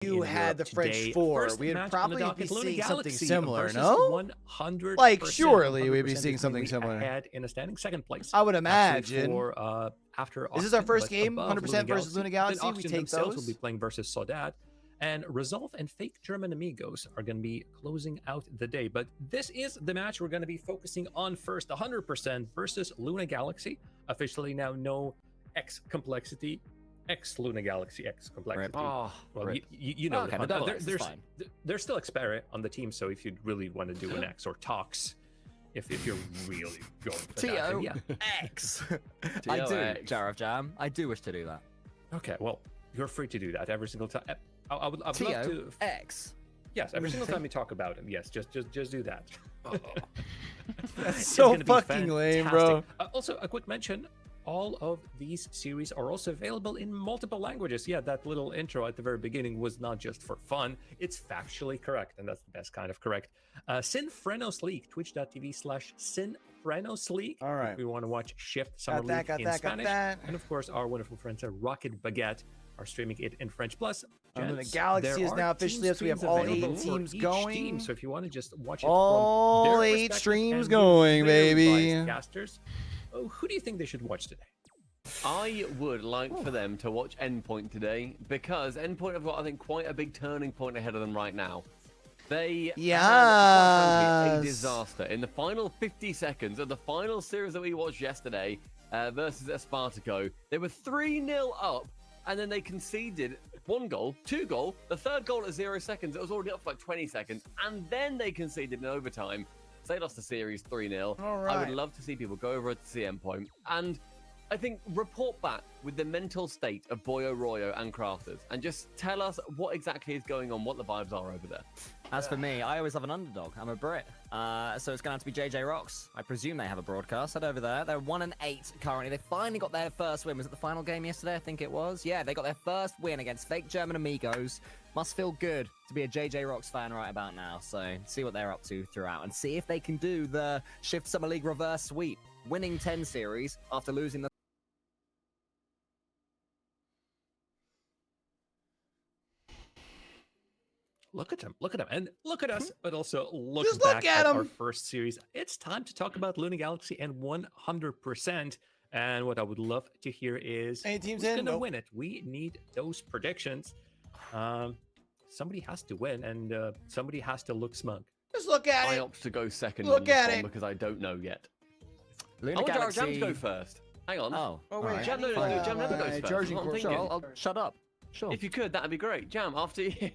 you had the French 4, we'd probably be seeing something similar, no? 100 Like, surely we'd be seeing something similar. Ahead in a standing second place. I would imagine. For, after This is our Octane, first but game, above 100% versus Luna Galaxy. Then We Octane take themselves will those. be playing versus Sodat. And Resolve and Fake German Amigos are going to be closing out the day. But this is the match we're going to be focusing on first. 100% versus Luna Galaxy. Officially now no X Complexity. X Luna Galaxy X Complexity. Oh, well, you know, okay, there's still Xperi on the team, so if you really want to do an X or Tox, if you're really going for that, then yeah. X. I do, Jar of Jam. I do wish to do that. Okay, well, you're free to do that every single time. I would love to. X. Yes, every single time we talk about him. Yes, just do that. That's so fucking lame, bro. Also, a quick mention. All of these series are also available in multiple languages. Yeah, that little intro at the very beginning was not just for fun. It's factually correct, and that's the best kind of correct. Sinfrenos League, twitch.tv/Sinfrenos League. All right. If we want to watch Shift Summer League in Spanish. And of course, our wonderful friends at Rocket Baguette are streaming it in French. Plus, the Galaxy is now officially up, so we have all 8 teams going. Team, so if you want to just watch it all from their 8 streams and going, baby. Casters, who do you think they should watch today? I would like for them to watch Endpoint today, because Endpoint have got, I think, quite a big turning point ahead of them right now. They had a disaster in the final 50 seconds of the final series that we watched yesterday versus Espartaco. They were 3-0 up, and then they conceded 1 goal, 2 goal, the 3rd goal at 0 seconds. It was already up for like 20 seconds, and then they conceded in overtime. So they lost the series 3-0. Right. I would love to see people go over to see Endpoint, and I think report back with the mental state of Boyo Royo and Crafters, and just tell us what exactly is going on, what the vibes are over there. As for me, I always have an underdog. I'm a Brit. So it's going to have to be JJ Rocks. I presume they have a broadcast. Head over there. They're 1-8 currently. They finally got their first win. Was it the final game yesterday? I think it was. Yeah, they got their first win against Fake German Amigos. Must feel good to be a JJ Rocks fan right about now. So see what they're up to throughout and see if they can do the Shift Summer League reverse sweep, winning 10 series after losing the Look at him, and look at us, but also look back at our first series. It's time to talk about Luna Galaxy and 100%. And what I would love to hear is who's going to win it. We need those predictions. Somebody has to win, and somebody has to look smug. Just look at it. I opt to go second Look on this at one it. because I don't know yet. Luna I want Galaxy. Jam to go first. Hang on. Oh, wait. Jam never goes first. Charging That's what I'm Sure, thinking. I'll shut up. Sure. If you could, that'd be great. Jam, after you.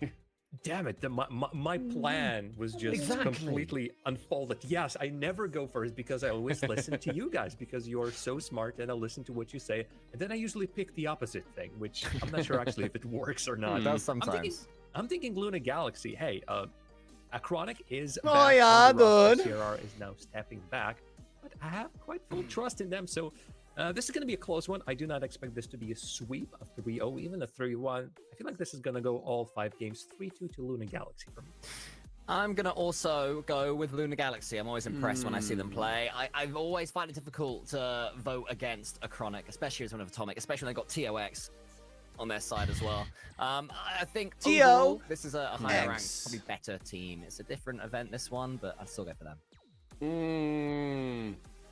Damn it, my plan was just completely unfolded. Yes, I never go first because I always listen to you guys because you're so smart and I listen to what you say. And then I usually pick the opposite thing, which I'm not sure actually if it works or not. It does sometimes. I'm thinking Luna Galaxy. Hey, Acronic is Oh, back. yeah, The dude. CRR is now stepping back, but I have quite full trust in them. So this is going to be a close one. I do not expect this to be a sweep, a 3-0, even a 3-1. I feel like this is going to go all 5 games, 3-2 to Luna Galaxy for me. I'm going to also go with Luna Galaxy. I'm always impressed when I see them play. I've always find it difficult to vote against Acronic, especially as one of Atomic, especially when they've got TOX on their side as well. I think overall, this is a higher ranked, probably better team. It's a different event, this one, but I'd still go for them.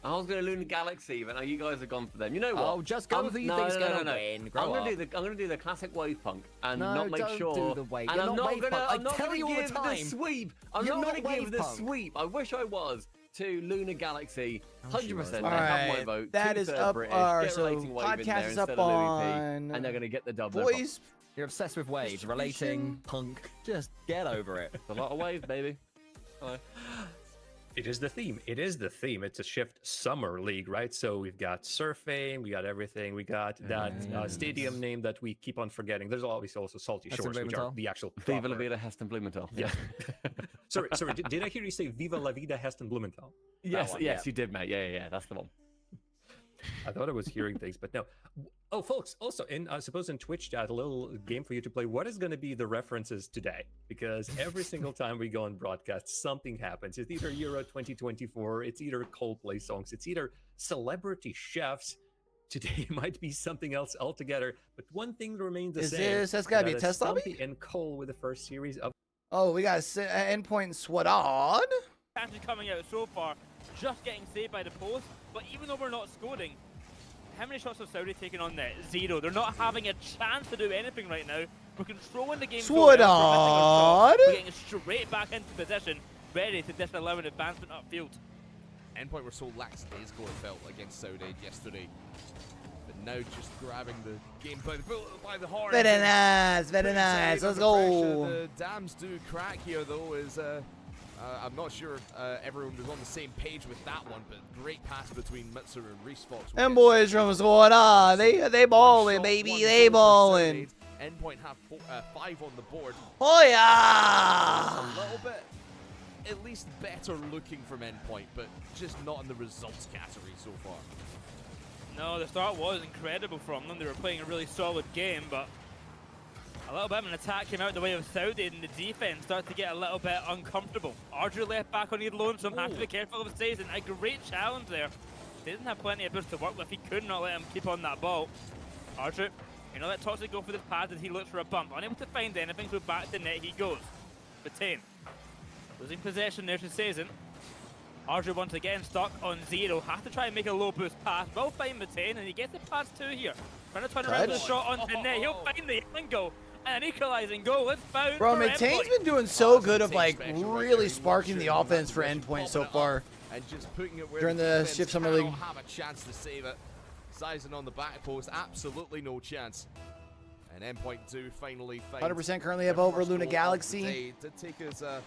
I was going to Luna Galaxy, but now you guys have gone for them. You know what? Oh, just go with who you think's going to win. I'm going to do the classic wave punk and not make sure. Do the wave. And You're I'm not not wave going punk. to. I tell you all the time. The sweep. I'm You're not going to wave give the punk. sweep. I wish I was to Luna Galaxy. 100%. They All have my right, vote. that is 2/3 up British. our Get relating wave in podcast there is instead up of Louis P, on and they're going to get the dub. boys. You're obsessed with waves, relating, punk. Just get over it. It's a lot of waves, baby. Hello. It is the theme. It's a Shift Summer League, right? So we've got surfing, we got everything. We got that stadium name that we keep on forgetting. There's obviously also Salty Shores, which are the actual Viva la proper- vida Heston Blumenthal. Yeah. sorry. Did I hear you say Viva la vida Heston Blumenthal? Yes, you did, mate. Yeah. That's the one. I thought I was hearing things, but no. Oh, folks, also, I suppose in Twitch chat, a little game for you to play. What is going to be the references today? Because every single time we go on broadcast, something happens. It's either Euro 2024, it's either Coldplay songs, it's either celebrity chefs. today might be something else altogether. But one thing remains the same. That's gotta be a test lobby? Stumpy and Cole with the first series of. Oh, we got Endpoint and SWATOD. Chances coming out so far, just getting saved by the post. But even though we're not scoring, how many shots have Saudi taken on net? 0. They're not having a chance to do anything right now. We're controlling the game. SWATOD. We're getting straight back into position, ready to disallow an advancement upfield. Endpoint were so lackadaisical, it felt, against Saudi yesterday. But now just grabbing the game by the horn. Very nice, very nice. Let's go. The dams do crack here, though, is I'm not sure everyone was on the same page with that one, but great pass between Mitsu and Reese Fox. Them boys from SWATOD, they balling, baby, they balling. Endpoint have 5 on the board. Oh yeah! A little bit, at least better looking from Endpoint, but just not in the results category so far. No, the start was incredible from them. They were playing a really solid game, but a little bit of an attack came out the way of Saudi, and the defense started to get a little bit uncomfortable. Ardrew left back on his loan, so I'm have to be careful of his saves, and a great challenge there. He didn't have plenty of boost to work with. He could not let him keep on that ball. Ardrew, you know, let Toxic go for this pass, and he looks for a bump. Unable to find anything, so back to net he goes. Batain losing possession there to Sazin. Ardrew once again stuck on 0. Has to try and make a low boost pass. Will find Batain, and he gets the pass 2 here. Trying to turn around with a shot onto net. He'll find the angle. And an equalizing goal. It's found. Bro, Matain's been doing so good of like really sparking the offense for Endpoint so far. And just putting it where during the Shift Summer League. Have a chance to save it. Sizing on the back post, absolutely no chance. And Endpoint do finally find 100% currently up over Luna Galaxy. It did take us a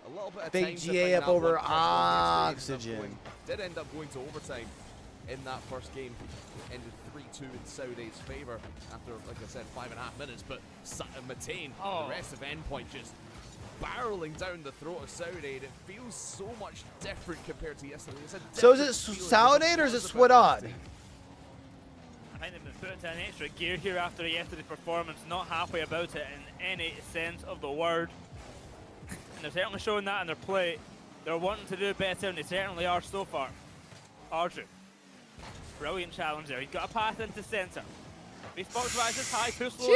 little bit of Big time to GA find up that over one. Oxygen. Did end up going to overtime in that first game. Ended 3-2 in Saudi's favor after, like I said, 5.5 minutes. But Matain, the rest of Endpoint just barreling down the throat of Saudi, and it feels so much different compared to yesterday. So is it Saudi or is it SWATOD? I think they've been put into an extra gear here after yesterday's performance, not halfway about it in any sense of the word. And they're certainly showing that in their play. They're wanting to do better, and they certainly are so far. Ardrew, brilliant challenge there. He's got a pass into centre. Xbox rises high, too slow.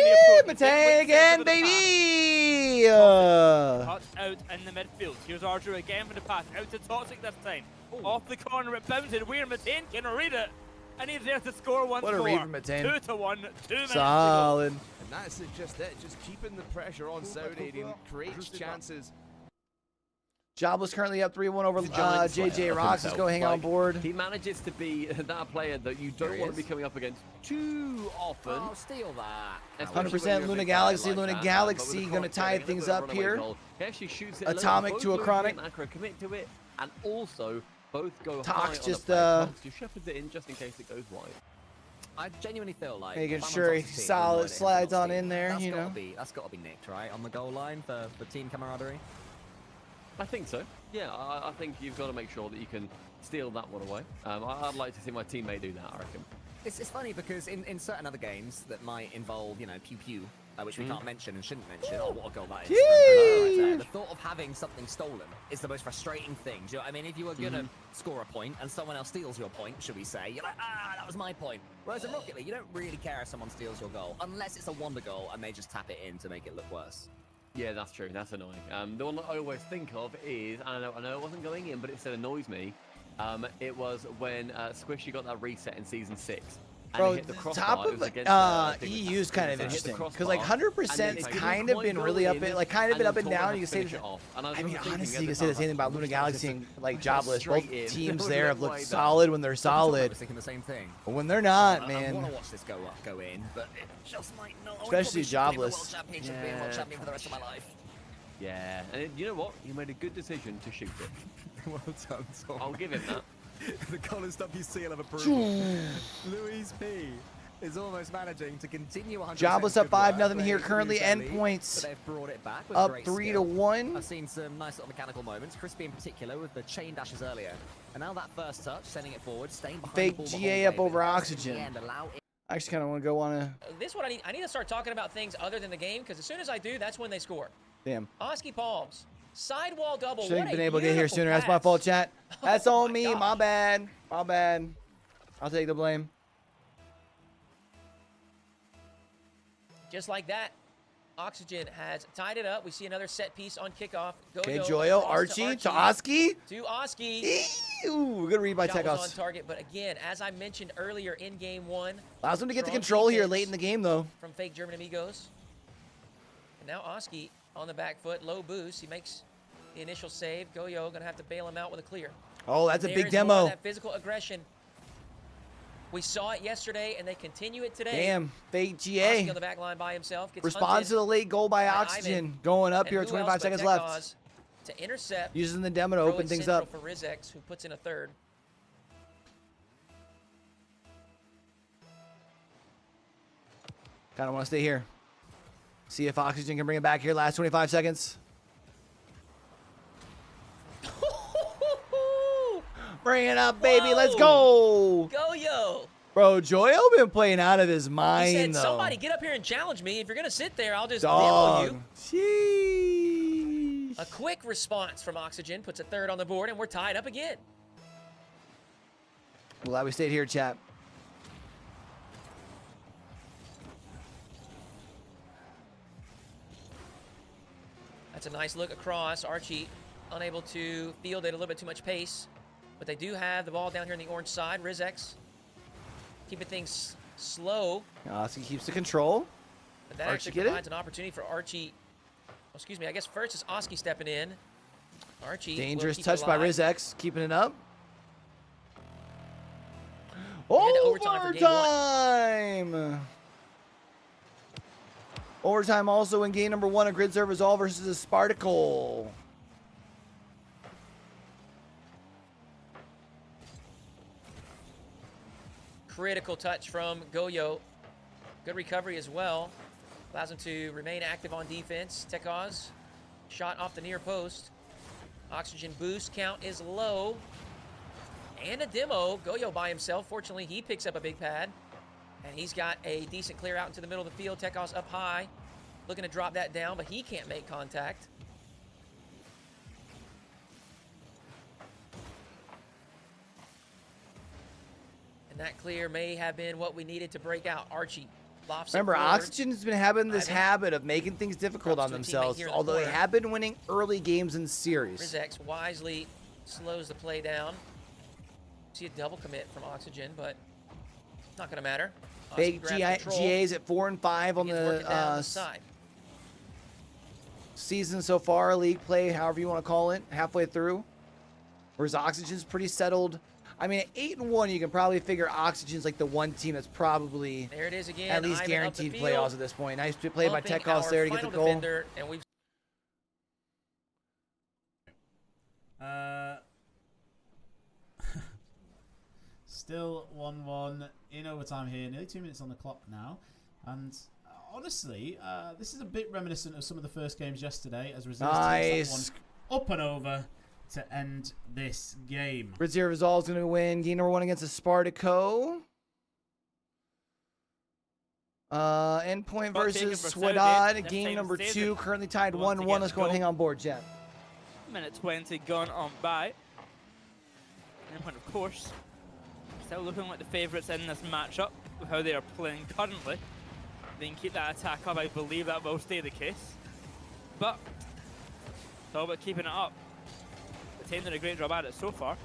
Matain again, baby! Touch out in the midfield. Here's Ardrew again for the pass. Out to Toxic this time. Off the corner, it bounced. Where Matain can read it. And he's there to score once more. What a read from Matain. 2-1, 2 minutes Solid. to go. And that's just it, just keeping the pressure on Saudi and creates chances. Jobless currently up 3-1 over JJ Rocks. Let's go hang on board. He manages to be that player that you don't want to be coming up against too often. Oh, steal that. 100% Luna Galaxy. Luna Galaxy going to tie things up here. He actually shoots it Atomic to a Chronic. Acro commit to it, and also both go Tox high just on the play. Shepherds it in just in case it goes wide. I genuinely feel like making if I'm sure on he Toxic's team, solid I'm slides on team. in there, That's you gotta know. That's got to be nicked, right? On the goal line for team camaraderie. I think so. Yeah, I think you've got to make sure that you can steal that one away. I'd like to see my teammate do that, I reckon. It's funny because in certain other games that might involve, you know, pew-pew, which we can't mention and shouldn't mention. Oh, what a goal that is. Jeez. The thought of having something stolen is the most frustrating thing. Do you know what I mean? If you were going to score a point and someone else steals your point, should we say, you're like, that was my point. Whereas in Rocket League, you don't really care if someone steals your goal, unless it's a wonder goal and they just tap it in to make it look worse. Yeah, that's true. That's annoying. The one that I always think of is, I know it wasn't going in, but it still annoys me. It was when Squishy got that reset in Season 6. Bro, the top of EU's kind of interesting because like 100%'s kind of been really up and like kind of been up and down. You can say, I mean, honestly, you can say the same thing about Luna Galaxy and like Jobless. Both teams there have looked solid when they're solid. I was thinking the same thing. But when they're not, I man. want to watch this go in, but it just might not. Especially Jobless. Being world champion for the rest of my life. Yeah, and you know what? You made a good decision to shoot it. Well done, Tom. I'll give him that. The Colin Stumpy seal of approval. Louise P is almost managing to continue 100%. Jobless up 5-0 here. Currently, Endpoints they've brought it back with up great 3-1. I've seen some nice little mechanical moments. Crispy in particular with the chain dashes earlier. And now that first touch, sending it forward, staying behind Fake the ball GA the up whole way, over but Oxygen. and allow it. I just kind of want to go on a This one I need to start talking about things other than the game because as soon as I do, that's when they score. damn. Oski Palms, sidewall double. Should have What been a able to get here beautiful sooner. That's my pass. fault, chat. That's on my me. gosh. My bad. My bad. I'll take the blame. just like that, Oxygen has tied it up. We see another set piece on kickoff. Okay, Joyo, Archie, to Oski. To Oski. Ooh, good read by Shot was Tekos. on target, but again, as I mentioned earlier in game 1, Allows him to get the strong control here defense late in the game, though. from fake German Amigos. And now Oski on the back foot, low boost. He makes the initial save. Goyo gonna have to bail him out with a clear. Oh, that's a There big is more of demo. that physical aggression. We saw it yesterday, and they continue it today. Damn, fake Oski GA. on the back line by himself. Gets Responds hunted to the late goal by by Oxygen. Ivan. Going up And here, who 25 else but seconds Tekos left. to intercept. Using the demo to Throw open it things central up. for Rizex, who puts in a third. Kind of want to stay here. See if Oxygen can bring it back here. Last 25 seconds. Bring it up, baby. Let's go. Goyo. Bro, Joyo been playing out of his mind, He said, though. somebody get up here and challenge me. If you're going to sit there, I'll just Dog. demo Sheesh. you. A quick response from Oxygen puts a third on the board, and we're tied up again. Glad we stayed here, chat. That's a nice look across. Archie unable to field it, a little bit too much pace. But they do have the ball down here on the orange side. Rizex keeping things slow. Oski keeps the control. But that Archie actually get it? provides an opportunity for Archie. Oh, excuse me. I guess first is Oski stepping in. Archie. will Dangerous keep it touch by alive. Rizex, keeping it up. into overtime for game Overtime! Overtime also in game number 1 of Grid Serve All versus a Spartacle. Critical touch from Goyo. Good recovery as well. Allows him to remain active on defense. Tekos, shot off the near post. Oxygen boost count is low. And a demo. Goyo by himself. Fortunately, he picks up a big pad. And he's got a decent clear out into the middle of the field. Tekos up high. Looking to drop that down, but he can't make contact. And that clear may have been what we needed to break out. Archie lofts it Remember, forward. Oxygen's been having this Ivan. habit of making things difficult Drops on to a teammate themselves, here in the although they corner. have been winning early games in series. Rizex wisely slows the play down. See a double commit from Oxygen, but not going to matter. Oski Big grabs control. GAs at 4 and 5 on Begins working down the side. season so far, league play, however you want to call it, halfway through. Whereas Oxygen's pretty settled. I mean, at 8 and 1, you can probably figure Oxygen's like the one team that's probably There it is again. at least Ivan up the guaranteed field, playoffs at this point. Nice play by bumping Tekos our there to get the final goal. defender, and we've Still 1-1 in overtime here. Nearly 2 minutes on the clock now. And honestly, this is a bit reminiscent of some of the first games yesterday as Resistance Nice. up and over to end this game. Brazil Rizal's going to win game number 1 against the Spartaco. Endpoint Spot taken versus for Saudi. Swadad. Next Game time number saves 2, it. currently tied Wants to 1-1. get Let's the go and goal. hang on board, Jet. Minute 20 gone on by. And of course, still looking like the favourites in this matchup with how they are playing currently. They can keep that attack up. I believe that will stay the case. But it's all about keeping it up. The team did a great job at it so far.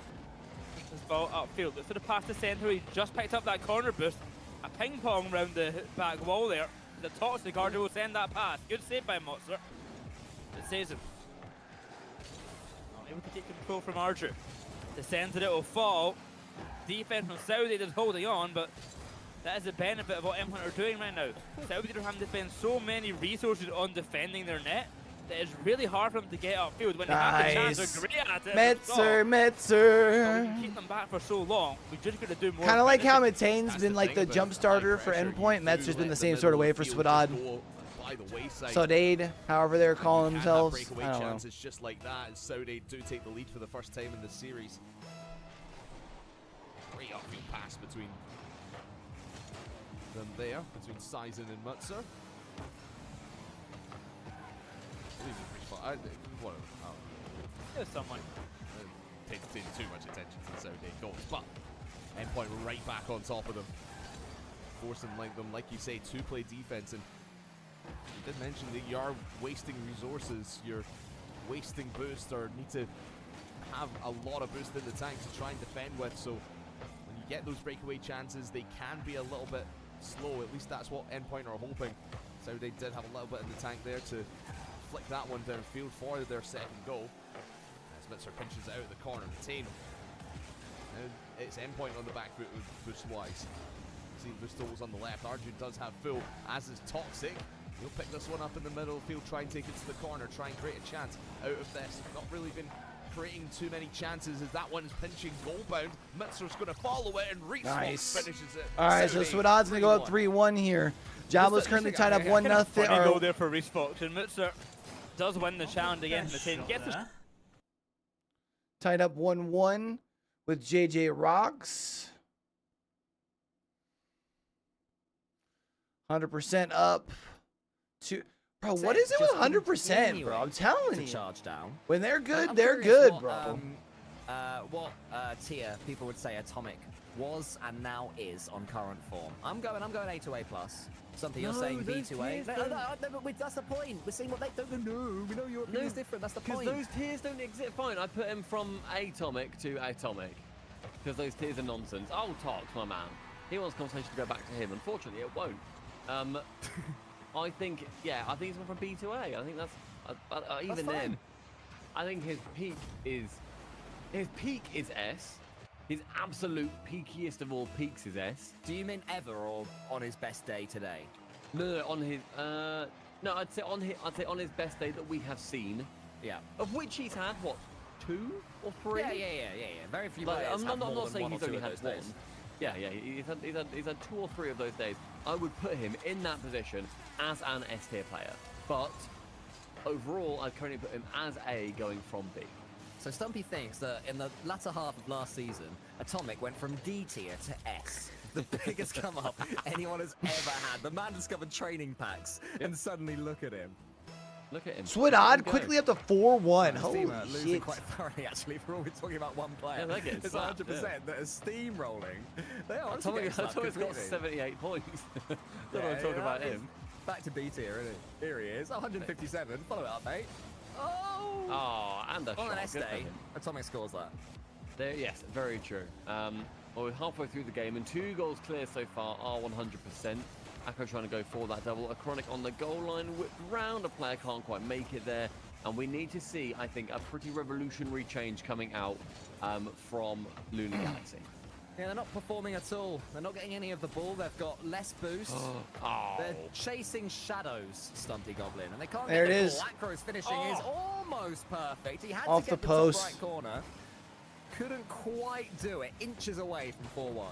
This ball upfield. It's to the pass to centre. He just picked up that corner boost. A ping pong round the back wall there. The toxic Archer will send that pass. Good save by Motzer. It saves him. Able to take control from Archer. The center it will fall. Defense from Saudi is holding on, but that is the benefit of what M1 are doing right now. Saudi are having to spend so many resources on defending their net that it's really hard for them to get upfield. When they have the chance, they're great at it. But we Metzer. can keep them back for so long. We just got to do more. Kind of like how benefit. Metane's That's been like the thing jump about starter high for pressure. Endpoint. You Metzer's do been let the same middle sort of of way the for field Swadad. just go by the wayside. Sodade, however they're calling And that themselves. breakaway I don't know. chances just like that, as Saudi do take the lead for the first time in this series. Great upfield pass between them there, between Sizen and Mutzer. Whatever. There's someone. Paying too much attention to the Saudi goals, but Endpoint right back on top of them, forcing like them, like you say, to play defense. And You did mention that you are wasting resources, you're wasting boost, or need to have a lot of boost in the tank to try and defend with. So when you get those breakaway chances, they can be a little bit slow. At least that's what Endpoint are hoping. So they did have a little bit in the tank there to flick that one downfield for their second goal. As Mixer pinches it out of the corner. Matane. Now it's Endpoint on the back foot with boost-wise. See Busto's on the left. Arjun does have full, as is Toxic. He'll pick this one up in the middle. He'll try and take it to the corner, try and create a chance out of this. Not really been creating too many chances as that one is pinching goal-bound. Mitzer's going to follow it, and Reese finishes it. All right, so Swadod's going to go up 3-1 here. Jobless currently tied up 1-0. Funny goal there for Reese Fox, and Mitzer does win the challenge again. Tied up 1-1 with JJ Rocks. 100% up. Bro, what is it with 100%, bro? I'm telling you. Charge down. When they're good, they're good, what, bro. What tier people would say Atomic was and now is on current form. I'm going A to A+. Something you're saying B to A. No, but that's the point. We're seeing what they don't know. We know European is different. That's the point. Because those tiers don't exist. Fine, I put him from Atomic to Atomic. Because those tiers are nonsense. Oh, Tox, my man. He wants conversation to go back to him. Unfortunately, it won't. I think he's gone from B to A. I think that's even then. I think his peak is S. His absolute peakiest of all peaks is S. Do you mean ever or on his best day today? No, on his no, I'd say on his best day that we have seen. Yeah. Of which he's had what, 2 or 3? Yeah. Very few Like, players I'm not saying he's only had had 1. days. Yeah, he's had 2 or 3 of those days. I would put him in that position as an S tier player, but overall, I'd currently put him as A going from B. So Stumpy thinks that in the latter half of last season, Atomic went from D tier to S. The biggest come up anyone has ever had. The man discovered training packs, and suddenly look at him. Look at him. Swidod quickly up to 4-1. Holy losing shit. quite thoroughly, actually, for all we're talking about one player. Yeah, they get it's slapped, 100% that is steamrolling. They are Atomic's got 78 points. Don't want to talk about him. Back to B tier, isn't he? Here he is, 157. Follow it up, mate. Oh, and a on shot. an S day, Atomic scores that. Yes, very true. Well, we're halfway through the game, and 2 goals clear so far are 100%. Akko trying to go for that double. A Chronic on the goal line, whipped round. A player can't quite make it there. And we need to see, I think, a pretty revolutionary change coming out from Luna Galaxy. Yeah, they're not performing at all. They're not getting any of the ball. They've got less boost. They're chasing shadows, Stumpy Goblin, and they can't there get it the is. ball. Akro's finishing is almost perfect. He had off to get the top post. right corner. Couldn't quite do it. Inches away from 4-1.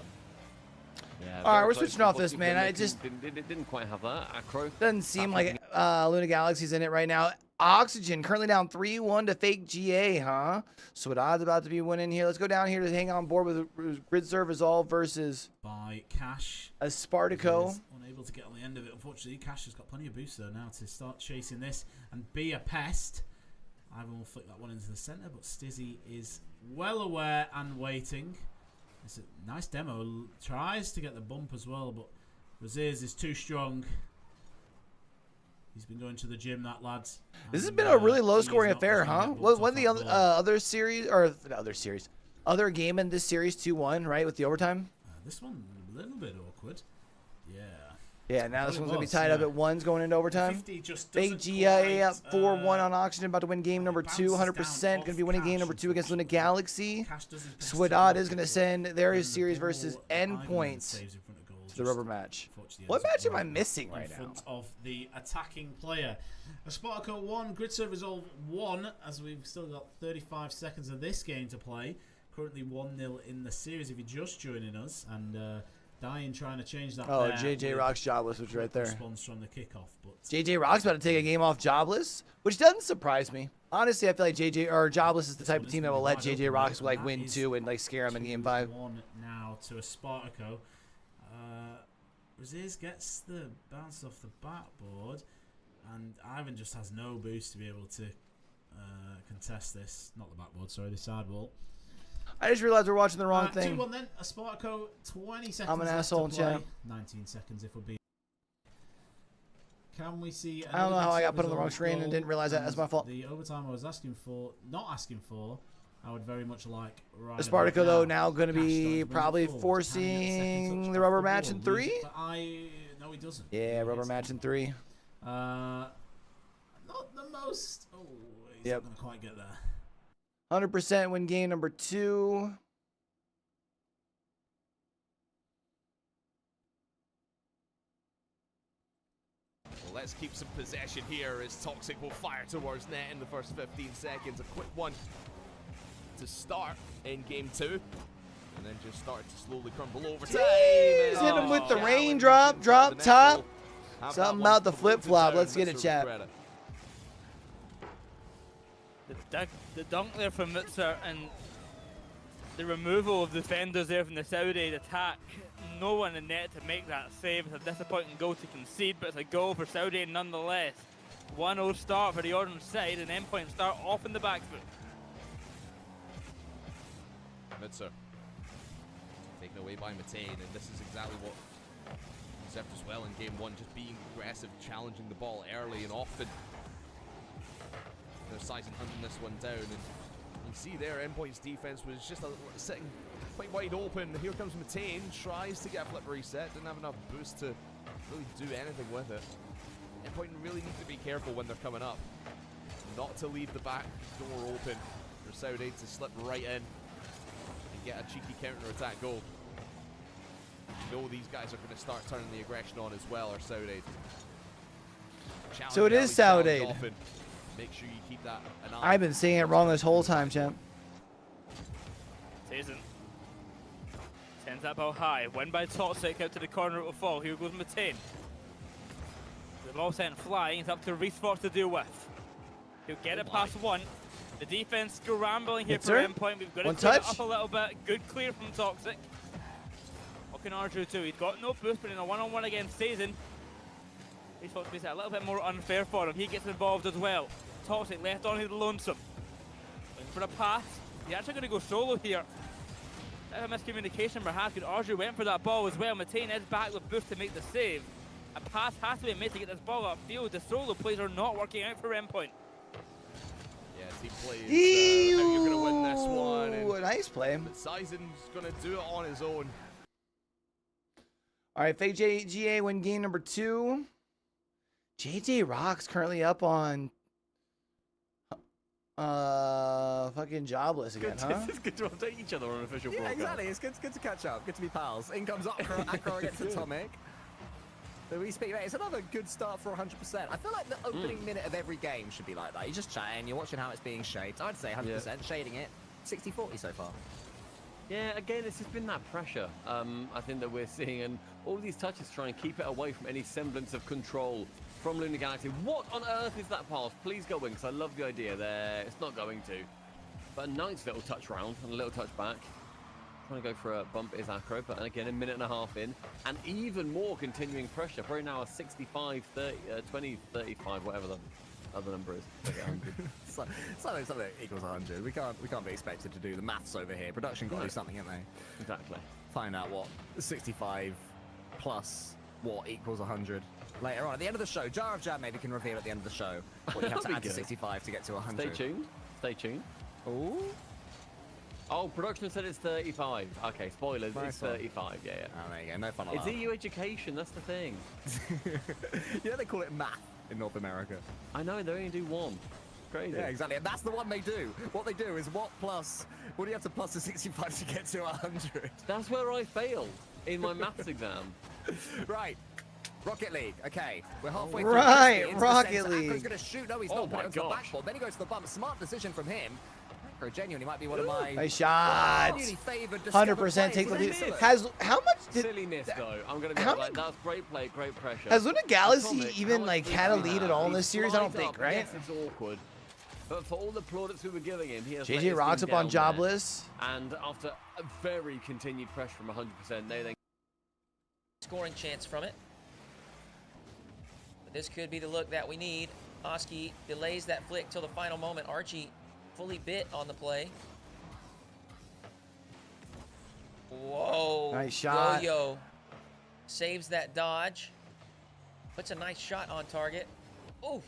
Yeah, all right, we're switching off this, man. I just didn't quite have that. Akro doesn't seem like Luna Galaxy's in it right now. Oxygen currently down 3-1 to Fake GA, huh? Swadod's about to be winning here. Let's go down here to hang on board with Grid Serve Resolve versus by Cash. A Spartaco. Unable to get on the end of it, unfortunately. Cash has got plenty of boost though now to start chasing this and be a pest. Ivan will flick that one into the center, but Stizzy is well aware and waiting. It's a nice demo. Tries to get the bump as well, but Raziz is too strong. He's been going to the gym, that lads. This has been a really low-scoring affair, huh? What the other game in this series 2-1, right, with the overtime? This one a little bit awkward. Yeah. Yeah, now this one's going to be tied up at 1s going into overtime. Big GIA up 4-1 on Oxygen, about to win game number 2, 100%. Going to be winning game number 2 against Luna Galaxy. Swidod is going to send their series versus Endpoint to the rubber match. What match am I missing right now? Of the attacking player. A Spartaco 1, Grid Serve Resolve 1, as we've still got 35 seconds of this game to play. Currently 1-0 in the series if you're just joining us, and Dying trying to change that. Oh, JJ Rock's Jobless was right there. Response from the kickoff, but JJ Rock's about to take a game off Jobless, which doesn't surprise me. Honestly, I feel like Jobless is the type of team that will let JJ Rocks like win 2 and like scare him in game 5. 1 now to a Spartaco. Raziz gets the bounce off the backboard, and Ivan just has no boost to be able to contest this. Not the backboard, sorry, the side wall. I just realized we're watching the wrong thing. 2-1 then. A Spartaco, 20 seconds I'm an left asshole, to play. chat. 19 seconds if we're being. Can we see? I don't know how I got put on the result wrong screen and goal? didn't realize that. That's my fault. The overtime I was not asking for, I would very much like. Right Spartaco, though, now going to Cash be starting to bring it probably forward. Can he get a second forcing touch the off rubber the match ball? in Lose 3. it, but no, he doesn't. Yeah, rubber It's- match in 3. Not the most. Oh, he's Yep. not going to quite get there. 100% win game number 2. Well, let's keep some possession here as Toxic will fire towards net in the first 15 seconds. A quick one to start in game 2. And then just start to slowly crumble over time. Jeez, hit him with the raindrop, drop top. Something about the flip-flop. Let's get it, chat. The dunk there from Mutzer and the removal of defenders there from the Saudi attack. No one in net to make that save. It's a disappointing goal to concede, but it's a goal for Saudi nonetheless. 1-0 start for the orange side, and Endpoint start off in the back foot. Mutzer taken away by Matane, and this is exactly what he served as well in game 1, just being aggressive, challenging the ball early and often. They're sizing hunting this one down, and you see there Endpoint's defense was just sitting quite wide open. Here comes Matane, tries to get a flip reset, didn't have enough boost to really do anything with it. Endpoint really need to be careful when they're coming up, not to leave the back door open for Saudi to slip right in and get a cheeky counter-attack goal. You know these guys are going to start turning the aggression on as well, or Saudi. So it is Saudi. Make sure you keep that an eye. I've been saying it wrong this whole time, champ. Season sends that ball high. Win by Toxic out to the corner. It will fall. Here goes Matane. The ball sent flying. It's up to Reese Fox to deal with. He'll get it past one. The defense scrambling here for Endpoint. We've got to clean it up a little bit. Good clear from Toxic. What can Arju do? He's got no boost, but in a one-on-one against Season, Reese Fox makes it a little bit more unfair for him. He gets involved as well. Toxic left on his lonesome. Looking for a pass. He's actually going to go solo here. Bit of a miscommunication perhaps, because Arju went for that ball as well. Matane is back with boost to make the save. A pass has to be made to get this ball upfield. The solo plays are not working out for Endpoint. Yeah, team play is how you're going to win this one. Nice play. But Sizen's going to do it on his own. All right, Fake GA win game number 2. JJ Rock's currently up on fucking jobless again, huh? It's good to update each other on official Yeah, broadcast. exactly. It's good to catch up. Good to be pals. In comes Acro against Atomic. So we speak about it's another good start for 100%. I feel like the opening minute of every game should be like that. You're just chatting, you're watching how it's being shaped. I'd say 100%, shading it. 60-40 so far. Yeah, again, it's just been that pressure, I think, that we're seeing, and all these touches try and keep it away from any semblance of control from Lunar Galaxy. What on earth is that pass? Please go in, because I love the idea there. It's not going to. But a nice little touch round and a little touch back. Trying to go for a bump is Acro, but again, a minute and a half in. And even more continuing pressure. Probably now a 65, 30, 20, 35, whatever the other number is. Something equals 100. We can't be expected to do the maths over here. Production got to do something, haven't they? Exactly. Find out what 65 plus what equals 100 later on. At the end of the show, Jar of Jam maybe can reveal at the end of the show what you have to add to 65 to get to 100. Stay tuned. Stay tuned. Ooh. Oh, production said it's 35. Okay, spoilers. Nice it's one. 35. Yeah, yeah. Oh, there you go. No fun It's allowed. EU education. That's the thing. You know they call it math in North America. I know they only do one. Crazy. Yeah, exactly. And that's the one they do. What they do is what do you have to plus the 65 to get to 100? That's where I failed in my maths exam. Right. Rocket League. Okay, we're halfway through. Right, Into the Rocket center. League. Acro's gonna shoot. No, he's Oh not. my Put it onto the gosh. backboard. Then he goes to the bump. Smart decision from him. Acro genuinely might be one of my Nice shot. newly favored 100% take the lead. Has how much did Silly miss though. I'm gonna be How like, that's great play, great pressure. has Luna Galaxy Atomic, even how like much had a did he lead at have? all in He this series? I don't slides think, up. right? Yes, it's awkward. But for all the plaudits we were giving him, he has let JJ his Rock's team up on down jobless. there. And after a very continued pressure from 100%, they then Scoring chance from it. But this could be the look that we need. Oski delays that flick till the final moment. Archie fully bit on the play. Whoa. Nice shot. Yo-yo saves that dodge. Puts a nice shot on target. Oof.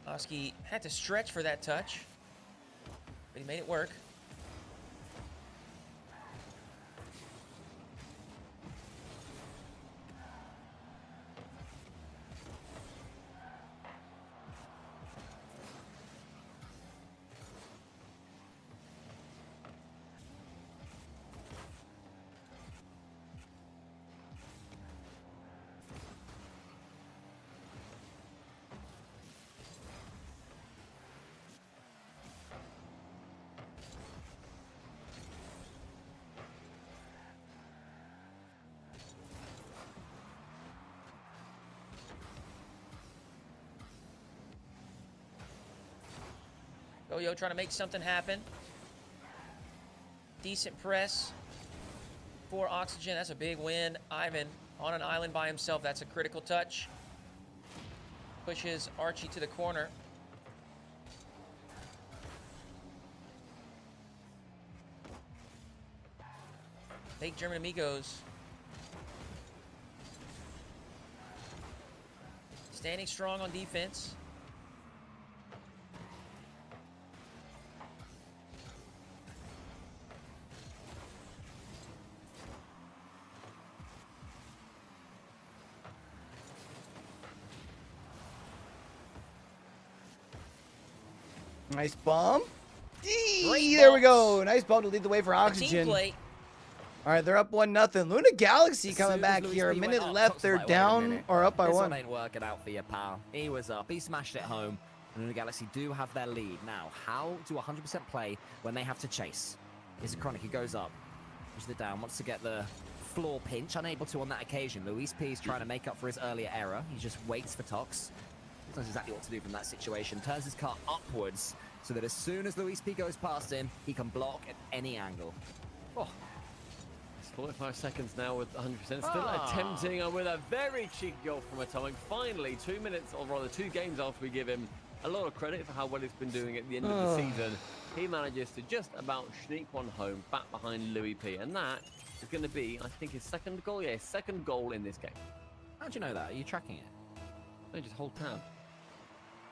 Oski had to stretch for that touch, but he made it work. Goyo trying to make something happen. Decent press for Oxygen. That's a big win. Ivan on an island by himself. That's a critical touch. Pushes Archie to the corner. Fake German Amigos. Standing strong on defense. Nice bump. There we go. Nice bump to lead the way for Oxygen. All right, they're up 1-0. Luna Galaxy coming back here. A minute left. They're down or up by 1. This one ain't working out for you, pal. He was up. He smashed it home. Luna Galaxy do have their lead. Now, how do 100% play when they have to chase? Here's a Chronic. He goes up. Pushes it down. Wants to get the floor pinch. Unable to on that occasion. Luis P is trying to make up for his earlier error. He just waits for Tox. He knows exactly what to do from that situation. Turns his car upwards so that as soon as Luis P goes past him, he can block at any angle. Oh. It's 45 seconds now with 100%. Still attempting with a very cheeky goal from Atomic. Finally, 2 minutes, or rather 2 games after we give him a lot of credit for how well he's been doing at the end of the season, he manages to just about sneak one home back behind Louis P. And that is going to be, I think, his second goal. Yeah, his second goal in this game. How'd you know that? Are you tracking it? No, just hold tab.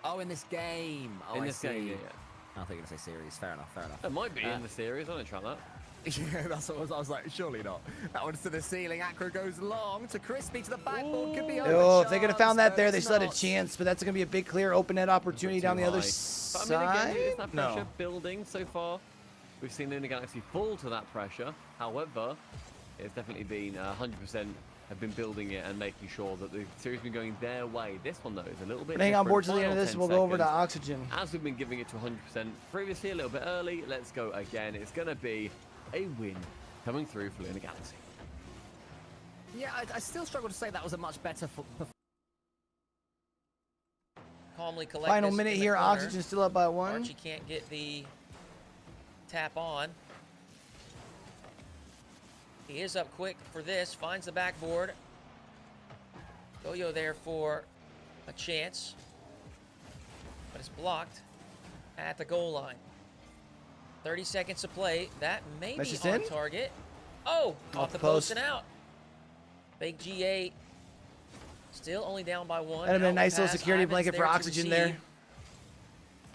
Oh, in this game. Oh, in this game, yeah. I thought you were going to say series. Fair enough, fair enough. It might be in the series. I don't try that. Yeah, that's what I was like, surely not. That one's to the ceiling. Acro goes long to Crispy to the backboard. Could be over. Oh, if they could have found that there, they still had a chance, but that's going to be a big clear open net opportunity down the other side. But I mean, again, is that pressure building so far? We've seen Luna Galaxy fall to that pressure. However, it's definitely been 100% have been building it and making sure that the series has been going their way. This one, though, is a little bit hang on board to the end of this, we'll go over to Oxygen. As we've been giving it to 100% previously, a little bit early, let's go again. It's going to be a win coming through for Luna Galaxy. Yeah, I still struggle to say that was a much better Calmly collect. Final minute here. Oxygen still up by 1. Archie can't get the tap on. He is up quick for this. Finds the backboard. Goyo there for a chance, but it's blocked at the goal line. 30 seconds to play. That may be on target. Oh, off the post and out. Fake GA still only down by 1. That'd have been a nice little security blanket for Oxygen there.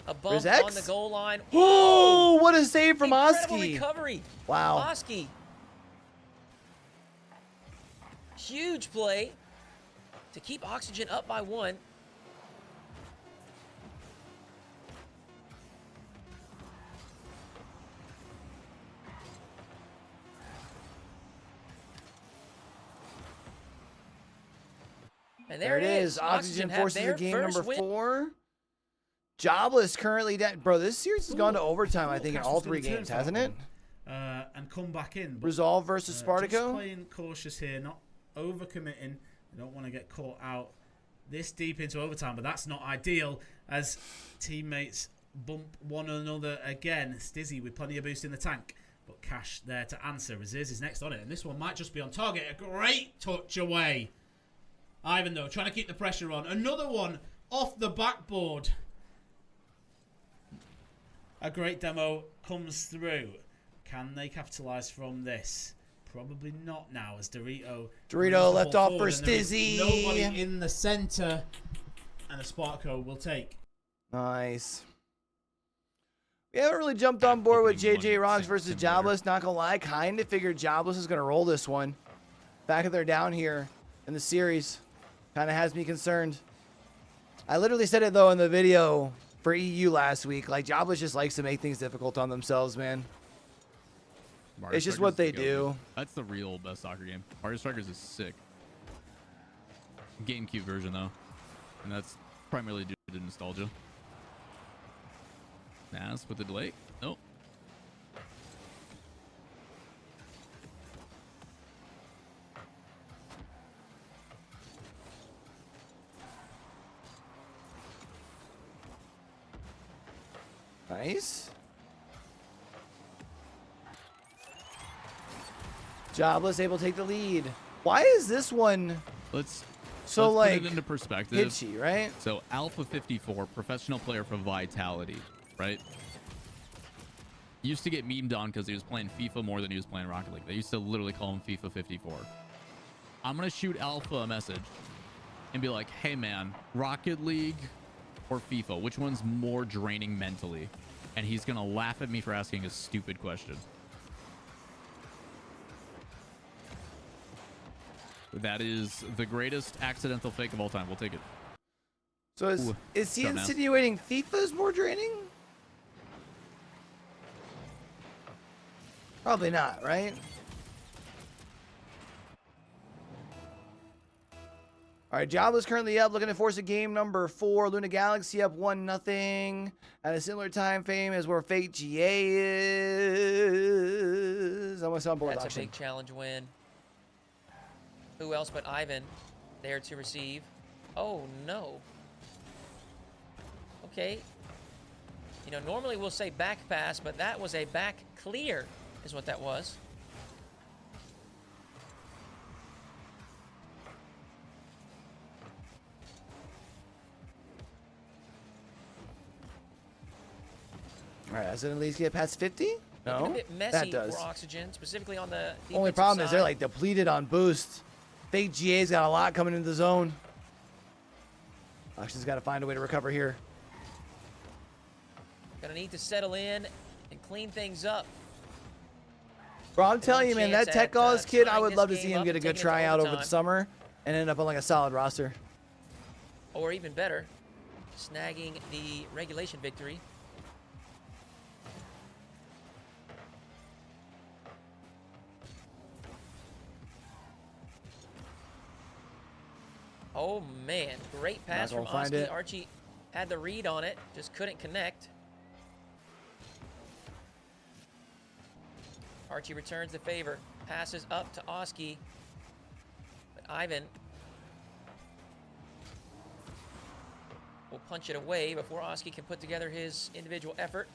A bump on the goal line. Oh, what a save from Oski. Recovery. Wow. Oski. Huge play to keep Oxygen up by 1. And there it is. Oxygen forces the game number 4. Jobless currently dead. Bro, this series has gone to overtime, I think, in all 3 games, hasn't it? And come back in. Resolve versus Spartaco. Just playing cautious here, not overcommitting. I don't want to get caught out this deep into overtime, but that's not ideal as teammates bump one another again. Stizzy with plenty of boost in the tank, but Cash there to answer. Raziz is next on it, and this one might just be on target. A great touch away. Ivan, though, trying to keep the pressure on. Another one off the backboard. A great demo comes through. Can they capitalise from this? Probably not now, as Dorito left off for Stizzy. Nobody in the center, and the Sparko will take. Nice. We haven't really jumped on board with JJ Rocks versus Jobless. Not gonna lie, kind of figured Jobless is gonna roll this one. The fact that they're down here in the series kind of has me concerned. I literally said it though in the video for EU last week. Like, Jobless just likes to make things difficult on themselves, man. Mario It's just Strikers what they is the do. GOAT. That's the real best soccer game. Mario Strikers is sick. GameCube version though, and that's primarily due to nostalgia. Nas with the delay. Nope. Nice. Jobless able to take the lead. Why is this one Let's like put it into perspective. hitchy, right? So Alpha 54, professional player for Vitality, right? Used to get memed on because he was playing FIFA more than he was playing Rocket League. They used to literally call him FIFA 54. I'm gonna shoot Alpha a message and be like, hey man, Rocket League or FIFA, which one's more draining mentally? And he's gonna laugh at me for asking a stupid question. That is the greatest accidental fake of all time. We'll take it. So is he Dumbass. insinuating FIFA's more draining? Probably not, right? All right, Jobless currently up, looking to force a game number 4. Luna Galaxy up 1-0 at a similar time frame as where Fate GA is. I'm on board. That's a big challenge win. Who else but Ivan there to receive? Oh, no. Okay. You know, normally we'll say back pass, but that was a back clear is what that was. All right, does it at least get past 50? No, A bit messy that does. for Oxygen, specifically on the Only defensive problem is they're side. like depleted on boost. Fake GA's got a lot coming into the zone. Oxygen's got to find a way to recover here. Gonna need to settle in and clean things up. Bro, I'm telling you, man, that chance Tech at, Gauze kid, I tying would this love to game see him up get a and good taking it to tryout over the overtime. summer and end up on like a solid roster. Or even better, snagging the regulation victory. Oh man, great pass from gonna find Oski. it. Archie had the read on it, just couldn't connect. Archie returns the favor, passes up to Oski. But Ivan will punch it away before Oski can put together his individual effort.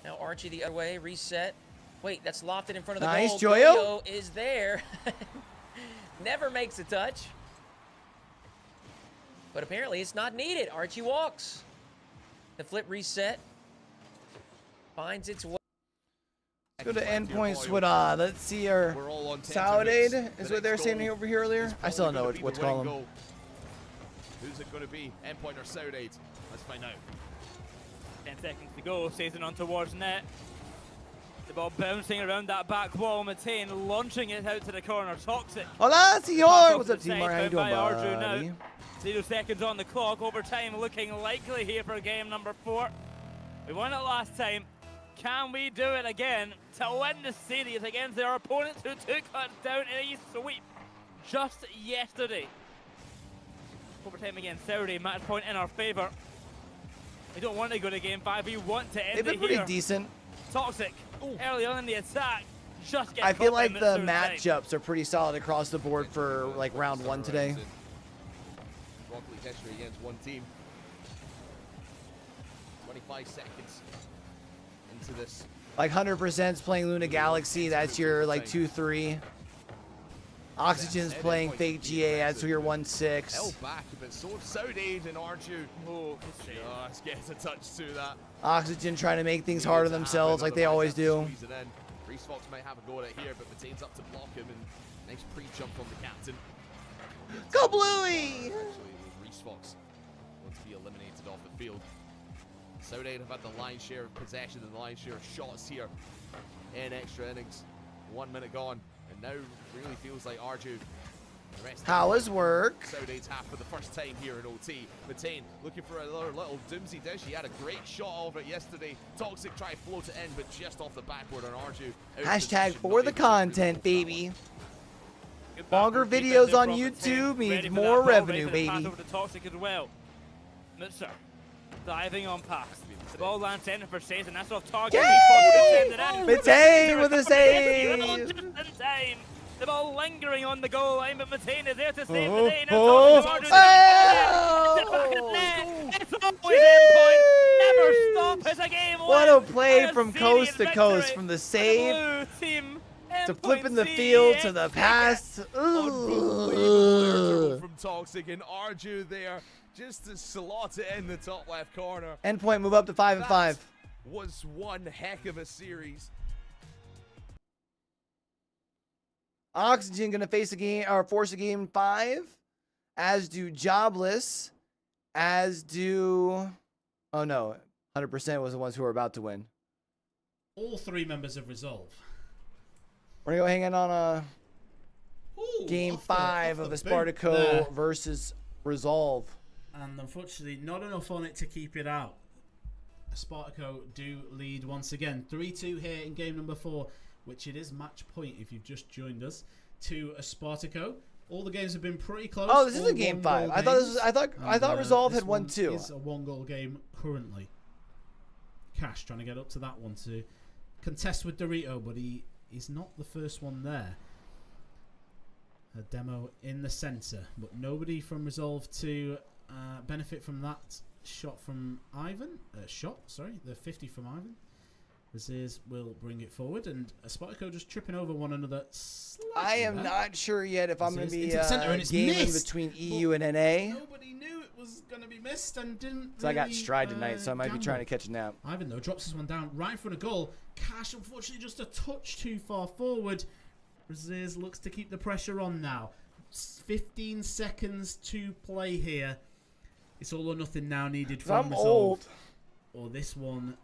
Now Archie the other way, reset. Wait, that's lofted in front of the Nice, goal. Joyo. Goyo is there. Never makes a touch. But apparently it's not needed. Archie walks. The flip reset. Finds its way. Let's go to endpoint Swida. Let's see our We're all on 10 Saudade minutes. is The what they're next saying goal over here earlier. is I still don't know probably gonna what's be the calling winning them. goal. Who's it going to be? Endpoint or Saudade? Let's find out. 10 seconds to go. Season on towards net. The ball bouncing around that back wall. Matane launching it out to the corner. Toxic. Hola, senor. Pass What's off up, to the Timar? side, How you found doing, by Arju buddy? now. 0 seconds on the clock. Overtime looking likely here for game number 4. We won it last time. Can we do it again to win the series against their opponents who took us down in a sweep just yesterday? Overtime again Saturday, match point in our favor. We don't want to go to game 5, we want to end They've been it pretty here. decent. Toxic, early on in the attack, just get I feel caught by like minutes the through time. matchups are pretty solid across the board for like round 1 today. Rocket League history against one team. 25 seconds into this. Like 100%'s playing Luna Galaxy. That's your like 2-3. Oxygen's playing Fake GA. That's your 1-6. Held back a bit. So Saudade and Arju. Oh, good save. Just gets a touch to that. Oxygen trying to make things hard on themselves like they always do. Squeeze it in. Reese Fox might have a go at it here, but Matane's up to block him, and nice pre-jump from the captain. Go Bluey! Actually, it was Reese Fox going to be eliminated off the field. Saudi have had the lion's share of possession and the lion's share of shots here in extra innings. 1 minute gone, and now really feels like Arju. How is work? Saudi's half for the first time here in OT. Matane looking for another little doomsy dish. He had a great shot of it yesterday. Toxic try to float it in, but just off the backboard on Arju. Hashtag for the content, baby. Longer videos on YouTube means more revenue, baby. Over to Toxic as well. Mutzer diving on pass. The ball lands in for saves, and that's off target. Matane with a save. Just in time. The ball lingering on the goal line, but Matane is there to save Oh, the day. oh, It's always endpoint. Never stop as a game. What a play from coast to coast, from the save to flipping the field to the pass. Unbelievable from Toxic, and Arju there just to slot it in the top left corner. Endpoint move up to 5 and 5. Was one heck of a series. Oxygen gonna face a game or force a game 5, as do Jobless, as do. Oh no, 100% was the ones who were about to win. All 3 members of Resolve. We're gonna go hang in on a game 5 of Espartaco versus Resolve. And unfortunately, not enough on it to keep it out. Espartaco do lead once again. 3-2 here in game number 4, which it is match point if you've just joined us, to Espartaco. All the games have been pretty close. Oh, this is all a game 5. one-goal I thought this games. was. I thought Resolve had won 2. It's a 1-goal game currently. Cash trying to get up to that one to contest with Dorito, but he's not the first one there. A demo in the center, but nobody from Resolve to benefit from that shot from Ivan. The 50 from Ivan. This will bring it forward, and Espartaco just tripping over one another slightly. I am not sure yet if I'm going to be gaming between EU and NA. Nobody knew it was going to be missed and didn't. So I got Stride tonight, so I might be trying to catch a nap. Ivan though drops this one down right in front of goal. Cash unfortunately just a touch too far forward. Raziz looks to keep the pressure on now. 15 seconds to play here. It's all or nothing now needed from Resolve. Old. Or this one.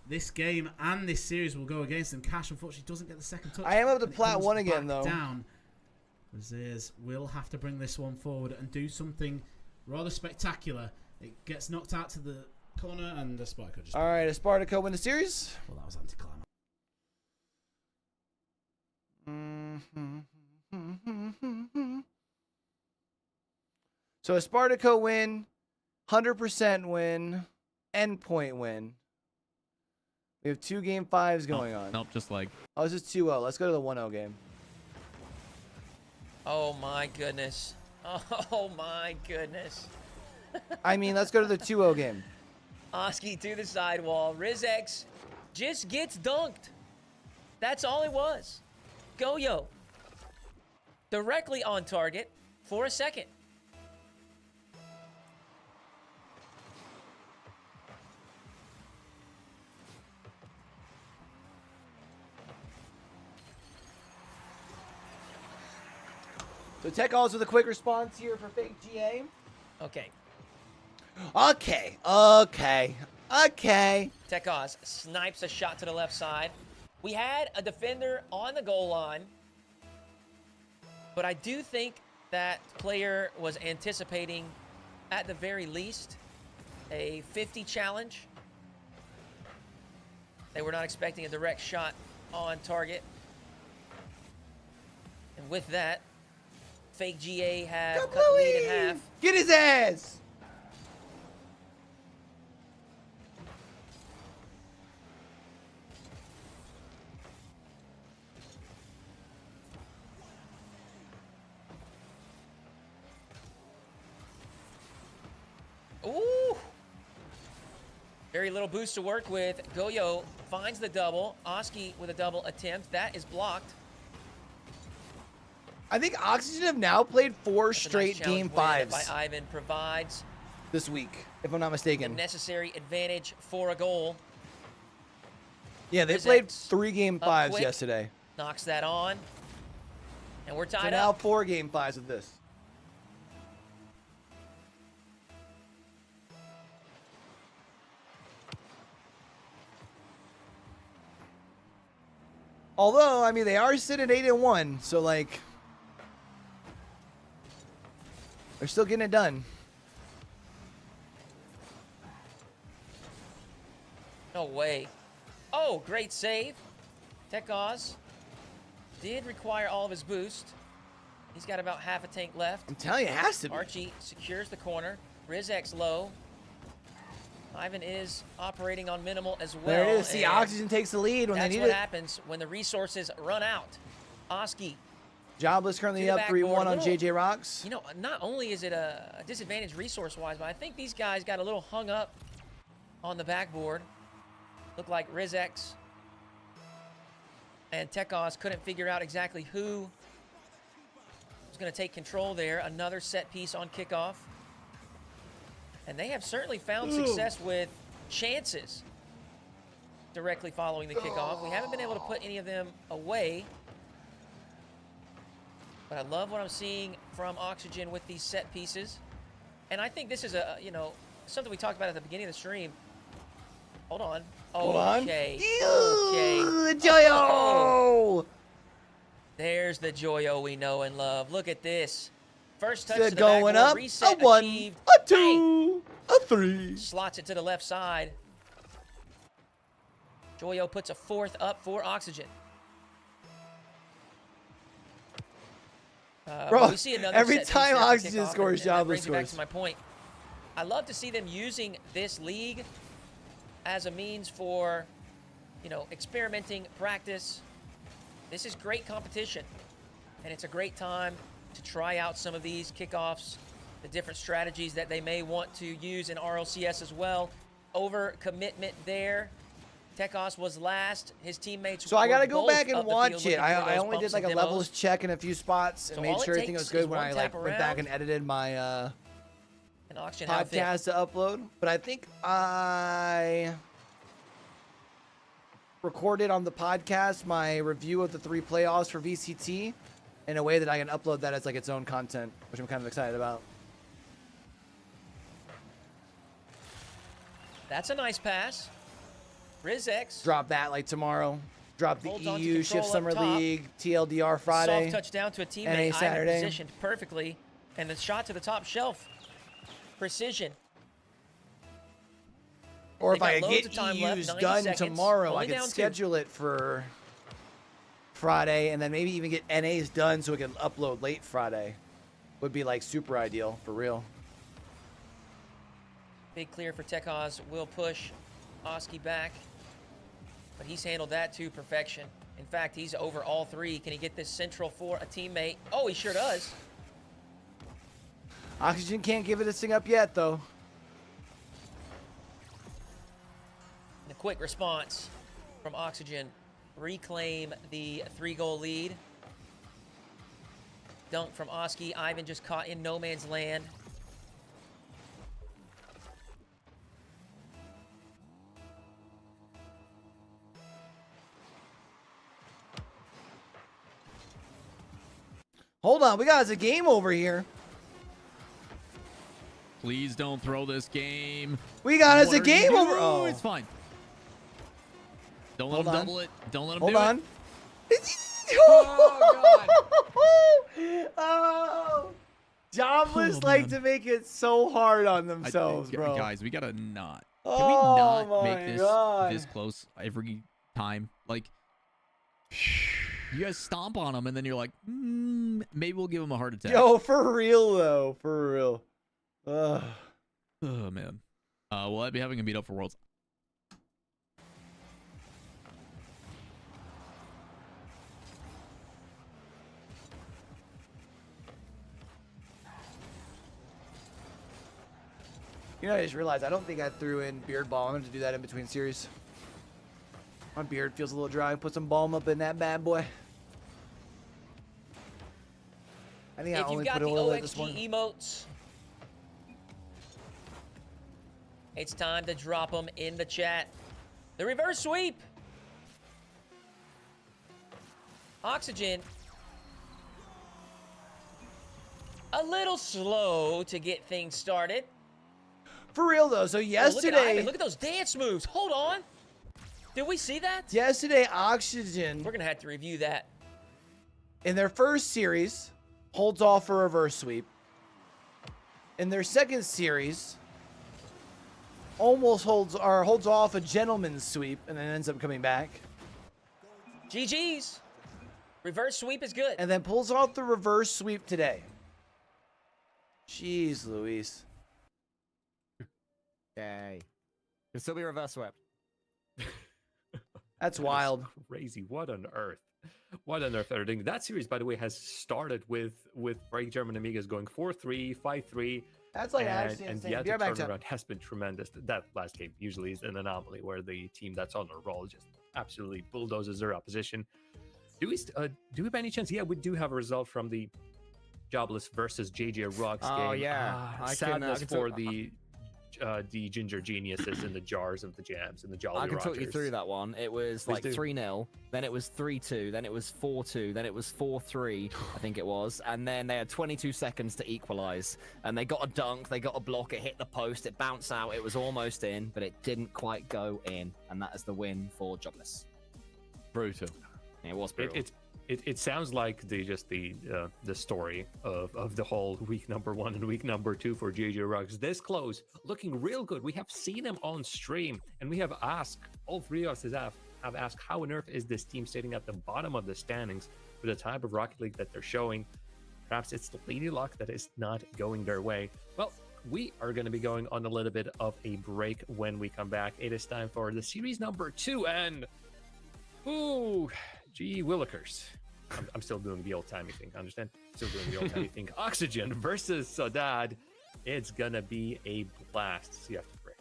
This game and this series will go against them. Cash unfortunately doesn't get the second touch. I am up to plat 1 again though. Down. Raziz will have to bring this one forward and do something rather spectacular. It gets knocked out to the corner, and Espartaco just. All right, Espartaco win the series. Well, that was anticlimactic. So Espartaco win, 100% win, endpoint win. We have 2 game 5s going on. Nope, just like. Oh, this is 2-0. Let's go to the 1-0 game. Oh my goodness. Oh my goodness. I mean, let's go to the 2-0 game. Oski to the sidewall. Rizex just gets dunked. That's all it was. Goyo. Directly on target for a second. So Tech Oz with a quick response here for Fake GA. Okay. Okay. Tech Oz snipes a shot to the left side. We had a defender on the goal line, but I do think that player was anticipating, at the very least, a 50 challenge. They were not expecting a direct shot on target. And with that, Fake GA have cut the lead in half. Get his ass! Ooh! Very little boost to work with. Goyo finds the double. Oski with a double attempt. That is blocked. I think Oxygen have now played 4 That's straight nice game challenge 5s by Ivan provides this week, if I'm not the mistaken. necessary advantage for a goal. Yeah, they Rizek played 3 game up 5s quick. yesterday. Knocks that on. And we're So tied now up. 4 game 5s with this. Although, I mean, they are sitting at 8-1, so like they're still getting it done. No way. Oh, great save. Tekaz did require all of his boost. He's got about half a tank left. I'm telling you, it has to be. Archie secures the corner. Rizek's low. Ivan is operating on minimal as well. There it is. See, and Oxygen takes the lead when they that's need what it. happens when the resources run out. Oski. Jobless currently to the up backboard. 3-1 on Little- JJ Rocks. You know, not only is it a disadvantage resource-wise, but I think these guys got a little hung up on the backboard. Looked like Rizex and Tekos couldn't figure out exactly who was going to take control there. Another set piece on kickoff. And they have certainly found success with chances directly following the kickoff. We haven't been able to put any of them away. But I love what I'm seeing from Oxygen with these set pieces. And I think this is something we talked about at the beginning of the stream. Hold on. Hold on. Okay. Ew, Joyo! There's the Joyo we know and love. Look at this. First touch Good to the going backboard, up. reset A 1, achieved. a 2, a 3. Slots it to the left side. Joyo puts a 4th up for Oxygen. Bro, we see another every set piece time there for Oxygen kickoff, scores, and that Jobless brings me back scores. to my point. I love to see them using this league as a means for, experimenting, practice. This is great competition, and it's a great time to try out some of these kickoffs, the different strategies that they may want to use in RLCS as well. Over commitment there. Tekos was last. His teammates. So I got to were go both back and up the field watch it. looking for I those only did bumps like a and levels demos. check in a few spots and So made all it sure everything was takes good is when one I tap went back around. and edited my An auction outfit. podcast to upload. But I think I recorded on the podcast my review of the 3 playoffs for VCT in a way that I can upload that as like its own content, which I'm kind of excited about. That's a nice pass. Rizex. Drop that like tomorrow. Drop the Holds on to EU control Shift up Summer top. League TLDR Friday. Soft touchdown to a teammate. NA Ivan Saturday. positioned perfectly. And the shot to the top shelf. Precision. Or They if I got could loads of time get left, EUs 90 done seconds. tomorrow, I Only could down 2. schedule it for Friday and then maybe even get NAs done so we can upload late Friday. Would be like super ideal, for real. Big clear for Tekos. Will push Oski back. But he's handled that to perfection. In fact, he's over all 3. Can he get this central for a teammate? Oh, he sure does. Oxygen can't give it a thing up yet, though. The quick response from Oxygen. Reclaim the 3-goal lead. Dunk from Oski. Ivan just caught in no man's land. Hold on, we got us a game over here. Please don't throw this game. We got us What a are game you over. doing? Oh, It's fine. Don't let Hold him on. double it. Don't let him hold do on. it. Oh, Jobless Oh, like man. to make it so hard on themselves, bro. Guys, we gotta not. Can Oh we not my make this God. this close every time? Like, you guys stomp on them, and then you're like, maybe we'll give them a heart attack. Yo, for real though, for real. Ugh. Oh man. Will I be having a meet up for Worlds? You know, I just realized I don't think I threw in beard balm. I'm going to do that in between series. My beard feels a little dry. Put some balm up in that bad boy. I think I If only you've got put the oil in this one. OXG emotes, it's time to drop them in the chat. The reverse sweep Oxygen, a little slow to get things started. For real though, so yesterday, look at those dance moves. Hold on. Did we see that? Yesterday, Oxygen, We're gonna have to review that. in their first series, holds off a reverse sweep. In their second series, almost holds off a gentleman's sweep and then ends up coming back. GG's. Reverse sweep is good. And then pulls off the reverse sweep today. Jeez, Luis. Yay. Can still be reverse swept. That's wild. Crazy. What on earth? What on earth are they doing? That series, by the way, has started with Break German Amigas going 4-3, 5-3. That's like actually and insane. yet Be the right back, turnaround has been tremendous. That last game usually is an anomaly where the team that's on a roll just absolutely bulldozes their opposition. Do we by any chance? Yeah, we do have a result from the Jobless versus JJ Rocks game. Oh yeah, Sadness for the Ginger Geniuses in the jars of the jams and the Jolly I can talk you Rogers. through that one. It was Please like do. 3-0, then it was 3-2, then it was 4-2, then it was 4-3, I think it was, and then they had 22 seconds to equalize. And they got a dunk, they got a block, it hit the post, it bounced out, it was almost in, but it didn't quite go in, and that is the win for Jobless. Brutal. It was brutal. It sounds like the story of the whole week number 1 and week number 2 for JJ Rocks. This close, looking real good. We have seen him on stream, and we have asked, all three of us have asked, how on earth is this team sitting at the bottom of the standings with the type of Rocket League that they're showing? Perhaps it's the Lady Luck that is not going their way. Well, we are going to be going on a little bit of a break when we come back. It is time for the series number 2, and ooh, gee willikers. I'm still doing the old-timey thing, understand? Still doing the old-timey thing. Oxygen versus Sodad. It's gonna be a blast. See you after the break.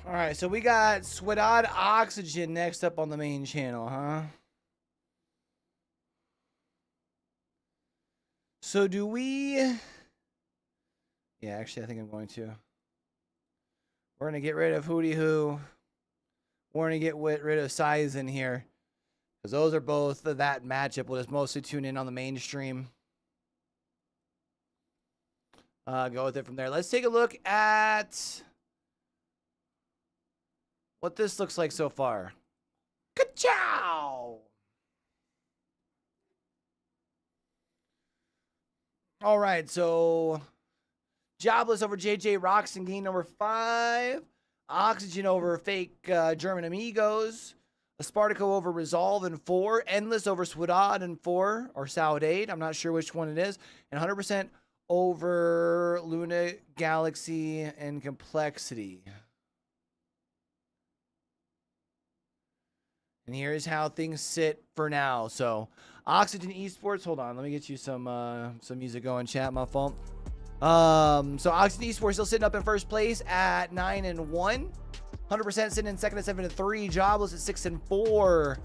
All right, so we got Sweatod Oxygen next up on the main channel, huh? So do we... Yeah, actually, I think I'm going to. We're going to get rid of Hootie Hoo. We're going to get rid of Size in here. Because those are both that matchup. We'll just mostly tune in on the mainstream. Go with it from there. Let's take a look at what this looks like so far. Ka-chow! All right, so Jobless over JJ Rocks in game number 5. Oxygen over Fake German Amigos. Spartaco over Resolve in 4. Endless over Swadad in 4. Or Saudade. I'm not sure which one it is. And 100% over Luna Galaxy and Complexity. And here's how things sit for now. So Oxygen Esports. Hold on. Let me get you some music going, chat. My fault. So Oxygen Esports still sitting up in first place at 9-1. 100% sitting in second at 7-3. Jobless at 6-4.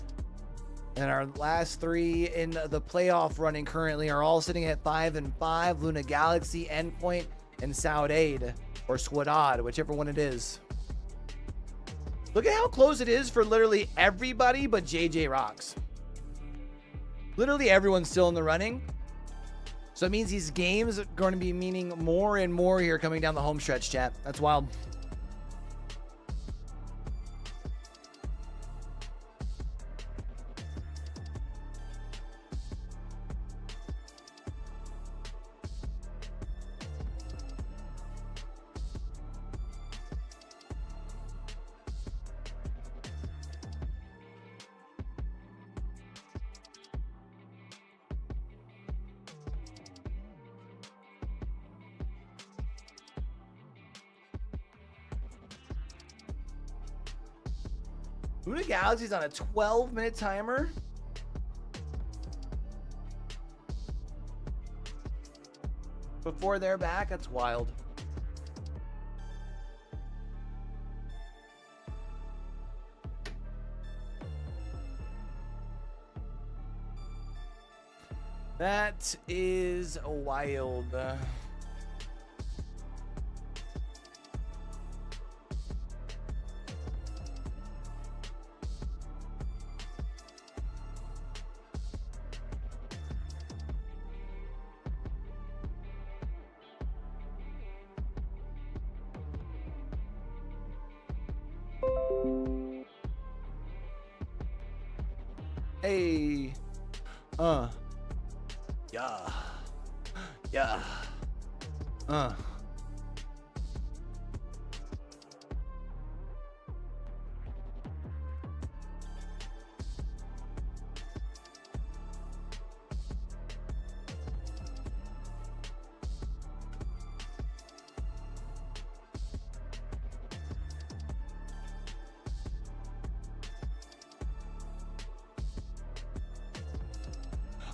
And our last 3 in the playoff running currently are all sitting at 5-5. Luna Galaxy, Endpoint, and Saudade or Swadad, whichever one it is. Look at how close it is for literally everybody but JJ Rocks. Literally everyone's still in the running. So it means these games are going to be meaning more and more here coming down the home stretch, chat. That's wild. Luna Galaxy's on a 12-minute timer. Before they're back, that's wild. That is wild. Hey. Yeah. Yeah.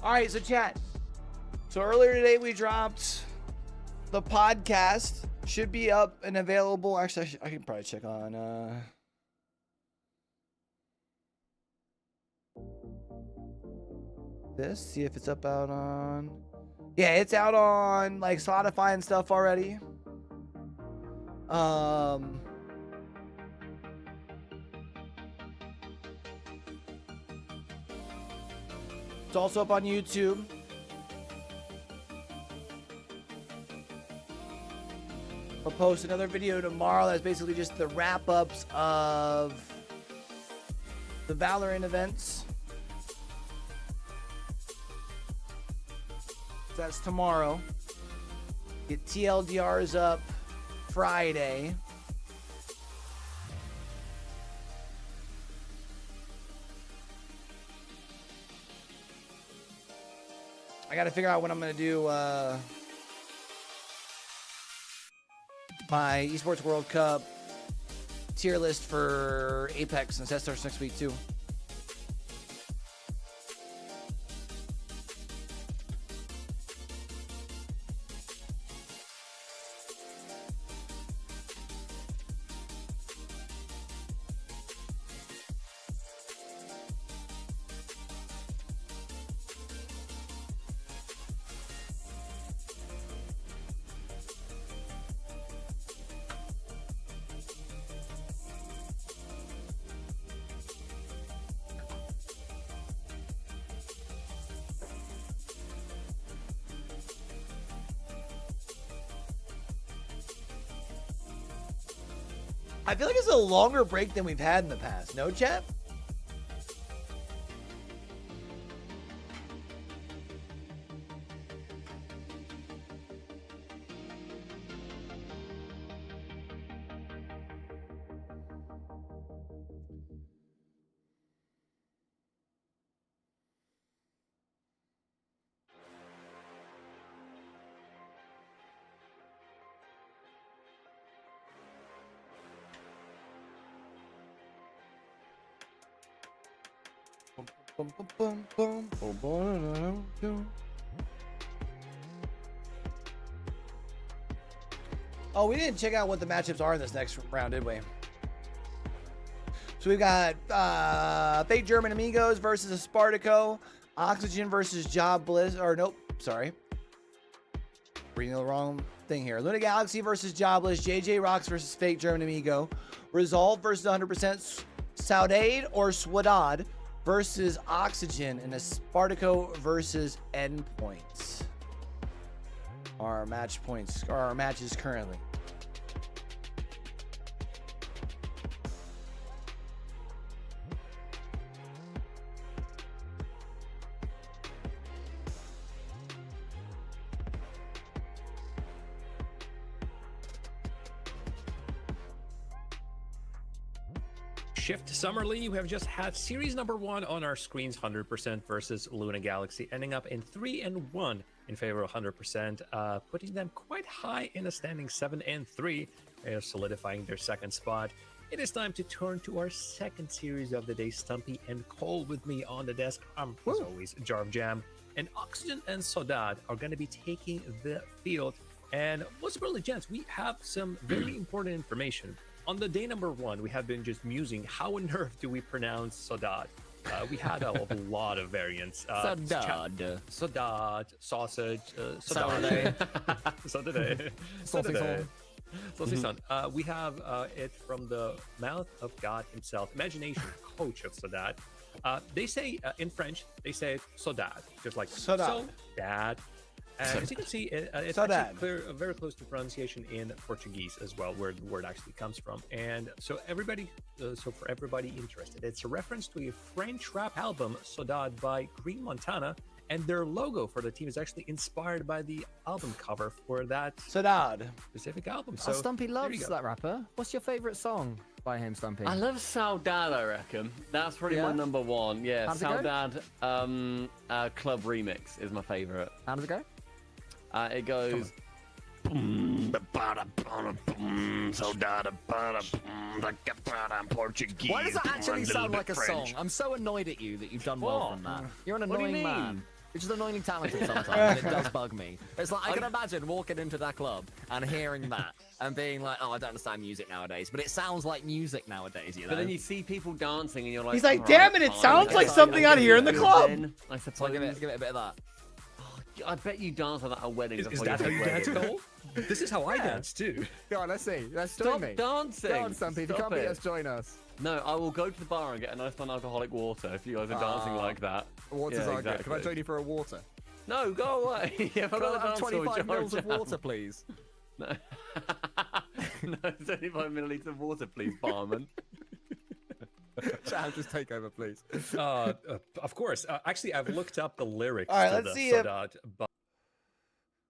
All right, so chat. So earlier today we dropped the podcast. Should be up and available. Actually, I can probably check on this. See if it's up out on. Yeah, it's out on like Spotify and stuff already. It's also up on YouTube. I'll post another video tomorrow that's basically just the wrap-ups of the Valorant events. That's tomorrow. Get TLDRs up Friday. I gotta figure out when I'm gonna do my Esports World Cup tier list for Apex, since that starts next week too. I feel like it's a longer break than we've had in the past. No, chat? Oh, we didn't check out what the matchups are in this next round, did we? So we've got Fake German Amigos versus Spartaco, Oxygen versus Job Bliss, or nope, sorry. Reading the wrong thing here. Luna Galaxy versus Jobless, JJ Rocks versus Fake German Amigo, Resolve versus 100% Saudade or Swadad versus Oxygen, and a Spartaco versus Endpoints. Our match points, or our matches currently. Shift Summer League, we have just had series number 1 on our screens, 100% versus Luna Galaxy, ending up in 3-1 in favor of 100%, putting them quite high in a standing 7-3. They are solidifying their second spot. It is time to turn to our second series of the day. Stumpy and Cole with me on the desk. As always, Jarv Jam. And Oxygen and Saudade are going to be taking the field. And most importantly, gents, we have some very important information. On the day number 1, we have been just musing, how on earth do we pronounce Saudade? We had a lot of variants. Saudade. Saudade, sausage, Saudade. Saudade. Saudade. Saudade. We have it from the mouth of God himself, imagination coach of Saudade. They say, in French, they say Saudade, just like Saudade. Saudade. And as you can see, it's actually very close to pronunciation in Portuguese as well, where the word actually comes from. And so for everybody interested, it's a reference to a French rap album, Saudade by Green Montana, and their logo for the team is actually inspired by the album cover for that Saudade specific album. So Stumpy loves that rapper. What's your favorite song by him, Stumpy? I love Saudade, I reckon. That's probably my number one. Yeah, Saudade Club Remix is my favorite. How does it go? It goes. Portuguese. Why does that actually sound like a song? I'm so annoyed at you that you've done well from that. You're an annoying man. You're just annoyingly talented sometimes, and it does bug me. It's like, I can imagine walking into that club and hearing that and being like, oh, I don't understand music nowadays, but it sounds like music nowadays, you know? But then you see people dancing and you're like, he's like, damn it, it sounds like something out here in the club. I suppose. Give it a bit of that. I bet you dance like that at weddings. Is that how you dance, Cole? This is how I dance too. Go on, let's see. Let's Stop dancing. Go on, Stumpy. If you can't beat us, join us. No, I will go to the bar and get a nice non-alcoholic water if you guys are dancing like that. Water's are good. Can I join you for a water? No, go away. Yeah, Can I have 25 mils of water, please? No. No, 75 milliliters of water, please, barman. Chad, just take over, please. Of course. Actually, I've looked up the lyrics. All right, to let's the see if Saudade,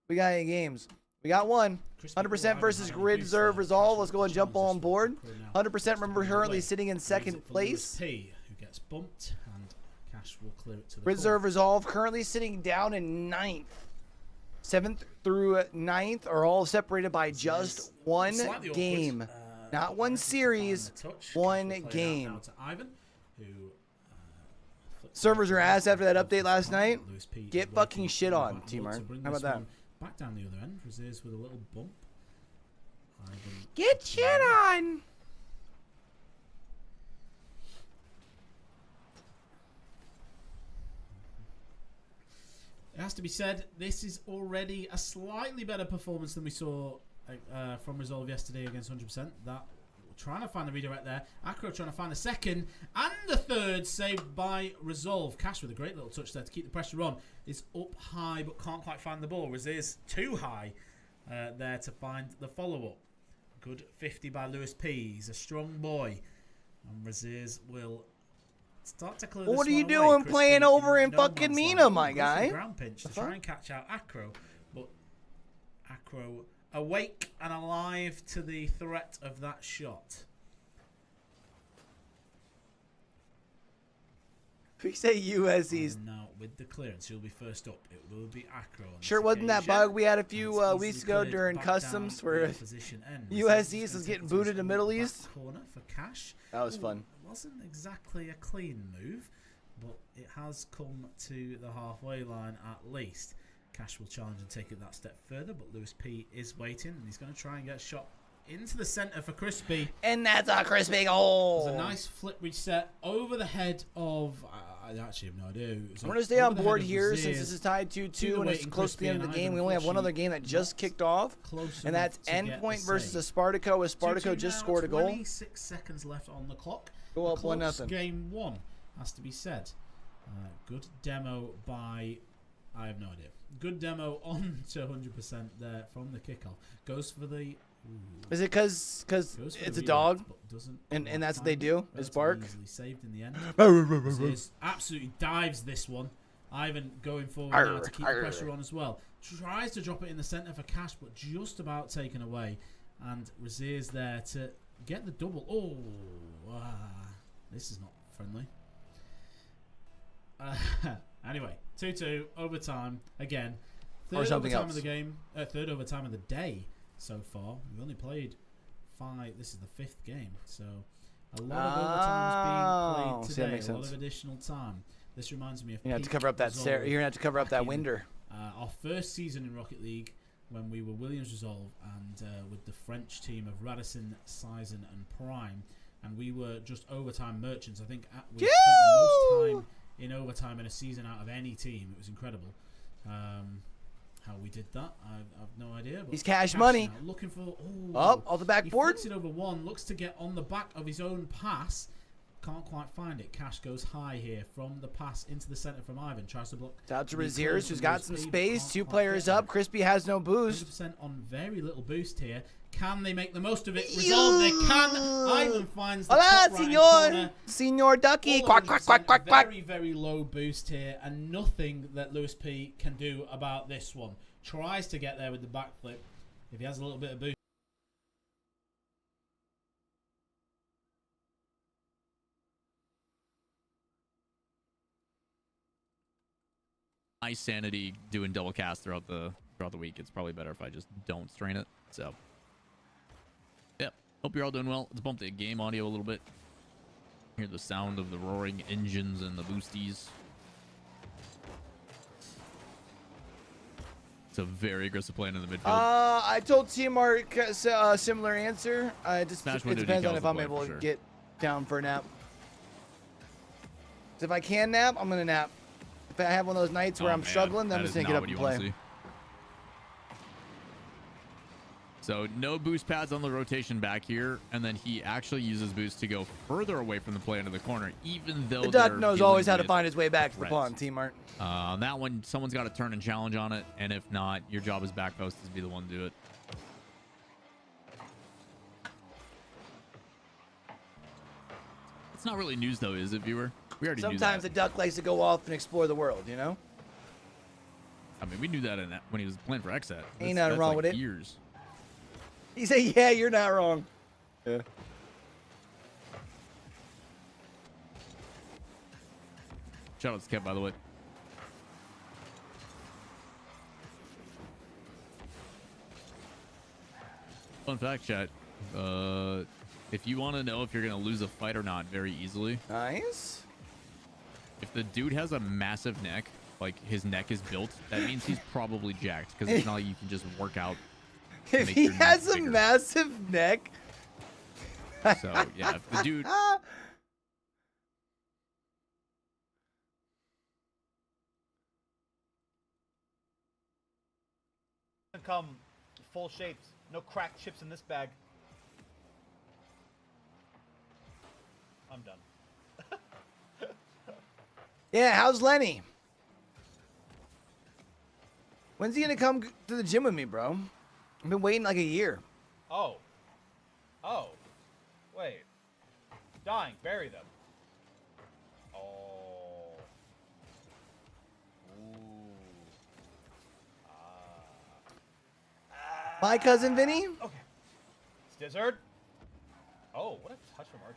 we got any games. We got one. 100% versus Grid Reserve Resolve. Let's go and jump on board. 100% remember currently sitting in second place. P, who gets bumped, and Cash will clear it to the Reserve Resolve currently sitting down in 9th. 7th through 9th are all separated by just one game. Not one series, one game. Servers are ass after that update last night. Get fucking shit on, T-Mark. How about that? Back down the other end. Reserves with a little bump. Get shit on! It has to be said, this is already a slightly better performance than we saw from Resolve yesterday against 100%. That trying to find the redirect there. Acro trying to find the second and the third, saved by Resolve. Cash with a great little touch there to keep the pressure on. Is up high but can't quite find the ball. Reserves too high there to find the follow-up. Good 50 by Lewis P. He's a strong boy. And Reserves will start to clear this what are you one away. doing playing over in fucking Mina, my guy? Ground pinch to try and catch out Acro, but Acro awake and alive to the threat of that shot. We say USC's. Now with the clearance, he'll be first up. It will be Acro. Sure wasn't that bug we had a few weeks ago during customs where USC's was getting booted to Middle East? Corner for Cash. That was fun. It wasn't exactly a clean move, but it has come to the halfway line at least. Cash will challenge and take it that step further, but Lewis P is waiting, and he's going to try and get a shot into the center for Crispy. And that's a Crispy goal. There's a nice flip reset over the head of. I actually have no idea. I'm going to stay on board here since this is tied 2-2 and it's close to the end of the game. We only have one other game that just kicked off, and that's Endpoint versus a Spartaco, as Spartaco just scored a goal. 26 seconds left on the clock. Go up 1-0. Game 1 has to be said. Good demo by. I have no idea. Good demo on to 100% there from the kickoff. Goes for the. Is it because it's a dog, and that's what they do? Is bark? Saved in the end. Absolutely dives this one. Ivan going forward now to keep the pressure on as well. Tries to drop it in the center for Cash, but just about taken away. And Razir's there to get the double. Oh, this is not friendly. Anyway, 2-2 overtime again. Third overtime of the game. Third overtime of the day. So far, we've only played 5. This is the 5th game, so a lot of overtime is being played today. A lot of additional time. This reminds me of. You have to cover up that. You're gonna have to cover up that winder. Our first season in Rocket League, when we were Williams Resolve and with the French team of Radisson, Sizen, and Prime, and we were just overtime merchants. I think we spent the most time in overtime in a season out of any team. It was incredible. How we did that, I have no idea. But he's cash money. Looking for all the backboard. He flicks it over one. Looks to get on the back of his own pass. Can't quite find it. Cash goes high here from the pass into the center from Ivan. Tries to block. Out to Raziers, who's got some space. 2 players up. Crispy has no boost. 100% on very little boost here. Can they make the most of it? Resolve, they can. Ivan finds the top right corner. Senor Ducky. Quack, quack, quack, quack, quack. Very, very low boost here, and nothing that Lewis P can do about this one. Tries to get there with the backflip. If he has a little bit of boost. My sanity doing double cast throughout the week. It's probably better if I just don't strain it. So, yep. Hope you're all doing well. Let's bump the game audio a little bit. Hear the sound of the roaring engines and the boosties. It's a very aggressive plan in the midfield. I told T-Mark a similar answer. It depends on if I'm able to get down for a nap. So if I can nap, I'm gonna nap. If I have one of those nights where I'm struggling, then I'm just gonna get up and play. So no boost pads on the rotation back here, and then he actually uses boost to go further away from the play into the corner, even though the Duck knows always how to find his way back to the pawn, T-Mart. On that one, someone's got to turn and challenge on it, and if not, your job as back post is to be the one to do it. It's not really news though, is it, viewer? We already knew that. Sometimes the Duck likes to go off and explore the world, you know? I mean, we knew that when he was playing for XSET. Ain't nothing wrong with it. Years. He said, yeah, you're not wrong. Yeah. Shout out to Kev, by the way. Fun fact, chat. If you want to know if you're going to lose a fight or not very easily. Nice. If the dude has a massive neck, like his neck is built, that means he's probably jacked, because it's not like you can just work out. If he has a massive neck. So, yeah, if the dude... Come full shapes. No cracked chips in this bag. I'm done. Yeah, how's Lenny? When's he gonna come to the gym with me, bro? I've been waiting like a year. Oh. Oh. Wait. Dying. Bury them. Oh. Ooh. My cousin Vinny? Okay. Stizzard. Oh, what a touch from Archer.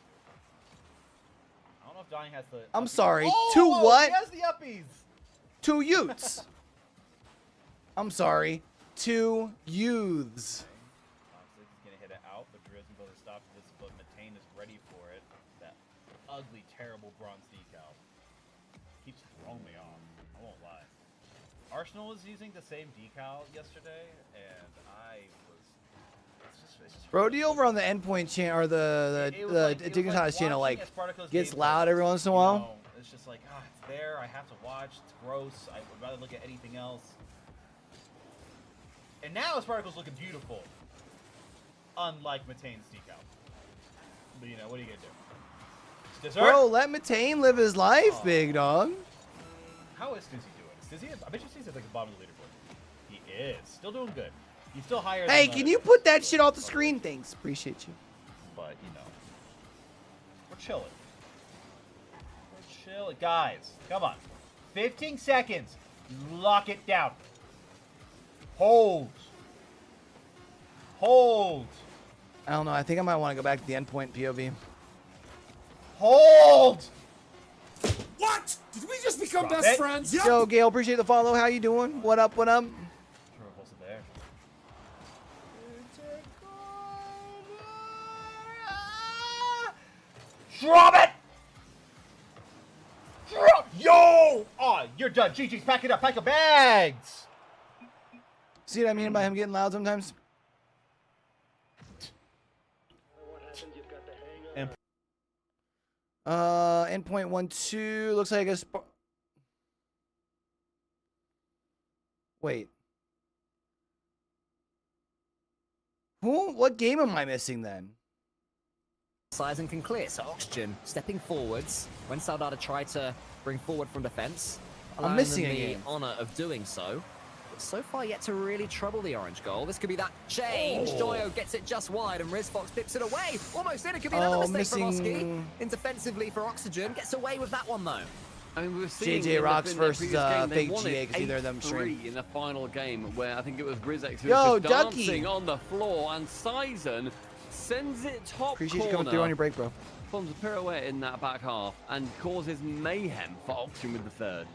I don't know if Dying has the... I'm sorry. Oh, Two what? He has the uppies. 2 youths. I'm sorry. 2 youths. Honestly, he's going to hit it out, but Drew isn't going to stop this, but Matane is ready for it. That ugly, terrible bronze decal. Keeps throwing me off. I won't lie. Arsenal was using the same decal yesterday, and I was... It's just Brody over on the endpoint channel, or the Dignitas channel, like, gets loud every once in a while. You know, it's just like, it's there, I have to watch, it's gross, I would rather look at anything else. And now Spartacle's looking beautiful. Unlike Matane's decal. But you know, what are you gonna do? Stizzer? Bro, let Matane live his life, big dog. How is Stizzy doing? I bet you Stizzy's at like the bottom of the leaderboard. He is. Still doing good. He's still higher Hey, than can you put that shit off the screen? Thanks. Appreciate you. But, you know. We're chilling. We're chilling. Guys, come on. 15 seconds. Lock it down. Hold. Hold. I don't know. I think I might want to go back to the endpoint POV. Hold. What? Did we just become best friends? Yep. Yo, Gail, appreciate the follow. How you doing? What up? What up? Drop it! Drop! Yo! Oh, you're done. GG's, pack it up. Pack your bags. See what I mean by him getting loud sometimes? Endpoint 1-2 looks like a Wait. What game am I missing then? Sizen can clear, so Oxygen stepping forwards when Saudade tried to bring forward from defense. I'm missing the again. honor of doing so. But so far yet to really trouble the orange goal. This could be that change. Joyo gets it just wide and RizFox pips it away. Almost in. It could be another mistake from Oski. In defensively for Oxygen. Gets away with that one though. I mean, we've seen JJ Rocks versus Fake GA, because either of them stream. in the final game where I think it was Grizex who Yo, was just Ducky. dancing on the floor, and Sizen sends it top Appreciate corner. you coming through on your break, bro. Forms a pirouette in that back half and causes mayhem for Oxygen with the third.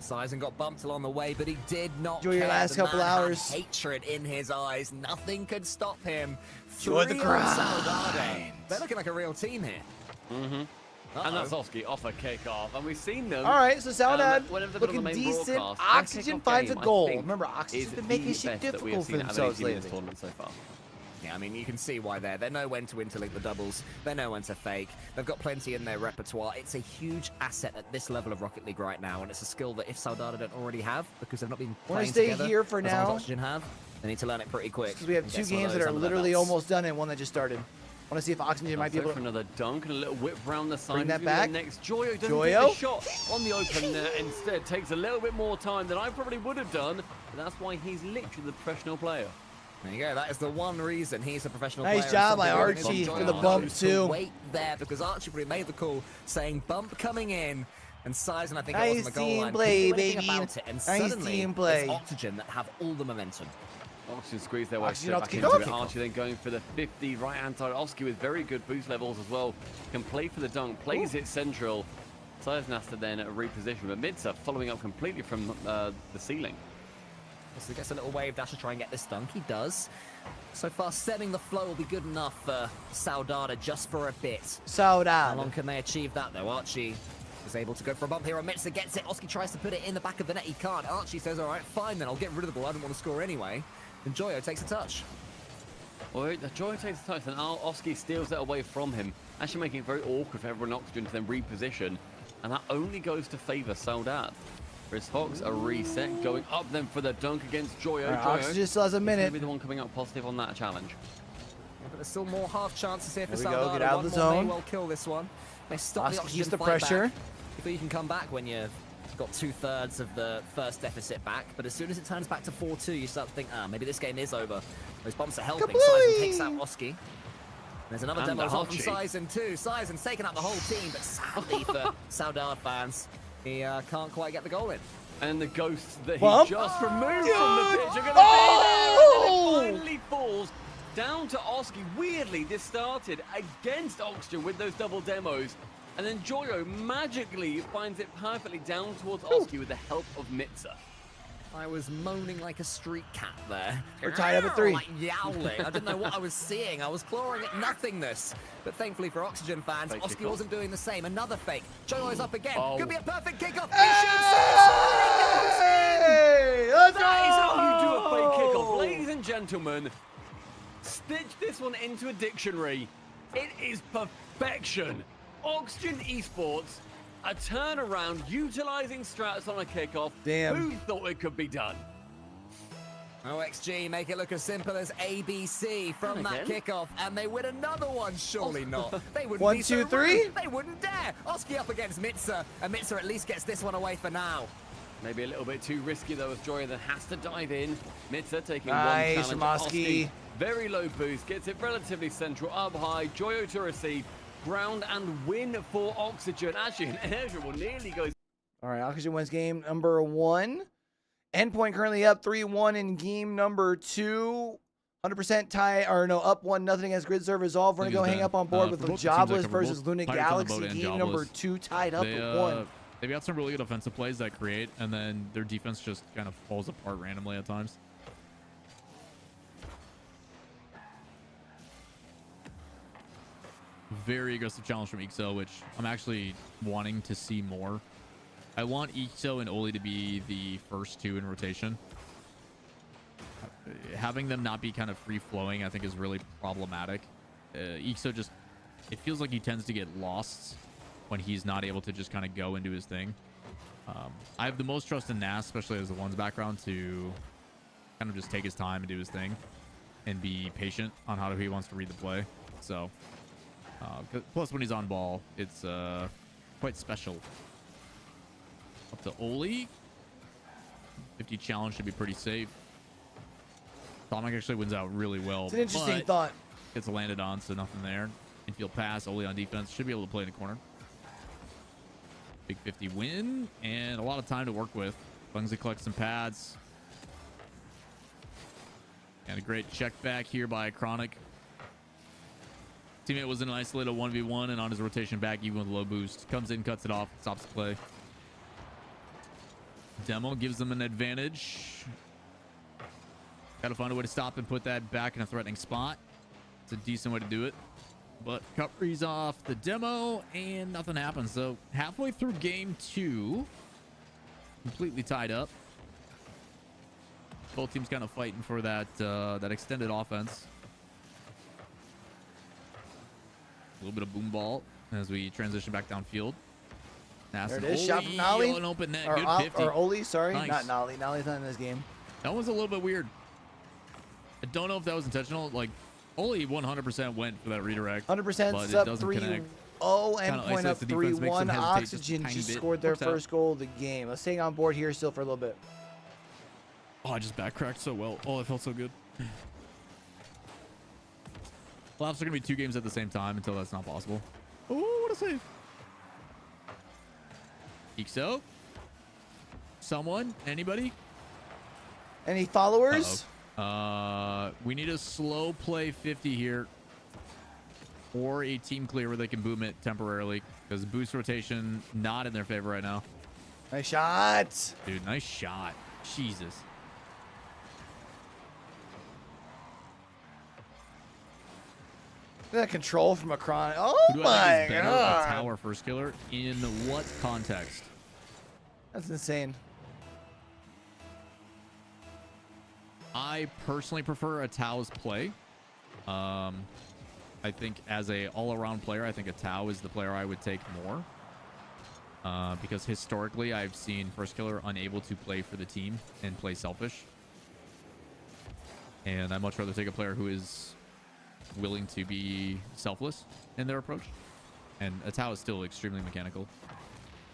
Sizen got bumped along the way, but he did not Enjoy your care. last The couple man had hours. hatred in his eyes. Nothing could stop him. Enjoy the 3 on grind. Saudade. They're looking like a real team here. And that's Oski off a kickoff, and we've seen them. All right, so Saudade whenever they've been on looking the main decent. broadcast, their Oxygen kickoff finds a game, I goal. think, Remember, Oxygen's is been making the shit best that we have difficult for seen out of themselves any team in this lately. tournament so far. Yeah, I mean, you can see why they know when to interlink the doubles. They know when to fake. They've got plenty in their repertoire. It's a huge asset at this level of Rocket League right now, and it's a skill that if Saudade don't already have, because they've not been Wanna playing stay together here for as long as now? Oxygen have, they need to learn it pretty quick. Because we have and 2 get some of games that those are under their literally belts. almost done and one that just started. Want to see if Oxygen might be able for to. another dunk and a little whip round the side. Bring that Who's gonna back. be the next Joyo doesn't Joyo? take the shot on the open net. Instead, takes a little bit more time than I probably would have done. But that's why he's literally the professional player. There you go. That is the one reason he's a professional Nice player. job by Something Archie Joyo for the knows bump, to too. Wait there because Archie probably made the call saying bump coming in. And Sizen, I think, Nice it was on the goal team line. play, Couldn't do anything baby. about it, and Nice suddenly team play. it's Oxygen that have all the momentum. Oxygen squeezed their way Oxygen straight off back the into kickoff. it. Archie then going for the 50 right-hand side. Oski with very good boost levels as well. Can play for the dunk, plays it central. Sizen has to then reposition, but Midza following up completely from the ceiling. So he gets a little wave dash to try and get this dunk. He does. So far, setting the flow will be good enough for Saudade just for a bit. How long Saudade. can they achieve that, though? Archie is able to go for a bump here. Mitza gets it. Oski tries to put it in the back of the net. He can't. Archie says, all right, fine then. I'll get rid of the ball. I don't want to score anyway. And Joyo takes a touch. Well, Joyo takes the touch, and Oski steals it away from him, actually making it very awkward for everyone Oxygen to then reposition. And that only goes to favour Saudade. RizFox, a reset, going up then for the dunk against Joyo. Right, Joyo Oxygen still has a is minute. gonna be the one coming out positive on that challenge. Yeah, but there's still more half chances here for There we Saudade. go, get out of One the more may zone. well kill this one. They stop the Oski Oxygen keeps the fight pressure. back. Before you can come back when you've got 2/3 of the first deficit back. But as soon as it turns back to 4-2, you start to think, maybe this game is over. Those bumps are helping. Sizen takes out Oski. There's another And demo as well from Archie. Sizen too. Sizen's taking out the whole team, but sadly for Saudade fans, he can't quite get the goal in. And the ghosts that he Bump. just removed from the pitch are going to be there. And then it finally falls down to Oski. Weirdly, this started against Oxygen with those double demos. And then Joyo magically finds it perfectly down towards Oski with the help of Mitza. I was moaning like a street cat there. We're tied up at 3. Like yowling. I didn't know what I was seeing. I was clawing at nothingness. But thankfully for Oxygen fans, Fake Oski kickoff. wasn't doing the same. Another fake. Joyo's up again. Oh. Could be a perfect kickoff. Hey, let's That is how you do a fake go! kickoff. Ladies and gentlemen, stitch this one into a dictionary. It is perfection. Oxygen Esports, a turnaround utilizing strats on a kickoff. Damn. Who thought it could be done? OXG make it look as simple as ABC from And that again. kickoff, and they win another one. Surely not. They wouldn't 1, be 2, so 3. rude. They wouldn't dare. Oski up against Mitza, and Mitza at least gets this one away for now. Maybe a little bit too risky though, as Joyo then has to dive in. Mitza taking Nice one from challenge. Oski. Very low boost, gets it relatively central, up high. Joyo to receive. Ground and win for Oxygen. Actually, an air will nearly go. All right, Oxygen wins game number 1. Endpoint currently up 3-1 in game number 2. 100% tie, or no, up 1-0 against Grid Resolve. We're going to go hang up on board with for both the teams, Jobless like, we're versus both Luna Pirates on the Galaxy. boat and Game number Jobless. 2 tied up They, at 1. they've got some really good offensive plays that create, and then their defense just kind of falls apart randomly at times. Very aggressive challenge from Ixo, which I'm actually wanting to see more. I want Ixo and Oli to be the first 2 in rotation. Having them not be kind of free-flowing, I think, is really problematic. Ixo just... It feels like he tends to get lost when he's not able to just kind of go into his thing. I have the most trust in Nas, especially as the one's background, to kind of just take his time and do his thing and be patient on how he wants to read the play. So Plus, when he's on ball, it's quite special. Up to Oli. 50 challenge should be pretty safe. Tomek actually wins out really well. It's an interesting thought. Gets landed on, so nothing there. Infield pass, Oli on defense. Should be able to play in the corner. Big 50 win, and a lot of time to work with. Bungsley collects some pads. And a great check back here by Chronic. Teammate was in an isolated 1v1, and on his rotation back, even with low boost. Comes in, cuts it off, stops the play. Demo gives them an advantage. Gotta find a way to stop and put that back in a threatening spot. It's a decent way to do it. But Cupree's off the demo, and nothing happens. So halfway through game 2, completely tied up. Both teams kind of fighting for that that extended offense. A little bit of boom ball as we transition back downfield. There it is, shot from Nolly. An open net. Or, Good 50. or Oli, sorry, Nice. not Nolly. Nolly's not in this game. That was a little bit weird. I don't know if that was intentional. Like, Oli 100% went for that redirect. 100% sub 3-0 and point up 3-1. Oxygen just scored their first goal of the game. Let's stay on board here still for a little bit. Oh, I just backcracked so well. Oh, it felt so good. Laps are going to be 2 games at the same time until that's not possible. Oh, what a save. Ixo? Someone? Anybody? Any followers? We need a slow play 50 here. Or a team clear where they can boom it temporarily. Because boost rotation not in their favor right now. Nice shot. Dude, nice shot. Jesus. That control from a Chronic. Oh Who do I think my is better, god. a tower first killer in what context? That's insane. I personally prefer a Tao's play. I think as a all-around player, I think a Tao is the player I would take more. Because historically, I've seen first killer unable to play for the team and play selfish. And I'd much rather take a player who is willing to be selfless in their approach. And a Tao is still extremely mechanical.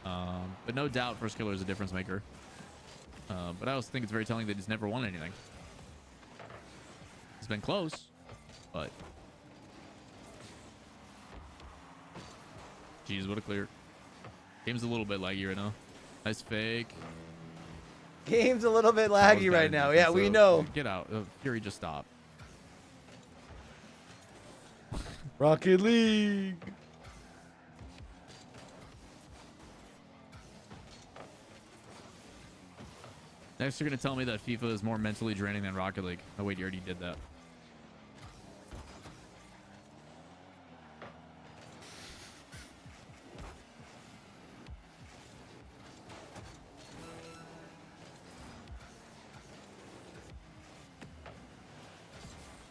But no doubt first killer is a difference maker. But I also think it's very telling that he's never won anything. It's been close, but jeez, what a clear. Game's a little bit laggy right now. Nice fake. Game's a little bit laggy right now. Yeah, we know. Get out. Fury, just stop. Rocket League. Next, you're going to tell me that FIFA is more mentally draining than Rocket League. Oh, wait, you already did that.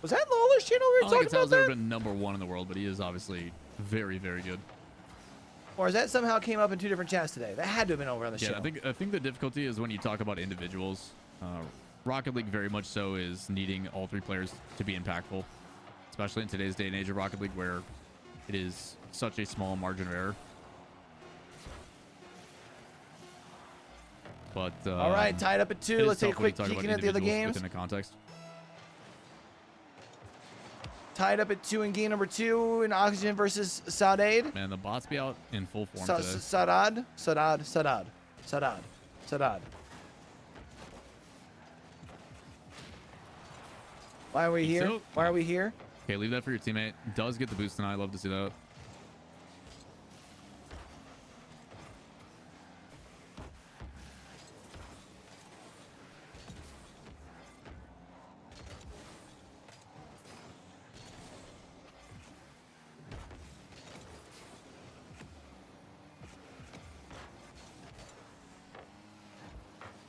Was that Lawler's channel we were talking about Tao's that? never been #1 in the world, but he is obviously very, very good. Or is that somehow came up in 2 different chats today? That had to have been over on the Yeah, show. I think the difficulty is when you talk about individuals. Rocket League very much so is needing all 3 players to be impactful, especially in today's day and age of Rocket League where it is such a small margin of error. But all right, tied up at 2. Let's take a quick peek peek at the other games. within a context. Tied up at 2 in game number 2 in Oxygen versus Saudade. Man, the bots be out in full form today. Sadad. Why are we here? Why are we here? Okay, leave that for your teammate. Does get the boost tonight. Love to see that.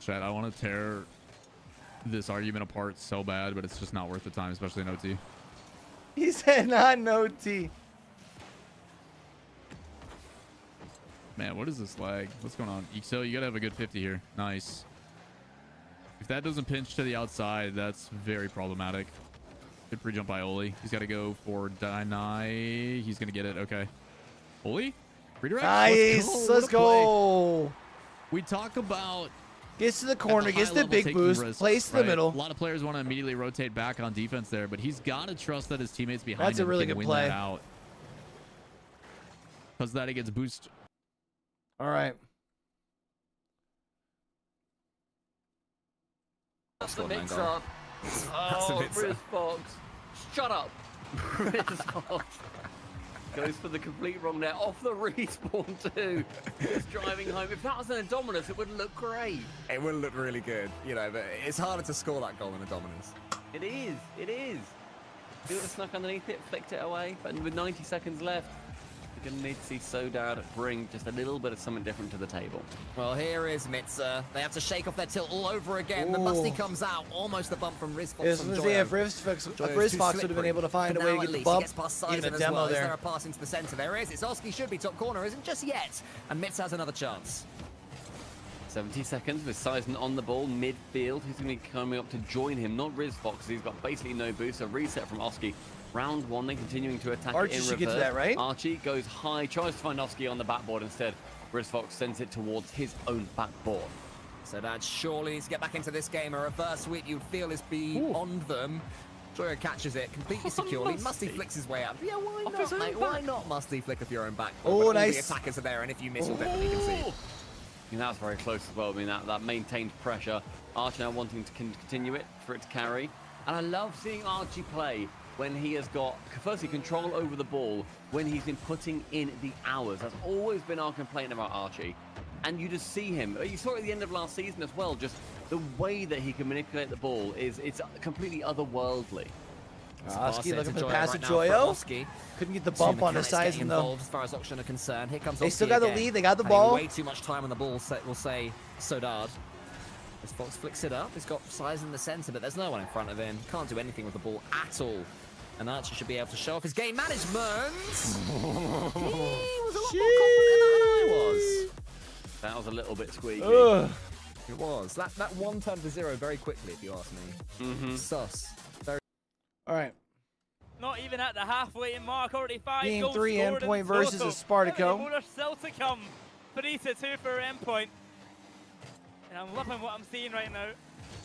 Chat, I want to tear this argument apart so bad, but it's just not worth the time, especially in OT. He said not an OT. Man, what is this lag? What's going on? Ixo, you gotta have a good 50 here. Nice. If that doesn't pinch to the outside, that's very problematic. Good free jump by Oli. He's got to go for deny. He's going to get it. Okay. Oli? Redirect. Nice. Let's go. We talk about... Gets to the corner, gets the big boost, plays to the middle. A lot of players want to immediately rotate back on defense there, but he's got to trust that his teammates behind That's a him really can good win play. that out. Because that he gets boost. All right. That's the mix-up. Oh, Rizfox. Shut up. Rizfox. Goes for the complete wrong there. Off the respawn, too. Just driving home. If that was an Indominus, it would look great. It would look really good, you know, but it's harder to score that goal in Indominus. It is. It is. He would have snuck underneath it, flicked it away. But with 90 seconds left, we're going to need to see Sodad bring just a little bit of something different to the table. Well, here is Mitza. They have to shake off their tilt all over again. The musty comes out. Almost a bump from Rizfox. If Rizfox would have been able to find a way to get the bump, even a demo there. Is there a pass into the center? There is. It's Oski should be top corner, isn't just yet. And Mitza has another chance. 70 seconds with Sizen on the ball, midfield. Who's going to be coming up to join him? Not Rizfox. He's got basically no boost. A reset from Oski. Round one, then continuing to attack Archie it in should reverse. get to that, right? Archie goes high, tries to find Oski on the backboard instead. Rizfox sends it towards his own backboard. So that surely needs to get back into this game. A reverse sweep you'd feel is beyond them. Joyo catches it completely securely. Musty flicks his way up. Yeah, why not, mate? Why not Musty flick off your own back? Oh, nice. All the attackers are there, and if you miss, you'll definitely concede. And that's very close as well. I mean, that maintained pressure. Archie now wanting to continue it for it to carry. And I love seeing Archie play when he has got, firstly, control over the ball, when he's been putting in the hours. That's always been our complaint about Archie. And you just see him. You saw it at the end of last season as well. Just the way that he can manipulate the ball it's completely otherworldly. Oski looking for the pass to Joyo. Couldn't get the bump on his Sizen though. As far as auction are concerned, here comes they Oski still got again. the lead. They got the Having ball. Way too much time on the ball. We'll say Sodad. As Fox flicks it up, he's got Sizen in the center, but there's no one in front of him. Can't do anything with the ball at all. And Archie should be able to show off his game management. He was a lot more confident than I was. That was a little bit squeaky. It was. That one turned to 0 very quickly, if you ask me. Sus. All right. Not even at the halfway mark, already 5 Game goals 3 scored Endpoint in versus total. a Spartaco. More still to come. 3-2 for Endpoint. And I'm loving what I'm seeing right now.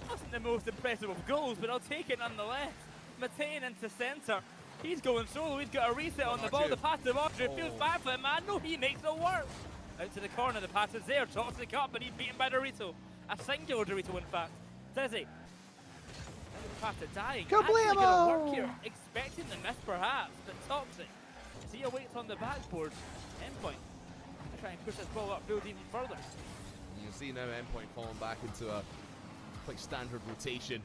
Wasn't the most impressive of goals, but I'll take it nonetheless. Matane into centre. He's going solo. He's got a reset on the ball. The pass to Archer feels bad for him, man. No, he makes it work. Out to the corner. The pass is there. Toxic up, but he's beaten by Dorito. A singular Dorito, in fact. Dizzy. Pass to Dying. Actually gonna work here. Expecting the miss, perhaps, but Toxic. See a waits on the backboard. Endpoint. Try and push this ball upfield even further. You see now Endpoint falling back into a quite standard rotation.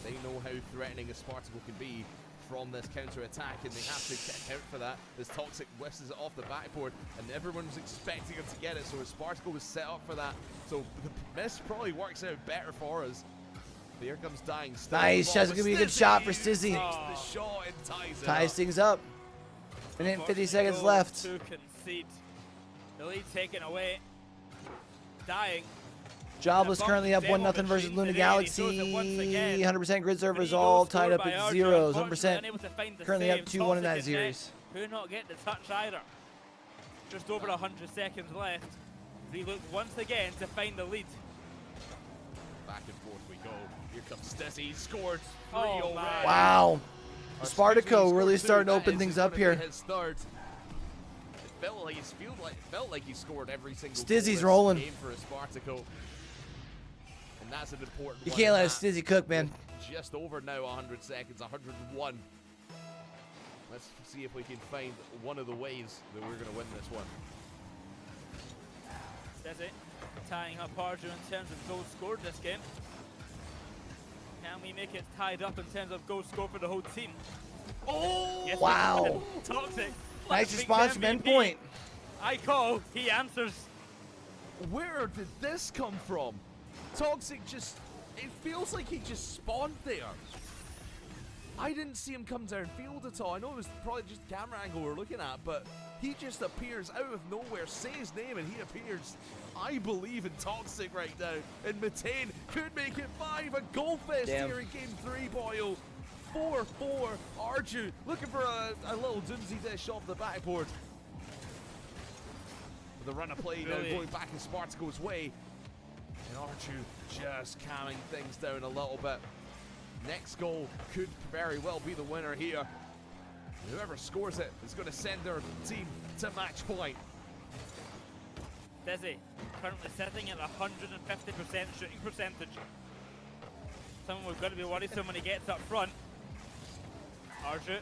They know how threatening a Spartaco can be from this counter-attack, and they have to account for that as Toxic whisks it off the backboard, and everyone's expecting him to get it, so Spartaco was set up for that. So the miss probably works out better for us. But here comes Dying. Nice, that's going to be a good shot for Stizzy. The shot and ties things up. Minute and 50 seconds left. To concede. The lead taken away. Dying. Jobless currently up 1-0 versus Luna Galaxy. 100% grid servers all tied up at zeros. 100% currently up 2-1 in that series. Who not get the touch either. Just over 100 seconds left. Relook once again to find the lead. Back and forth we go. Here comes Stizzy. Scored 3 already. Wow. Spartaco really starting to open things up here. His third. It felt like he scored every single Stizzy's goal rolling. game for a Spartaco. And that's an important You one. can't let Stizzy cook, man. Just over now 100 seconds, 101. Let's see if we can find one of the ways that we're going to win this one. Stizzy tying up Arju in terms of goals scored this game. Can we make it tied up in terms of goals scored for the whole team? Oh! Yes, wow. Toxic. Nice response from Endpoint. I call, he answers. Where did this come from? Toxic just, it feels like he just spawned there. I didn't see him come downfield at all. I know it was probably just the camera angle we're looking at, but he just appears out of nowhere, say his name, and he appears. I believe in Toxic right now. And Matane could make it 5. A goal fest here in Game 3, Boyle. 4-4. Arju looking for a little Doomsday dish off the backboard. The run of play now going back in Spartacle's way. And Arju just calming things down a little bit. Next goal could very well be the winner here. Whoever scores it is going to send their team to match point. Dizzy currently sitting at 150% shooting percentage. Someone we've got to be worried so when he gets up front. Arju. The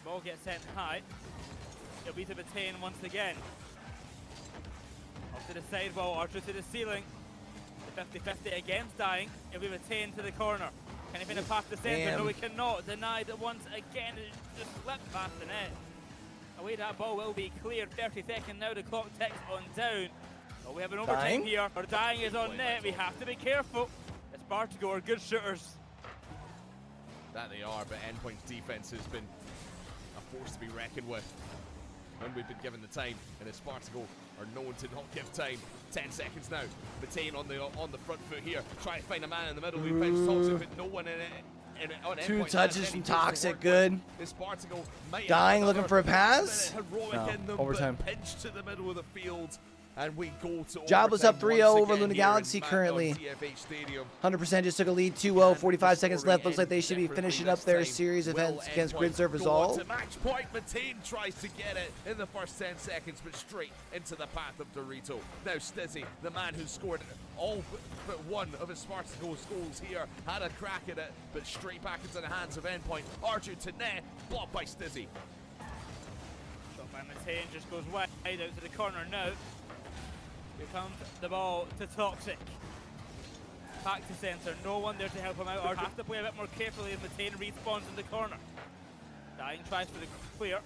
ball gets sent high. It'll be to Matane once again. Off to the sidewall, Arju to the ceiling. The 50-50 against Dying. It'll be Matane to the corner. Can he finish past the centre? Damn. No, he cannot. Denied it once again. It just slipped past the net. Away that ball will be cleared. 30 seconds now. The clock ticks on down. Oh, we have an overtime Dying? here. Our Dying is on net. We have to be careful. The Spartaco are good shooters. That they are, but Endpoint's defense has been a force to be reckoned with when we've been given the time, and the Spartaco are known to not give time. 10 seconds now. Matane on the front foot here, trying to find a man in the middle. We found Toxic, but no one in it. On Two Endpoint. touches from Toxic, good. The Spartaco might Dying, have looking for a pass? heroic No, in them, overtime. but pinch to the middle of the field. And we go to Jobless overtime up 3-0 once over again Luna here in Galaxy Maddox currently. TFH Stadium. 100% just took a lead 2-0, 45 seconds left. Looks like they should be finishing up their series events against Gridsurf Resolve. To match point, Matane tries to get it in the first 10 seconds, but straight into the path of Dorito. Now Stizzy, the man who scored all but one of his Spartacos goals here, had a crack at it, but straight back into the hands of Endpoint. Arju to net, blocked by Stizzy. Shot by Matane just goes wide out to the corner now. Here comes the ball to Toxic. Back to centre, no one there to help him out. Arju has to play a bit more carefully as Matane respawns in the corner. Dying tries for the clear.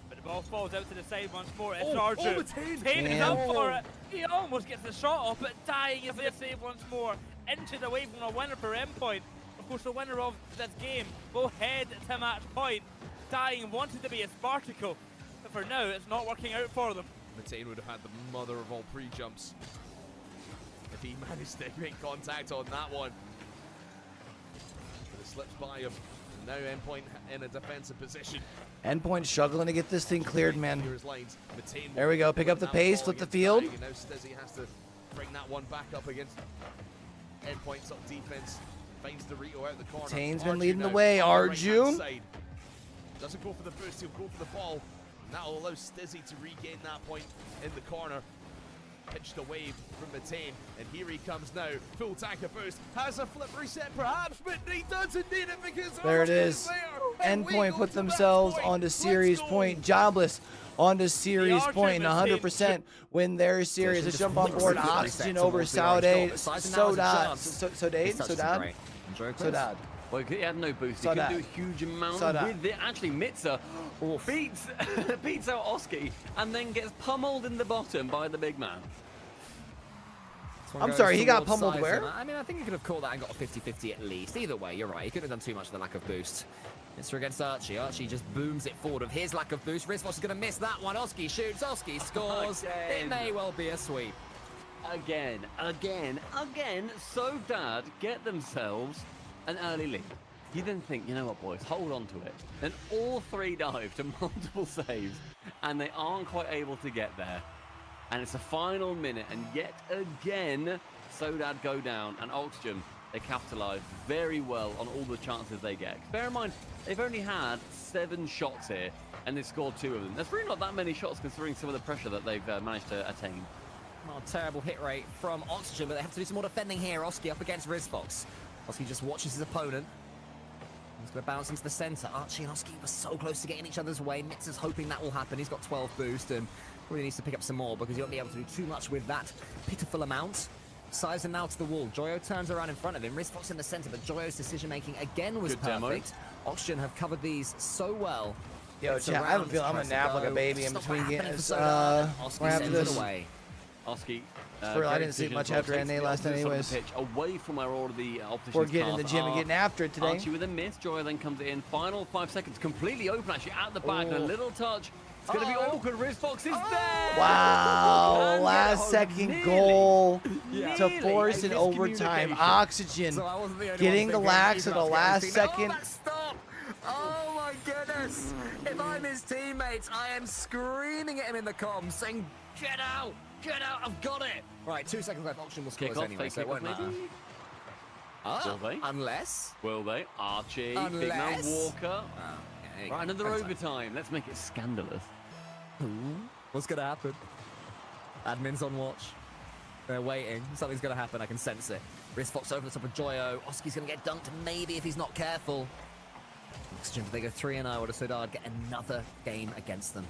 But the ball falls out to the side once more. It's Arju. Matane is up for it. He almost gets the shot off, but Dying is there to save once more. Inches away from a winner for Endpoint. Of course, the winner of this game will head to match point. Dying wanted to be a Spartaco, but for now, it's not working out for them. Matane would have had the mother of all pre-jumps if he managed to make contact on that one. But it slips by him. Now Endpoint in a defensive position. Endpoint struggling to get this thing cleared, man. Here's Lines. Matane There we go. Pick up the pace, flip the field. And now Stizzy has to bring that one back up against Endpoint's up defense. Finds Dorito out the corner. Matane's been Arju leading the now way. on the right-hand Arju. side. Doesn't go for the boost, he'll go for the ball. And that'll allow Stizzy to regain that point in the corner. Pitched away from Matane, and here he comes now. Full tanker boost, has a flip reset perhaps, but he doesn't need it because There it Arju is. there. And we Endpoint go put to themselves match point. onto Let's series go. point. Jobless onto series Arju point and Matane 100% win their series. Let's jump on board. Oxygen over Saudade. Sodad. Well, he had no boost. He Saw couldn't that. do a huge amount Saw that. with it. Actually, Mitza beats out Oski and then gets pummeled in the bottom by the big man. I'm sorry, he got pummeled where? I mean, I think he could have called that and got a 50-50 at least. Either way, you're right. He couldn't have done too much with the lack of boost. Mr. against Archie. Archie just booms it forward of his lack of boost. Rizvos is going to miss that one. Oski shoots. Oski scores. It may well be a sweep. Again. So Dad get themselves an early lead. You then think, you know what, boys, hold on to it. Then all three dive to multiple saves, and they aren't quite able to get there. And it's a final minute, and yet again, Sodad go down, and Oxygen, they capitalise very well on all the chances they get. Bear in mind, they've only had 7 shots here, and they've scored 2 of them. That's really not that many shots considering some of the pressure that they've managed to attain. Oh, terrible hit rate from Oxygen, but they have to do some more defending here. Oski up against Rizfox. Oski just watches his opponent. He's going to bounce into the centre. Archie and Oski were so close to getting each other's way. Mitza's hoping that will happen. He's got 12 boost and really needs to pick up some more because he won't be able to do too much with that pitiful amount. Sizer now to the wall. Joyo turns around in front of him. Rizfox in the centre, but Joyo's decision-making again was perfect. Oxygen have covered these so well. Yo, chat, I have a feeling I'm going to nap like a baby in between games. We're after this. Oski. I didn't sleep much after NA last night anyways. Pitch, away from where all of the opposition's We're getting in the cars gym are. and getting after it today. Archie with a miss. Joya then comes in. Final 5 seconds. Completely open actually at the back. A little touch It's going to be awkward. Rizfox is there. Wow, And last second nearly. goal Yeah. to force an overtime. Oxygen getting the lax at the last second. Oh, stop! Oh my goodness! If I'm his teammates, I am screaming at him in the comms, saying, "Get out! Get out! I've got it!" Right, 2 seconds left. Auction will score Kick off, anyway, fake so it kick off, won't matter. maybe? Ah, Will they? unless. Will they? Archie, Big Man Unless- Walker. Oh, yeah, Right, another overtime. overtime. Let's make it scandalous. What's gonna happen? Admin's on watch. They're waiting. Something's gonna happen. I can sense it. Rizfox over the top of Joyo. Oski's gonna get dunked, maybe if he's not careful. Oxygen, if they go 3-0, would have said I'd get another game against them.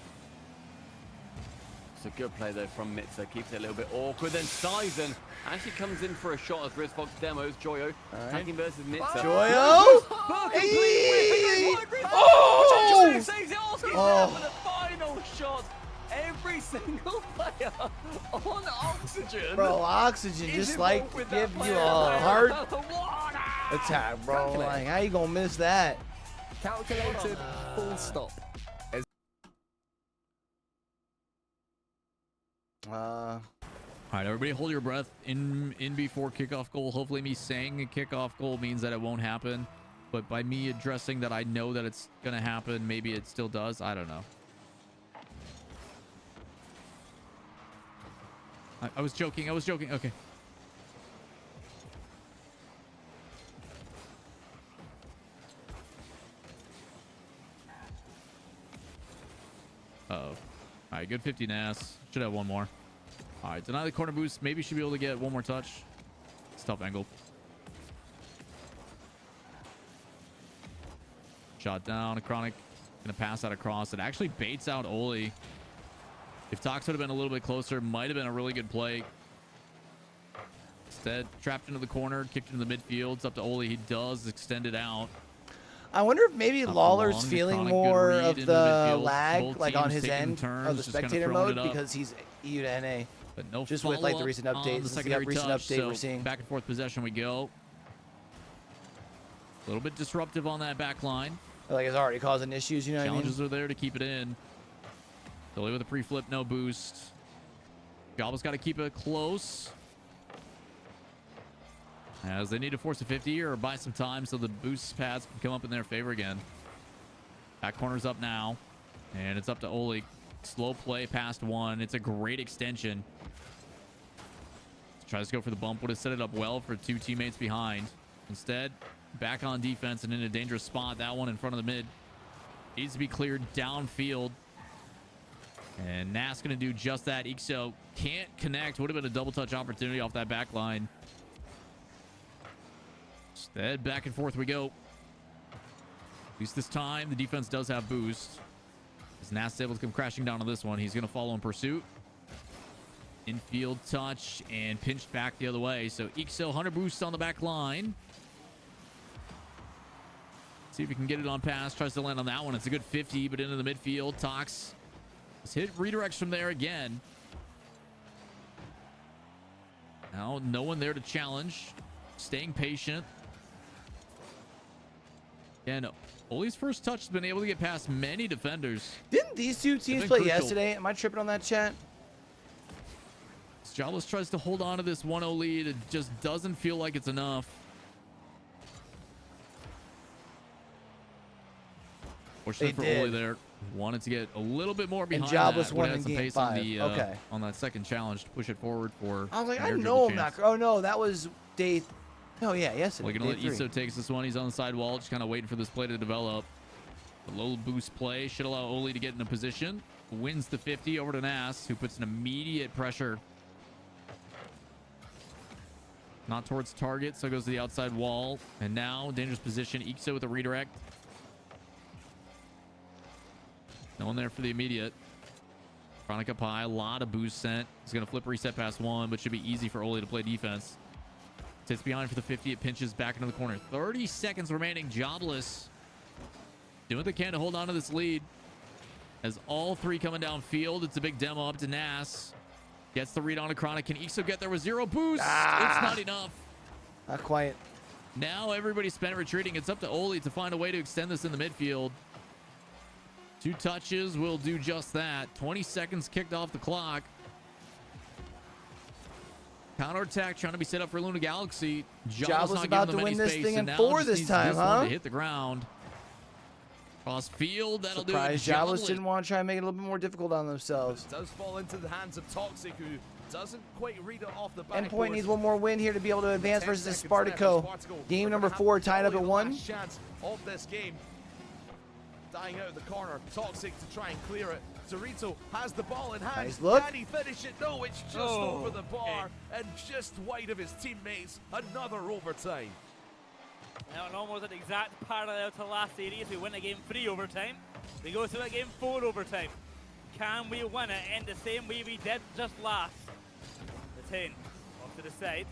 It's a good play though from Mitza. Keeps it a little bit awkward. Then Sizen actually comes in for a shot as Rizfox demos Joyo. Attacking versus Mitza. Joyo! Hey! Oh! Joyo saves it. Oski's there Oh. for the final shot. Every single player on Oxygen. Bro, Oxygen is just like involved with give that you player. a heart Water! attack, bro. Calculate. Like, how you gonna miss that? Calculated, full stop. All right, everybody hold your breath in before kickoff goal. Hopefully me saying a kickoff goal means that it won't happen. But by me addressing that I know that it's going to happen, maybe it still does. I don't know. I was joking. I was joking. Okay. Uh-oh. All right, good 50 Nas. Should have one more. All right, deny the corner boost. Maybe should be able to get one more touch. It's tough angle. Shot down. Chronic gonna pass that across. It actually baits out Oli. If Tox would have been a little bit closer, might have been a really good play. Instead, trapped into the corner, kicked into the midfield. It's up to Oli. He does extend it out. I wonder if maybe Up Lawler's long, feeling Chronic, more good read of into the midfield. lag, Both like on teams his taking end turns, of the just kinda spectator throwing mode it up. because he's EU to NA. But no Just with like the follow-up recent on updates, the this is the secondary recent touch, update so we're seeing. back and forth possession we go. A little bit disruptive on that back line. Like it's already causing issues, you know what I mean? Challenges are there to keep it in. Billy with a pre-flip, no boost. Jabba's got to keep it close. As they need to force a 50 or buy some time so the boost pads can come up in their favor again. Back corner's up now. And it's up to Oli. Slow play past one. It's a great extension. Tries to go for the bump. Would have set it up well for two teammates behind. Instead, back on defense and in a dangerous spot. That one in front of the mid. Needs to be cleared downfield. And Nas going to do just that. Ixo can't connect. Would have been a double touch opportunity off that back line. Instead, back and forth we go. At least this time, the defense does have boost. As Nas is able to come crashing down on this one, he's going to follow in pursuit. Infield touch and pinched back the other way. So Ixo, 100 boosts on the back line. See if he can get it on pass. Tries to land on that one. It's a good 50, but into the midfield. Tox has hit redirects from there again. Now, no one there to challenge. Staying patient. And Oli's first touch has been able to get past many defenders. Didn't these two teams been play crucial. yesterday? Am I tripping on that chat? Jawless tries to hold on to this 1-0 lead. It just doesn't feel like it's enough. Fortunate for Oli there. Wanted to get a little bit more behind Jobless that. won Would've in had some game pace on 5. the, Okay. on that second challenge to push it forward for. I was like, an I air know dribble I'm not. chance. Oh no, that was day. Oh yeah, yesterday. We're gonna let day 3. Iso takes this one. He's on the sidewall, just kind of waiting for this play to develop. A low boost play should allow Oli to get in a position. Wins the 50 over to Nas, who puts an immediate pressure. Not towards target, so goes to the outside wall. And now, dangerous position. Ixo with a redirect. No one there for the immediate. Chronic up high, a lot of boost sent. He's going to flip reset past one, but should be easy for Oli to play defense. Sits behind for the 50. It pinches back into the corner. 30 seconds remaining. Jobless doing what they can to hold on to this lead. As all three coming downfield, it's a big demo up to Nas. Gets the read on a Chronic. Can Ixo get there with 0 boost? It's not enough. Not quite. Now everybody's spent retreating. It's up to Oli to find a way to extend this in the midfield. 2 touches will do just that. 20 seconds kicked off the clock. Counterattack trying to be set up for Luna Galaxy. Jobless about to win this thing in 4 this time, huh? To hit the ground. Cross field, that'll do it. Jobless didn't want to try and make it a little bit more difficult on themselves. It does fall into the hands of Toxic, who doesn't quite read it off the back. Endpoint needs one more win here to be able to advance versus Spartaco. Game number 4 tied up at 1. Chance of this game. Dying out of the corner. Toxic to try and clear it. Dorito has the ball in hand. Nice look. Can he finish it? No, it's just over the bar and just wide of his teammates. Another overtime. Now, and almost an exact parallel to last series. We win a game 3 overtime. We go to a game 4 overtime. Can we win it in the same way we did just last? The 10 off to the side.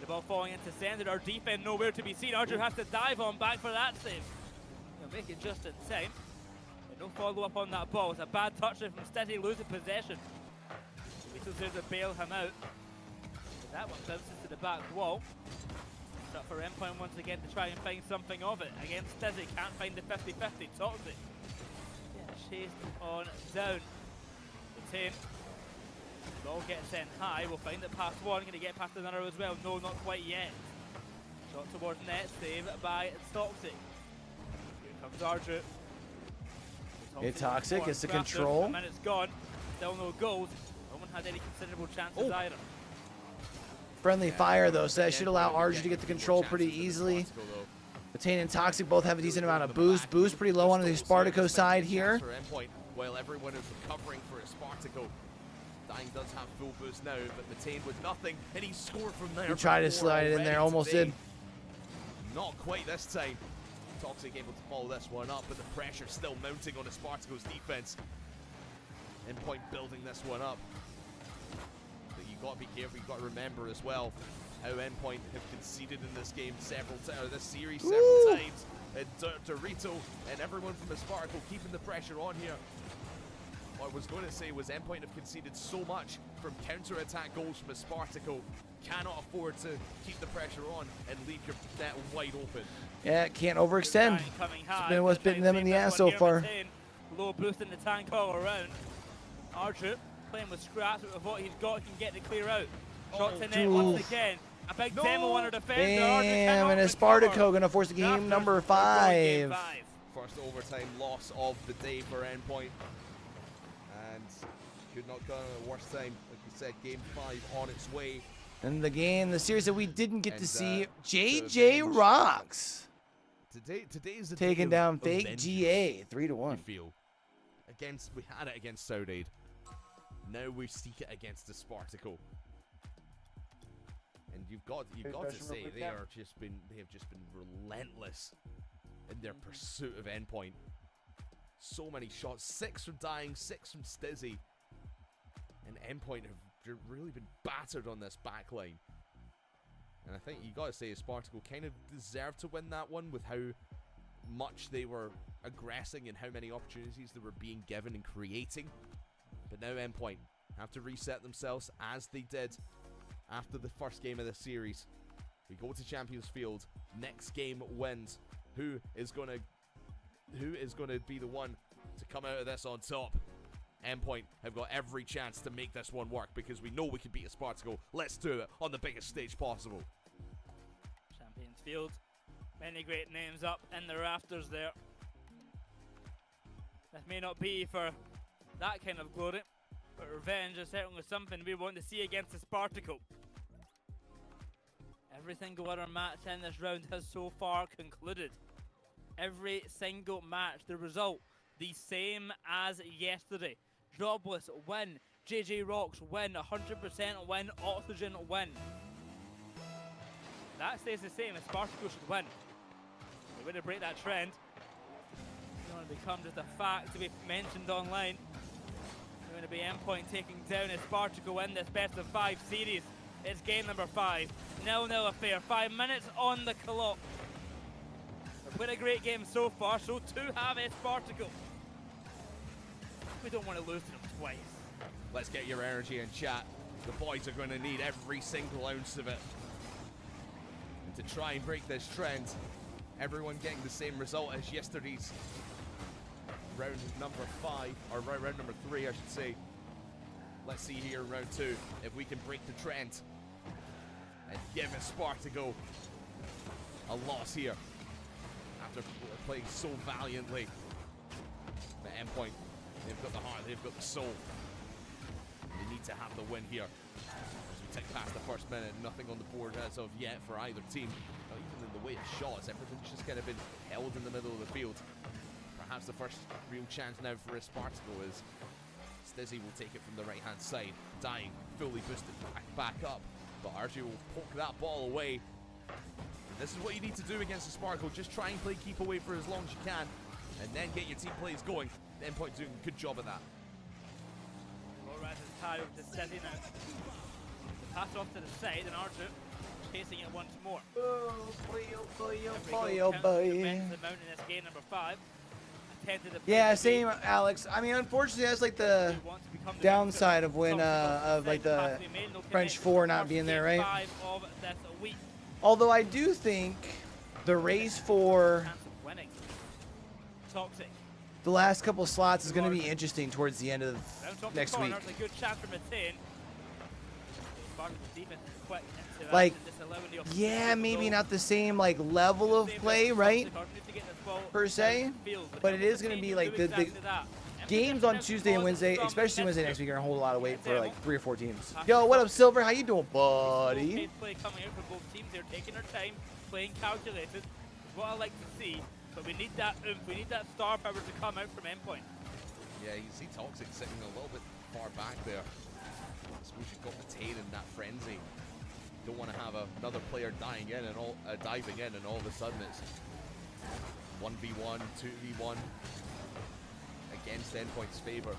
The ball falling into center. Our defense nowhere to be seen. Archer has to dive on back for that save. He'll make it just in time. And no follow up on that ball. It's a bad touch from Steady losing possession. Beatles there to bail him out. But that one bounces to the back wall. Up for Endpoint once again to try and find something of it. Against Stizzy, can't find the 50-50. Toxic. Chased on down. The 10. Ball gets in high. We'll find it past one. Going to get past another as well. No, not quite yet. Shot towards net. Save by Toxic. Here comes Ardru. Hey, Toxic gets the control. A minute's gone. Still no goals. No one had any considerable chances either. Friendly fire though, so that should allow Arju to get the control pretty easily. Matane and Toxic both have a decent amount of boost. Boost pretty low on the Spartaco side here. While everyone is recovering for a Spartaco. Dying does have full boost now, but Matane with nothing, and he scored from there. He tried to slide it in there, almost did. Not quite this time. Toxic able to follow this one up, but the pressure still mounting on the Spartaco's defense. Endpoint building this one up. You got to be careful. You got to remember as well how Endpoint have conceded in this game several times, this series several times. And Dorito and everyone from the Spartaco keeping the pressure on here. What I was going to say was Endpoint have conceded so much from counter-attack goals from a Spartaco. Cannot afford to keep the pressure on and leave your net wide open. Yeah, can't overextend. It's been what's bitten them in the ass so far. Low boost in the tank all around. Ardru playing with scraps with what he's got, can get to clear out. Shot to net once again. A big demo on her defender. Bam, and a Spartaco gonna force the game number 5. First overtime loss of the day for Endpoint. And could not go at a worse time. Like you said, game 5 on its way. And the series that we didn't get to see, JJ Rocks. Today's the taking down Fake GA 3-1. We had it against Saudade. Now we seek it against the Spartaco. And you've got to say they have just been relentless in their pursuit of Endpoint. So many shots, 6 from Dying, 6 from Stizzy. And Endpoint have really been battered on this back line. And I think you got to say Spartaco kind of deserved to win that one with how much they were aggressing and how many opportunities they were being given and creating. But now Endpoint have to reset themselves as they did after the first game of the series. We go to Champions Field. Next game wins. Who is going to be the one to come out of this on top? Endpoint have got every chance to make this one work because we know we can beat a Spartaco. Let's do it on the biggest stage possible. Champions Field. Many great names up in the rafters there. This may not be for that kind of glory, but revenge is certainly something we want to see against the Spartaco. Every single other match in this round has so far concluded. Every single match, the result, the same as yesterday. Jobless win, JJ Rocks win, 100% win, Oxygen win. That stays the same, as Spartaco should win. We're going to break that trend. It's going to become just a fact to be mentioned online. We're going to be Endpoint taking down a Spartaco in this best of 5 series. It's game number 5. 0-0 affair, 5 minutes on the clock. We've played a great game so far, so too have a Spartaco. We don't want to lose to them twice. Let's get your energy in chat. The boys are going to need every single ounce of it. And to try and break this trend, everyone getting the same result as yesterday's round number 5, or round number 3, I should say. Let's see here in round 2 if we can break the trend and give it Spartaco a loss here after playing so valiantly. The Endpoint, they've got the heart, they've got the soul. They need to have the win here. As we tick past the first minute, nothing on the board as of yet for either team. Not even in the way of shots, everything's just kind of been held in the middle of the field. Perhaps the first real chance now for Spartaco is Stizzy will take it from the right-hand side, dying, fully boosted back up. But Archie will poke that ball away. And this is what you need to do against the Sparkle. Just try and play keep away for as long as you can, and then get your team plays going. The Endpoint doing a good job of that. Lowrise is tied over to Stizzy now. Pass off to the side, and Archer chasing it once more. Oh boy, The mountain in this game, number 5. Yeah, same, Alex. I mean, unfortunately, that's like the downside of when of like the French 4 not being there, right? Although I do think the race for the last couple slots is going to be interesting towards the end of next week. Like, yeah, maybe not the same like level of play, right? Per se, but it is going to be like the games on Tuesday and Wednesday, especially Wednesday next week, are going to hold a lot of weight for like 3 or 4 teams. Yo, what up, Silver? How you doing, buddy? Play coming out for both teams. They're taking their time, playing calculated. Is what I like to see. But we need that oomph. We need that star power to come out from Endpoint. Yeah, you see Toxic sitting a little bit far back there. I suppose you've got Matane in that frenzy. Don't want to have another player dying in and all diving in, and all of a sudden it's 1v1, 2v1 against Endpoint's favor.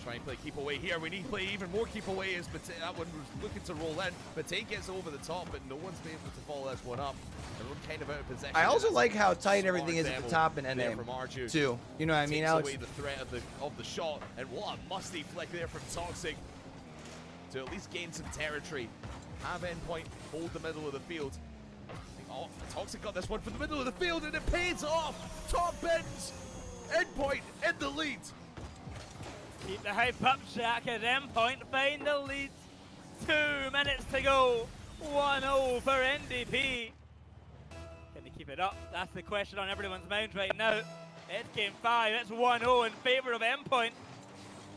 Try and play keep away here. We need to play even more keep away as that one was looking to roll in. Matane gets over the top, but no one's been able to follow this one up. Everyone kind of out of possession. I also like how tight everything is at the top in NA too. You know what I mean, Alex? Takes away the threat of the shot, and what a musty flick there from Toxic to at least gain some territory. Have Endpoint hold the middle of the field. Oh, Toxic got this one from the middle of the field, and it pays off. Top bins. Endpoint in the lead. Keep the hype up, Jack, at Endpoint. Find the lead. 2 minutes to go. 1-0 for NDP. Can they keep it up? That's the question on everyone's mind right now. It's game 5. It's 1-0 in favor of Endpoint.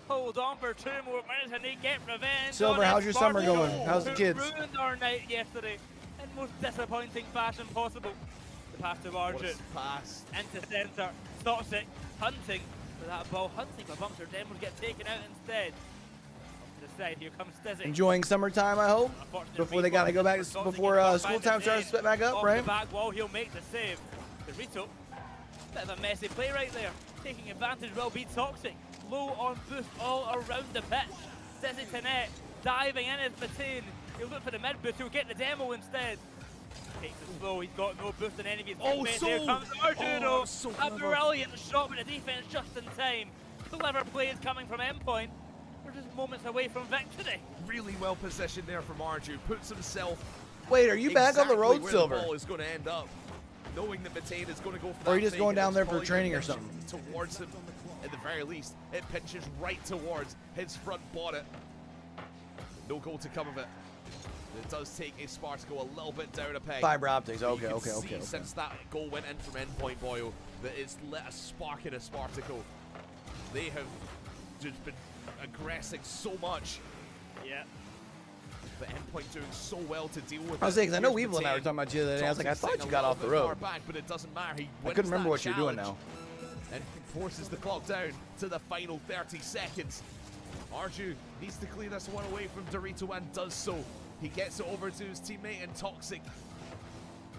Hold on for 2 more minutes and they get revenge. Silver, how's your summer going? How's the kids? Ruined our night yesterday in most disappointing fashion possible. The pass to Arjun. Pass. Into center. Toxic. Hunting. For that ball. Hunting, but Bumps or Den would get taken out instead. Up to the side. Here comes Stizzy. Enjoying summertime, I hope. Before they gotta go back, before school time starts back up, right? The back wall, he'll make the save. Dorito. Bit of a messy play right there. Taking advantage will be Toxic. Low on boost all around the pitch. Stizzy to net. Diving in as Matane. He'll look for the mid boost. He'll get the demo instead. Takes it slow. He's got no boost in any of his teammates. Here comes Arturo. A brilliant shot with the defense just in time. Clever plays coming from Endpoint. We're just moments away from victory. Really well positioned there from Arju. Puts himself. Wait, are you back on the road, where Silver? The ball is going to end up. Knowing that Matane is going to go for that. Or are you just going down there for training or something? Towards him, at the very least. It pinches right towards his front bonnet. No goal to come of it. It does take a Spartaco a little bit down a peg. Fiber optics. Okay, You okay, can okay. see since that goal went in from Endpoint, Boyle, that it's lit a spark in a Spartaco. They have just been aggressing so much. Yeah. But Endpoint doing so well to deal with. I was saying, because I know Here's Weevil and I were Matane. talking about you the other day. I was like, I thought you got off the road. Back, but it doesn't matter. I couldn't remember what you're doing now. And forces the clock down to the final 30 seconds. Arju needs to clear this one away from Dorito and does so. He gets it over to his teammate and Toxic.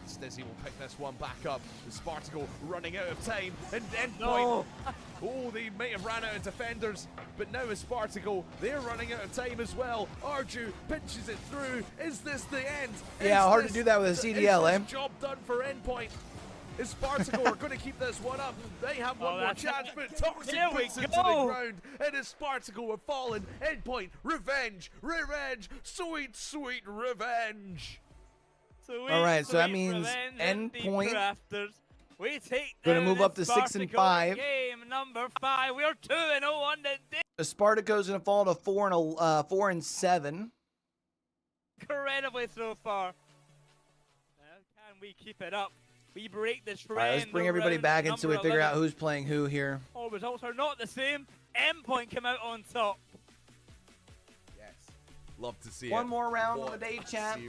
Stizzy will pick this one back up. The Spartaco running out of time. And Endpoint. No. Oh, they may have ran out of defenders. But now as Spartaco, they're running out of time as well. Arju pinches it through. Is this the end? Yeah, hard to do that with a CDL, eh? Job done for Endpoint. Is Spartaco are going to keep this one up? They have one more chance, but Toxic puts it to the ground, and as Spartaco have fallen, Endpoint, revenge, revenge, sweet, sweet revenge. All right, so that means Endpoint We take Gonna move up to 6 and 5. Game number 5. We're 2-0 on the day. The Spartaco's gonna fall to 4 and 7. Incredibly so far. Can we keep it up? We break the trend. All right, let's bring everybody back into it. Figure out who's playing who here. All results are not the same. Endpoint come out on top. Yes. Love to see it. One more round on the day, chat.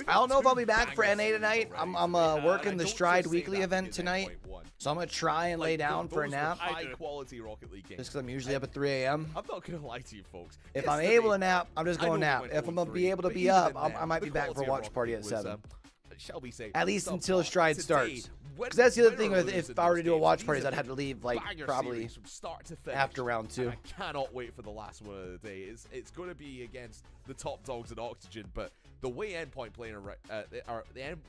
I don't know if I'll be back for NA tonight. I'm working the Stride Weekly event tonight, so I'm gonna try and lay down for a nap. High-quality Rocket League games. Just because I'm usually up at 3 a.m. I'm not gonna lie to you, folks. If I'm able to nap, I'm just going nap. If I'm gonna be able to be up, I might be back for watch party at 7. Shall we say? At least until Stride starts. Because that's the other thing. If I were to do a watch party, I'd have to leave like probably after round 2. I cannot wait for the last one of the day. It's going to be against the top dogs at Oxygen, but the way Endpoint playing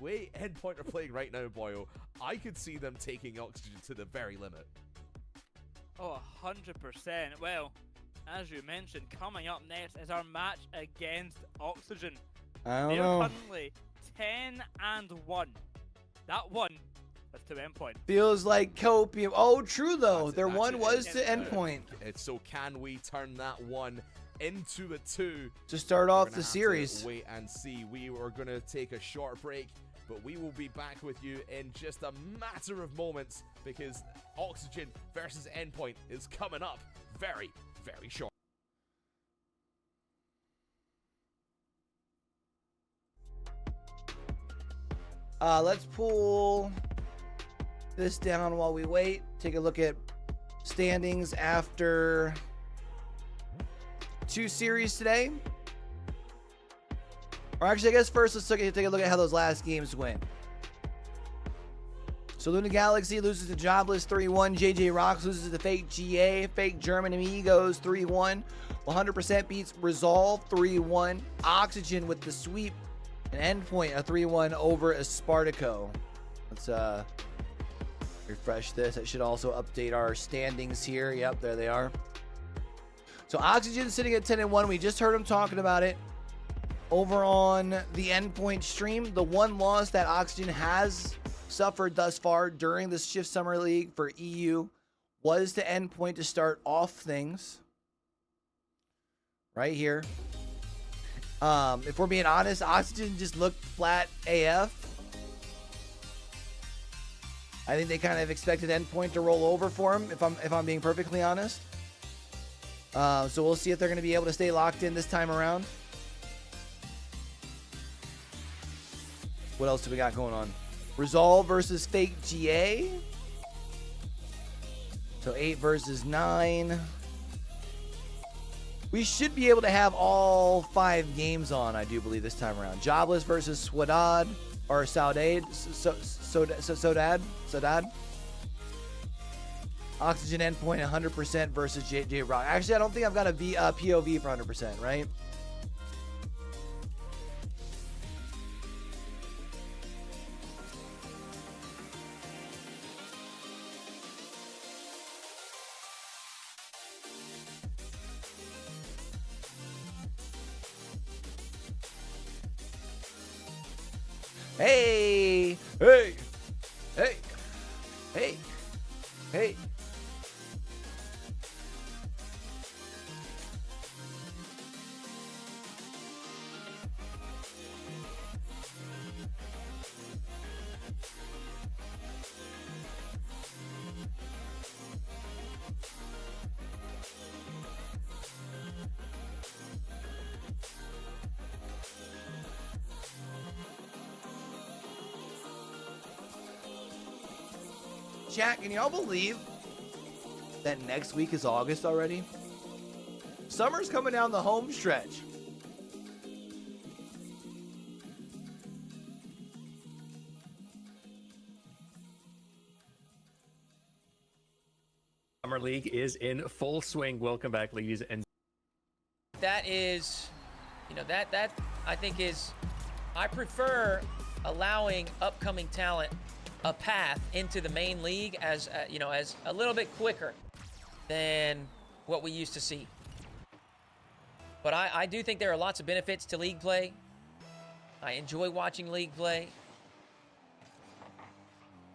way Endpoint are playing right now, Boyo, I could see them taking Oxygen to the very limit. Oh, 100%. Well, as you mentioned, coming up next is our match against Oxygen. I don't They're know. currently 10 and 1. That one was to Endpoint. Feels like copium. Oh, true though. Their one was to Endpoint. So can we turn that one into a 2 to start off the series? Wait and see. We are going to take a short break, but we will be back with you in just a matter of moments because Oxygen versus Endpoint is coming up very, very short. Let's pull this down while we wait. Take a look at standings after 2 series today. Or actually, I guess first let's take a look at how those last games went. So Luna Galaxy loses to Jobless 3-1. JJ Rocks loses to Fake GA. Fake German Amigos 3-1. 100% beats Resolve 3-1. Oxygen with the sweep. An Endpoint a 3-1 over a Spartaco. Let's refresh this. It should also update our standings here. Yep, there they are. So Oxygen sitting at 10-1. We just heard him talking about it over on the Endpoint stream. The one loss that Oxygen has suffered thus far during the Shift Summer League for EU was to Endpoint to start off things. Right here. If we're being honest, Oxygen just looked flat AF. I think they kind of expected Endpoint to roll over for him, if I'm being perfectly honest. So we'll see if they're going to be able to stay locked in this time around. What else do we got going on? Resolve versus Fake GA. So 8 versus 9. We should be able to have all 5 games on, I do believe, this time around. Jobless versus Swadad, or Saudade, Sodad. Oxygen Endpoint 100% versus JJ Rock. Actually, I don't think I've got a POV for 100%, right? Hey, hey, hey, hey, hey. Chat, can y'all believe that next week is August already? Summer's coming down the home stretch. Summer League is in full swing. Welcome back, ladies and that is, that I think is, I prefer allowing upcoming talent a path into the main league as as a little bit quicker than what we used to see. But I do think there are lots of benefits to league play. I enjoy watching league play.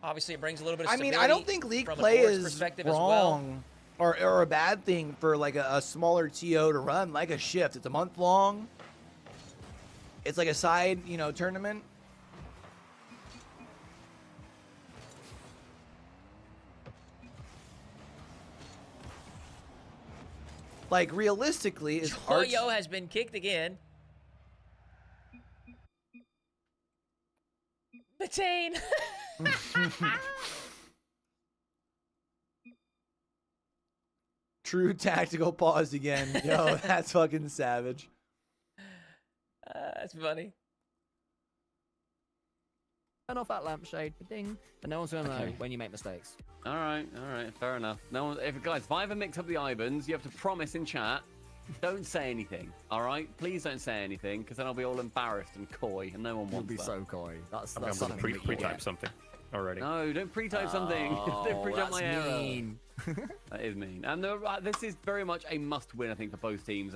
Obviously, it brings a little bit of I stability. mean, I don't think league from play an Oryx is perspective wrong as well. or a bad thing for like a smaller TO to run, like a shift. It's a month long. It's like a side, tournament. Like realistically, is Goyo has been kicked again. Matane. True tactical pause again. Yo, that's fucking savage. That's funny. Turn off that lampshade, ding. But no one's gonna know when you make mistakes. All right, fair enough. No one, guys, if I ever mix up the Ibans, you have to promise in chat, don't say anything. All right, please don't say anything, because then I'll be all embarrassed and coy, and no one wants that. You'll be so coy. That's I'm something going to pre-type something already. No, don't pre-type something. Don't pre-type my error. mean. That is mean. And this is very much a must-win, I think, for both teams.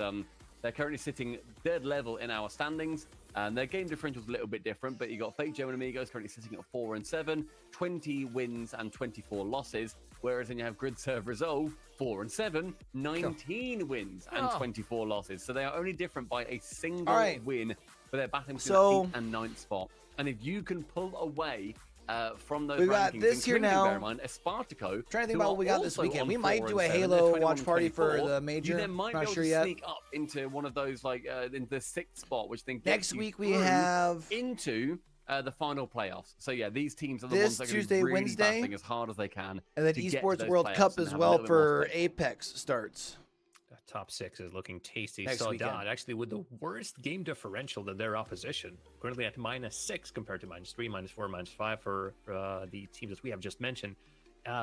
They're currently sitting third level in our standings. And their game differential is a little bit different, but you got Fake German Amigos currently sitting at 4-7, 20 wins and 24 losses. Whereas then you have Grid Serve Resolve, 4-7, 19 wins and 24 losses. So they are only different by a single win, but they're battling between the 8th and 9th spot. And if you can pull away from those we got rankings, this here now. Bear in mind, Espartaco, Trying to think about what we got this weekend. We might do a Halo watch party for the major. You then might Not be able sure to yet. sneak up into one of those, like in the 6th spot, which then Next gets you week we through have into the final playoffs. So yeah, these teams are the this ones that are going to Tuesday, be really Wednesday, battling as hard as they can. and then to get to Esports those World playoffs Cup and as have a well little bit more for stake. Apex starts. Top 6 is looking tasty. Next Saudade, weekend. actually, with the worst game differential than their opposition, currently at -6 compared to -3, -4, -5 for the teams that we have just mentioned.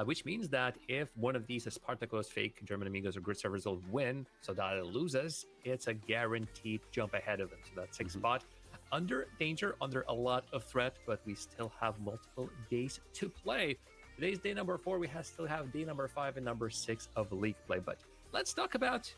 Which means that if one of these Espartacos, Fake German Amigos, or Grid Serve Resolve win, Saudade loses, it's a guaranteed jump ahead of them. So that 6th spot under danger, under a lot of threat, but we still have multiple days to play. Today's day number 4. We still have day number 5 and number 6 of league play, but let's talk about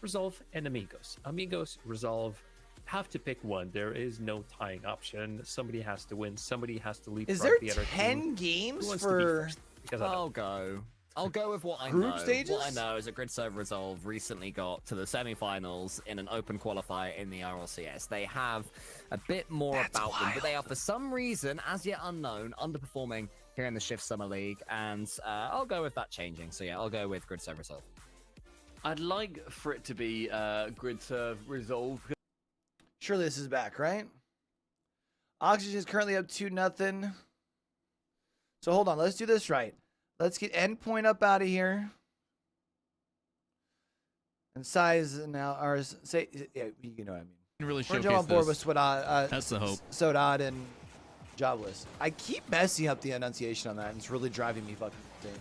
Resolve and Amigos. Amigos, Resolve have to pick one. There is no tying option. Somebody has to win. Somebody has to leapfrog Is there the other 10 team. games Who wants to be for first? Because I'll go with what I Group know. stages? What I know is that Grid Serve Resolve recently got to the semi-finals in an open qualifier in the RLCS. They have a bit more about them, but they are for some reason, as yet unknown, underperforming here in the Shift Summer League, and I'll go with that changing. So yeah, I'll go with Grid Serve Resolve. I'd like for it to be Grid Serve Resolve. Surely this is back, right? Oxygen is currently up 2-0. So hold on, let's do this right. Let's get endpoint up out of here. And size now, or say, yeah, you know what I mean. Really We're showcase on board this. with That's the hope. Sodad and Jobless. I keep messing up the enunciation on that, and it's really driving me fucking insane.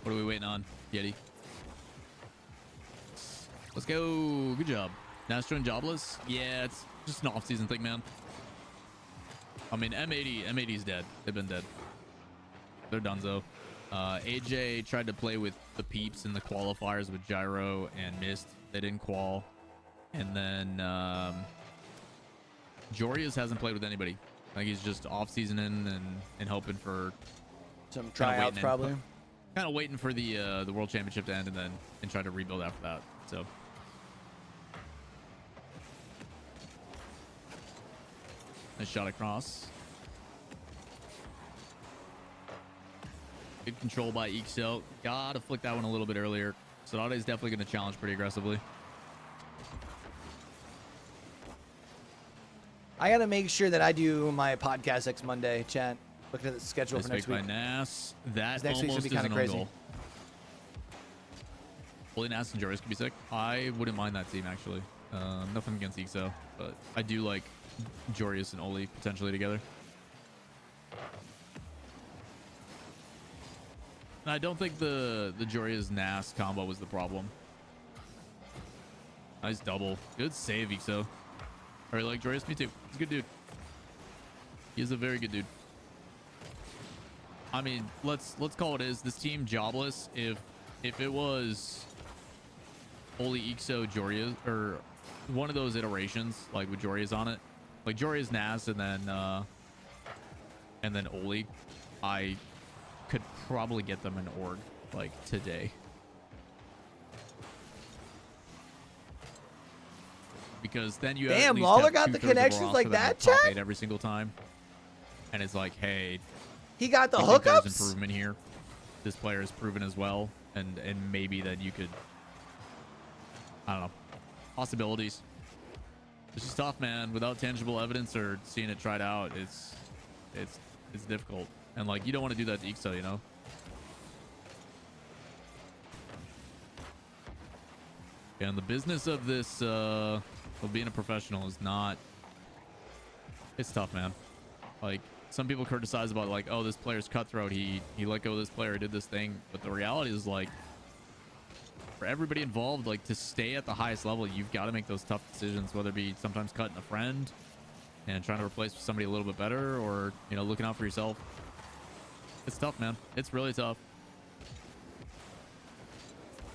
What are we waiting on, Yeti? Let's go. Good job. Nastro and Jobless? Yeah, it's just an off-season thing, man. I mean, M80's dead. They've been dead. They're donezo. AJ tried to play with the peeps in the qualifiers with Gyro and Mist. They didn't qual. And then Jorius hasn't played with anybody. Like he's just off-seasoning and hoping for some tryouts, probably. Kind of waiting for the World Championship to end and try to rebuild after that. So. Nice shot across. Good control by Ixo. Gotta flick that one a little bit earlier. Sodade is definitely going to challenge pretty aggressively. I gotta make sure that I do my podcast next Monday, chat. Looking at the schedule Nice for next fake week. by Nas. That Next week's almost gonna be is kind an of own crazy. goal. Oli, Nas, and Joris could be sick. I wouldn't mind that team, actually. Nothing against Ixo, but I do like Jorius and Oli potentially together. And I don't think the Jorius Nas combo was the problem. Nice double. Good save, Ixo. I really like Jorius. Me too. He's a good dude. He's a very good dude. I mean, let's call it is. This team Jobless. If it was Oli, Ixo, Jorius, or one of those iterations, like with Jorius on it, like Jorius, Nas, and then Oli, I could probably get them an org like today. Because then you damn, at least Lawler have got the 2/3 of connections roster like that have that, top Chad? 8 every single time. And it's like, hey, he got the I think there's hookups. improvement here. This player has proven as well, and maybe then you could, I don't know, possibilities. It's just tough, man. Without tangible evidence or seeing it tried out, it's difficult. And like, you don't want to do that to Ixo, you know. And the business of this, of being a professional is not. It's tough, man. Like, some people criticize about like, oh, this player's cutthroat. He let go of this player, did this thing. But the reality is like, for everybody involved, like to stay at the highest level, you've got to make those tough decisions, whether it be sometimes cutting a friend and trying to replace somebody a little bit better, or, you know, looking out for yourself. It's tough, man. It's really tough.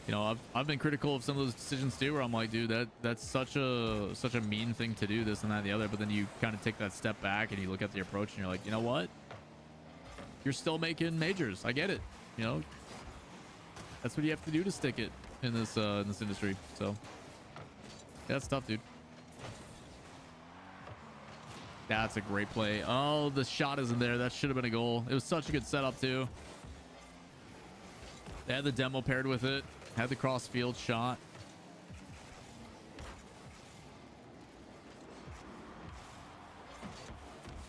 You know, I've been critical of some of those decisions too, where I'm like, dude, that's such a mean thing to do, this and that and the other. But then you kind of take that step back and you look at the approach and you're like, you know what? You're still making majors. I get it. You know, that's what you have to do to stick it in this industry. So yeah, that's tough, dude. That's a great play. Oh, the shot isn't there. That should have been a goal. It was such a good setup too. They had the demo paired with it. Had the cross field shot.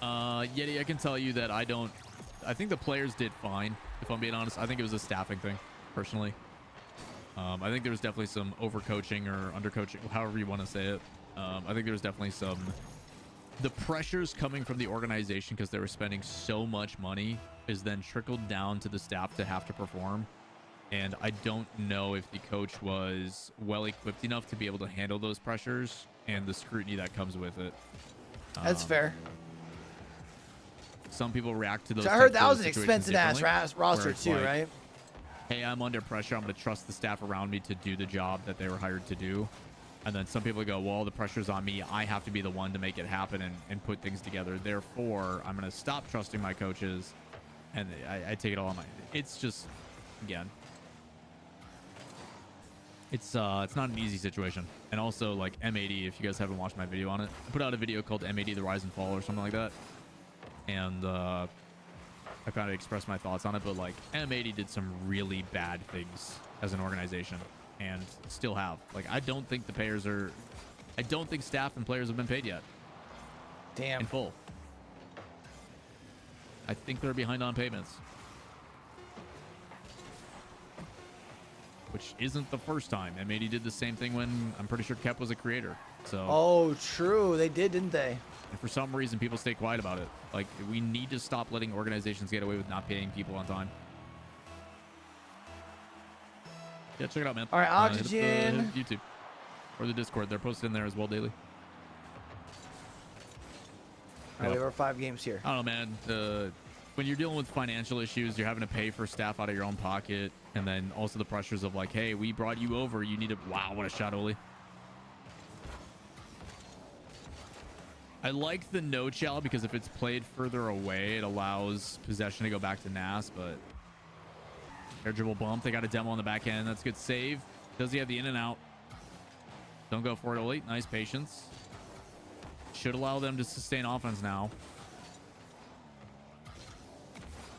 Yeti, I can tell you that I think the players did fine, if I'm being honest. I think it was a staffing thing, personally. I think there was definitely some overcoaching or undercoaching, however you want to say it. I think there was definitely the pressures coming from the organization because they were spending so much money is then trickled down to the staff to have to perform. And I don't know if the coach was well equipped enough to be able to handle those pressures and the scrutiny that comes with it. That's fair. Some people react to those. So I heard that was an situations expensive ass differently, roster where it's too, like, right? Hey, I'm under pressure. I'm going to trust the staff around me to do the job that they were hired to do. And then some people go, well, the pressure's on me. I have to be the one to make it happen and put things together. Therefore, I'm going to stop trusting my coaches. And I take it all on my... It's just, again... It's not an easy situation. And also, like, M80, if you guys haven't watched my video on it, I put out a video called M80 The Rise and Fall or something like that. And I kind of expressed my thoughts on it, but like, M80 did some really bad things as an organization and still have. Like, I don't think staff and players have been paid yet. Damn. In full. I think they're behind on payments. Which isn't the first time. M80 did the same thing when I'm pretty sure Kep was a creator. So. Oh, true. They did, didn't they? And for some reason, people stay quiet about it. Like, we need to stop letting organizations get away with not paying people on time. Yeah, check it out, man. All right, Oxygen. Hit up the YouTube or the Discord. They're posted in there as well daily. All right, we have our 5 games here. I don't know, man. When you're dealing with financial issues, you're having to pay for staff out of your own pocket. And then also the pressures of like, hey, we brought you over. You need to... Wow, what a shot, Oli. I like the no chow because if it's played further away, it allows possession to go back to Nas, but... Air dribble bump. They got a demo on the back end. That's a good save. Does he have the in and out? Don't go for it, Oli. Nice patience. Should allow them to sustain offense now.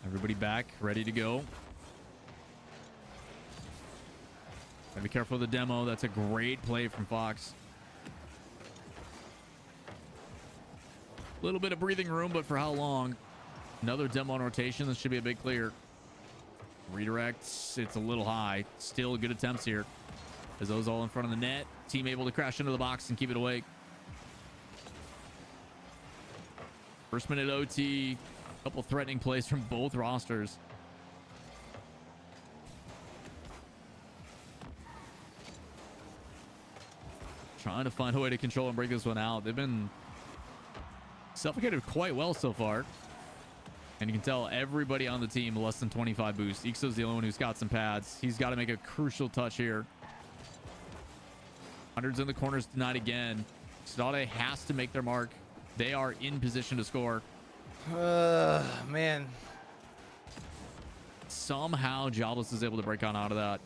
Everybody back, ready to go. Gotta be careful of the demo. That's a great play from Fox. A little bit of breathing room, but for how long? Another demo on rotation. This should be a big clear. Redirects. It's a little high. Still good attempts here. As those all in front of the net. Team able to crash into the box and keep it awake. First minute OT. Couple threatening plays from both rosters. Trying to find a way to control and break this one out. They've been suffocated quite well so far. And you can tell everybody on the team less than 25 boost. Ixo's the only one who's got some pads. He's got to make a crucial touch here. Hundreds in the corners denied again. Stade has to make their mark. They are in position to score. Man. somehow Jobless is able to break on out of that.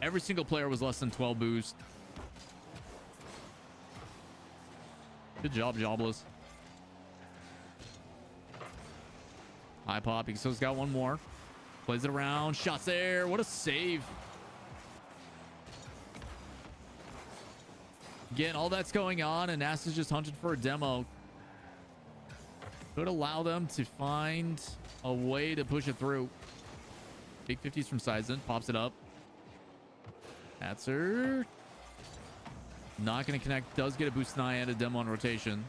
Every single player was less than 12 boost. Good job, Jobless. High pop. He still's got one more. Plays it around. Shots there. What a save. Again, all that's going on, and NASA's just hunted for a demo. Could allow them to find a way to push it through. Big 50s from Sizen. Pops it up. That's her. Not going to connect. Does get a boost Naya and a demo on rotation.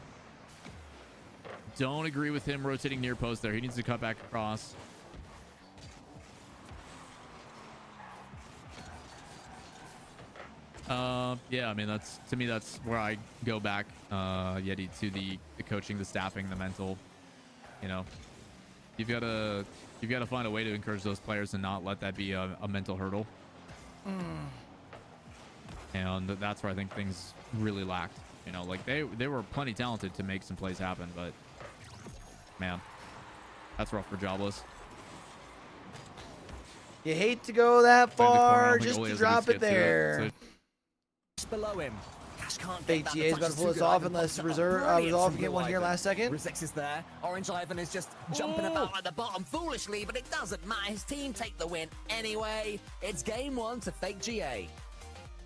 Don't agree with him rotating near post there. He needs to cut back across. Yeah, I mean, that's, to me, that's where I go back, Yeti, to the coaching, the staffing, the mental. You know, you've got to find a way to encourage those players and not let that be a mental hurdle. And that's where I think things really lacked. You know, like they were plenty talented to make some plays happen, but man, that's rough for Jobless. You hate to go that far just to drop it there. Just below him. Cash can't Fake GA is going to pull us off unless Resolve can get one here last second. Rizix is there. Orange Ivan is just jumping about at the bottom foolishly, but it doesn't matter. His team take the win anyway. It's game 1 to Fake GA.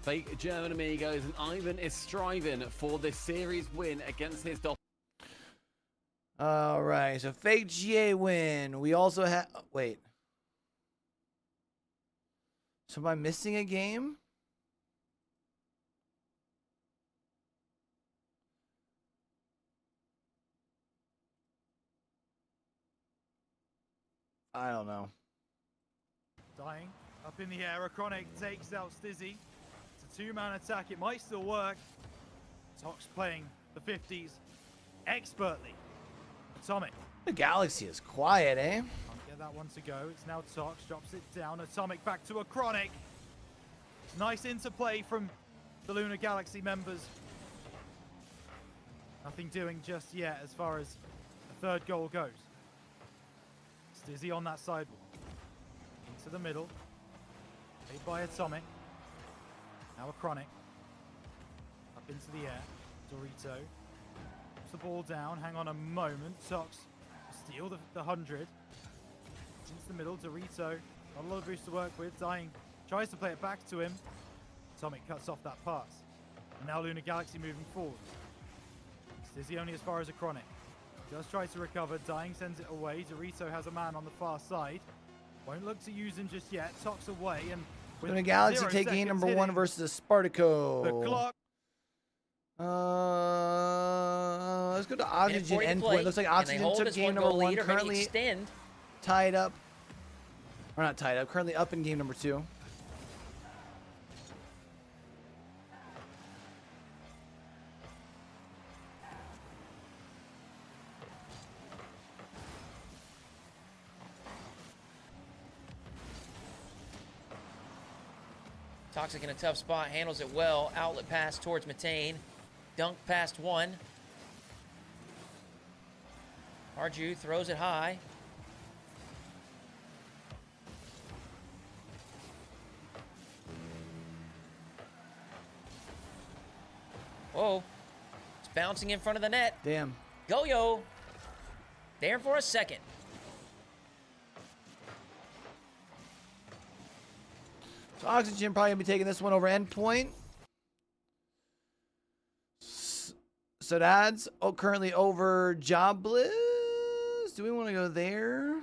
Fake German Amigos, and Ivan is striving for this series win against his doppelganger. All right, so Fake GA win. We also have... Wait. So am I missing a game? I don't know. Dying up in the air. Acronic takes out Stizzy. It's a 2-man attack. It might still work. Tox playing the 50s expertly. Atomic. The Galaxy is quiet, eh? Can't get that one to go. It's now Tox. Drops it down. Atomic back to Acronic. Nice interplay from the Lunar Galaxy members. Nothing doing just yet as far as the third goal goes. Stizzy on that sidewalk. Into the middle. Played by Atomic. Now Acronic. Up into the air. Dorito. Puts the ball down. Hang on a moment. Tox. Steal the 100. Into the middle. Dorito. Not a lot of boost to work with. Dying. Tries to play it back to him. Atomic cuts off that pass. And now Lunar Galaxy moving forward. Stizzy only as far as Acronic. Does try to recover. Dying sends it away. Dorito has a man on the far side. Won't look to use him just yet. Tox away. And with Lunar Galaxy take game number 1 versus Spartaco. The clock. Let's go to Oxygen endpoint. Looks like Oxygen took game number 1. Currently tied up. Or not tied up. Currently up in game number 2. Toxic in a tough spot, handles it well. Outlet pass towards Matane. Dunk past 1. Arju throws it high. Whoa. It's bouncing in front of the net. Damn. Goyo. There for a second. So Oxygen probably gonna be taking this one over endpoint. So that's currently over Jobless. Do we want to go there?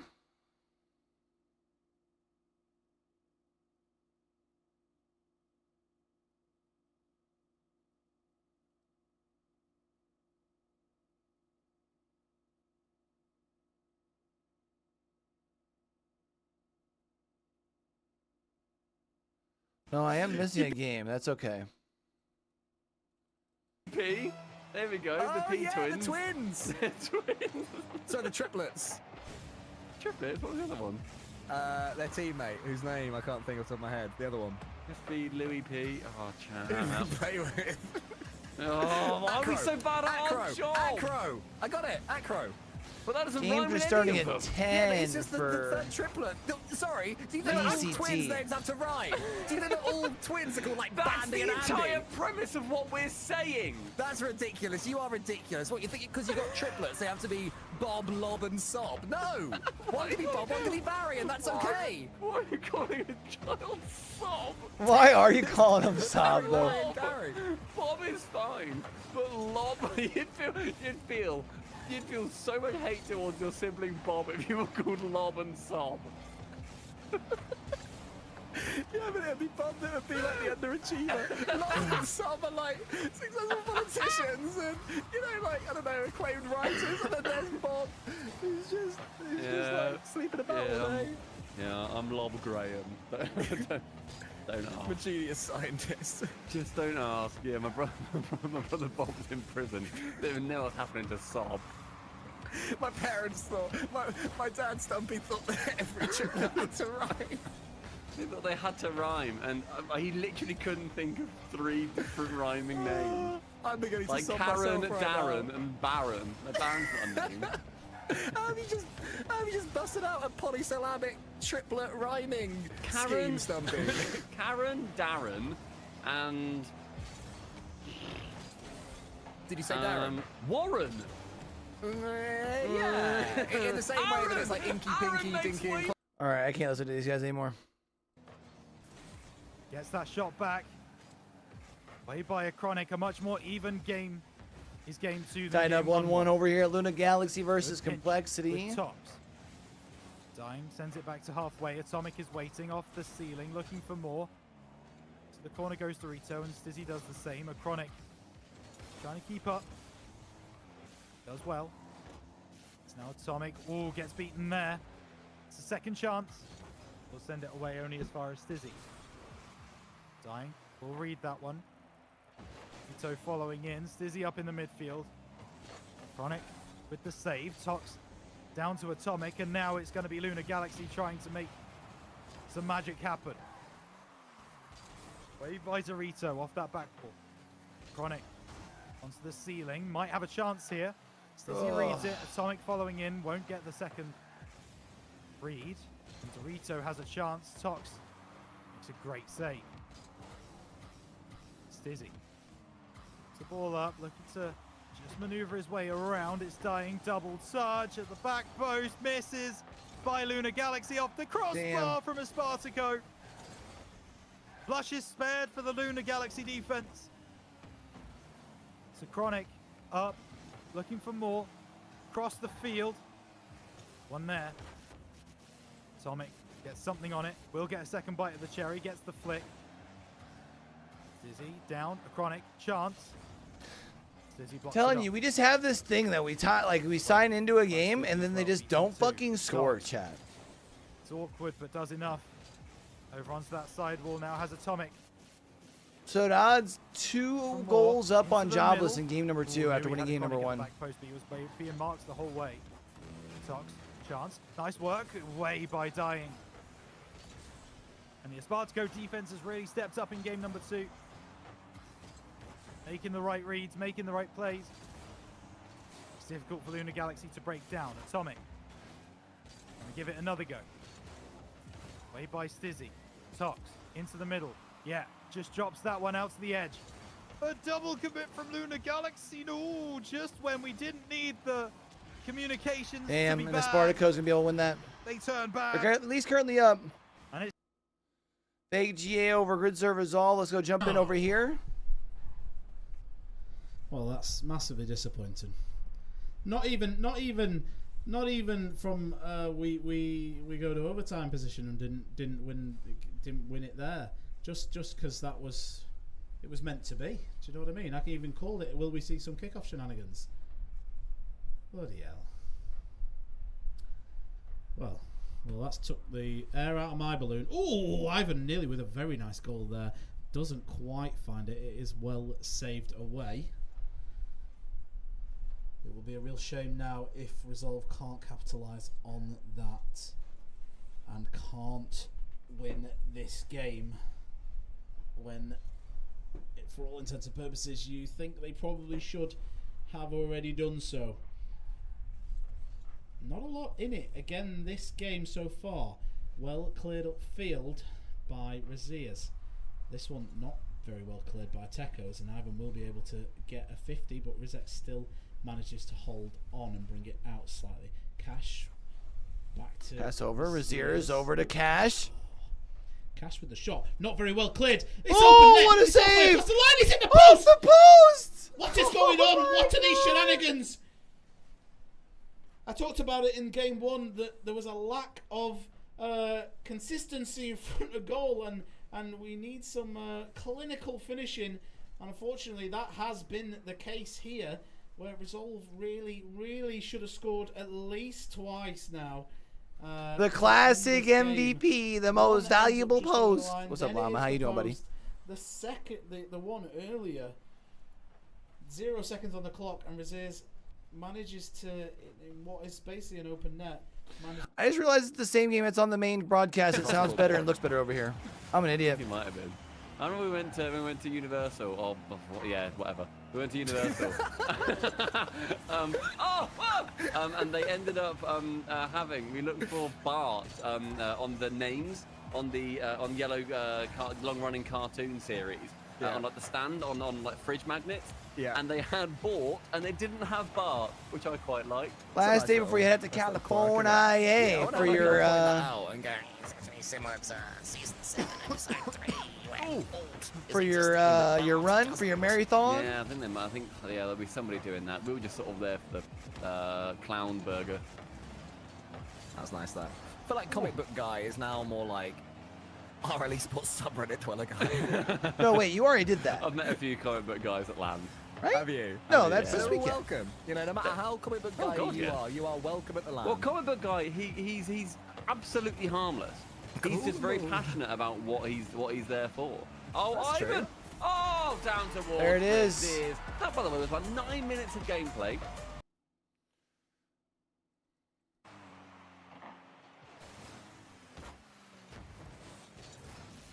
No, I am missing a game. That's okay. P. There we go. Oh, the P yeah, twins. the twins. Twins. So the triplets. Triplets? What was the other one? Their teammate, whose name I can't think off the top of my head. The other one. Must be Louis P. Oh, Who Chan. we play with. Oh, why are we so bad at Acro. our job? Acro. I got it. Acro. But that doesn't Games rhyme are with starting any at of them. 10 Yeah, but it's just the for third triplet. Sorry, do you think all ECT. twins names have to rhyme? Do you think that all twins are called like That's Bandy the and entire Andy? premise of what we're saying. That's ridiculous. You are ridiculous. What, you think because you've got triplets, they have to be Bob, Lob, and Sob? No! One can be Bob, one can be Barry, and that's okay. Why are you calling a child Sob? Why are you calling him Sob though? Barry. Bob is fine, but Lob, you'd feel so much hate towards your sibling Bob if you were called Lob and Sob. Yeah, but it'd be fun. It would be like the underachiever. Lob and Sob are like successful politicians and, you know, like, I don't know, acclaimed writers. And then there's Bob, who's just like sleeping about all day. Yeah, I'm Lob Graham. Don't ask. I'm a genius scientist. Just don't ask. Yeah, my brother Bob's in prison. They would know what's happening to Sob. My parents thought, my dad Stumpy thought that every triplet had to rhyme. They thought they had to rhyme, and he literally couldn't think of 3 different rhyming names. I'm beginning to Like sob Karen, myself right Darren, now. and Baron. Baron's not a name. How have you just busted out a polysyllabic triplet rhyming Karen, scheme, Stumpy? Karen, Darren, and... Did you say Darren? Warren. Yeah. In the same way that it's like Inky, Pinky, Dinky, and All right, I can't listen to these guys anymore. Gets that shot back. Played by a Chronic, a much more even game. Is game 2 than Tied up game 1-1 over here at Luna Galaxy versus Good pinch Complexity. with Tops. Dying sends it back to halfway. Atomic is waiting off the ceiling, looking for more. To the corner goes Dorito, and Stizzy does the same. A Chronic trying to keep up. Does well. It's now Atomic. Ooh, gets beaten there. It's a second chance. We'll send it away only as far as Stizzy. Dying. We'll read that one. Ito following in. Stizzy up in the midfield. Chronic with the save. Tox down to Atomic, and now it's going to be Luna Galaxy trying to make some magic happen. Wave by Dorito off that backboard. Chronic onto the ceiling. Might have a chance here. Stizzy reads it. Atomic following in. Won't get the second read. And Dorito has a chance. Tox makes a great save. Stizzy. The ball up, looking to just maneuver his way around. It's Dying, double charge at the back post, misses by Luna Galaxy off the crossbar from Espartaco. Blush is spared for the Luna Galaxy defense. So Chronic up, looking for more. Across the field. One there. Atomic gets something on it. Will get a second bite of the cherry, gets the flick. Stizzy down, a Chronic chance. Telling you, we just have this thing that we we sign into a game and then they just don't fucking score, chat. It's awkward, but does enough. Over onto that sidewall now, has Atomic. So it odds 2 goals up on Jobless in game number 2 after winning game number 1. Back post, but he was being marked the whole way. Tox, chance. Nice work. Way by Dying. And the Espartaco defense has really stepped up in game number 2. Making the right reads, making the right plays. It's difficult for Luna Galaxy to break down. Atomic. Gonna give it another go. Way by Stizzy. Tox into the middle. Yeah, just drops that one out to the edge. A double commit from Luna Galaxy. No, just when we didn't need the communications Damn, to be and back. Espartaco's gonna be able to win that. They turn back. They're at least currently up. And it's Fake GA over grid servers all. Let's go jump in over here. Well, that's massively disappointing. Not even from we go to overtime position and didn't win it there. Just because it was meant to be. Do you know what I mean? I can even call it. Will we see some kickoff shenanigans? Bloody hell. Well, that's took the air out of my balloon. Oh, Ivan nearly with a very nice goal there. Doesn't quite find it. It is well saved away. It will be a real shame now if Resolve can't capitalise on that and can't win this game when, for all intents and purposes, you think they probably should have already done so. not a lot in it again this game so far. Well cleared up field by Razias. This one not very well cleared by Tekos, and Ivan will be able to get a 50, but Rizek still manages to hold on and bring it out slightly. Cash back to pass over. Raziers over to Cash. Cash with the shot, not very well cleared. It's oh, open net. What a it's save! Off the line, he's in the post! Off the post! What is going on? What are these shenanigans? I talked about it in game 1 that there was a lack of consistency in front of goal, and we need some clinical finishing. And unfortunately, that has been the case here, where Resolve really should have scored at least twice now. The classic MVP, the most valuable post. What's up, Llama? How you doing, buddy? The second, the one earlier, 0 seconds on the clock, and Raziers manages to, in what is basically an open net. I just realized it's the same game. It's on the main broadcast. It sounds better and looks better over here. I'm an idiot. You might have been. I remember we went to Universal, or yeah, whatever. We went to Universal, and they ended up we looked for Bart on the names on the on yellow long-running cartoon series on like the stand on like fridge magnets. Yeah. And they had Bort, and they didn't have Bart, which I quite liked. Last day before you head up to California, for your similar to season 7, episode 3. For your run, for your marathon. Yeah, I think there'll be somebody doing that. We were just sort of there for the clown burger. That was nice. That I feel like comic book guy is now more like our esports subreddit dweller guy. No, wait, you already did that. I've met a few comic book guys at LAN. Right? Have you? No, that's this weekend. Welcome. You know, no matter how comic book guy you are welcome at the LAN. Well, comic book guy, he's absolutely harmless. He's just very passionate about what he's there for. Oh, that's Ivan! True. Oh, down towards. There it is. That, by the way, was about 9 minutes of gameplay.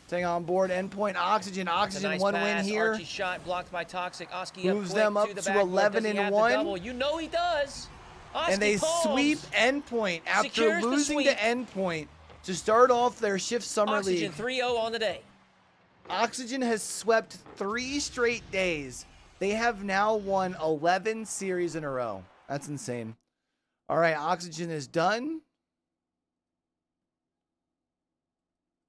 Staying on board, endpoint Oxygen. Oxygen nice one pass. Win here. Archie shot blocked by Toxic. Oski moves them up to 11-1. You know he does. Oski and they sweep endpoint after losing to endpoint to start off their Shift Summer Oxygen League. 3-0 on the day. Oxygen has swept 3 straight days. They have now won 11 series in a row. That's insane. All right, Oxygen is done.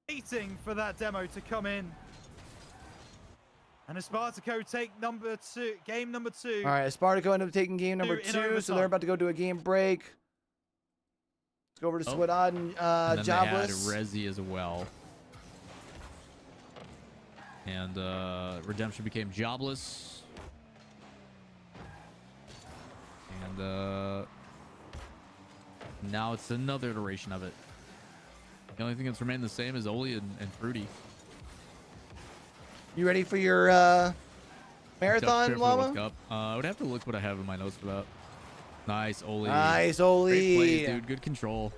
Waiting for that demo to come in. And Espartaco take game number 2. All right, Espartaco ended up taking game number 2, so they're about to go to a game break. Let's go over to Swadad and Jobless. They had Rezi as well. And Redemption became Jobless. And now it's another iteration of it. The only thing that's remained the same is Oli and Fruity. You ready for your marathon, Llama? I would have to look what I have in my notes for that. Nice, Oli. Nice, Oli. Great plays, dude. Good control.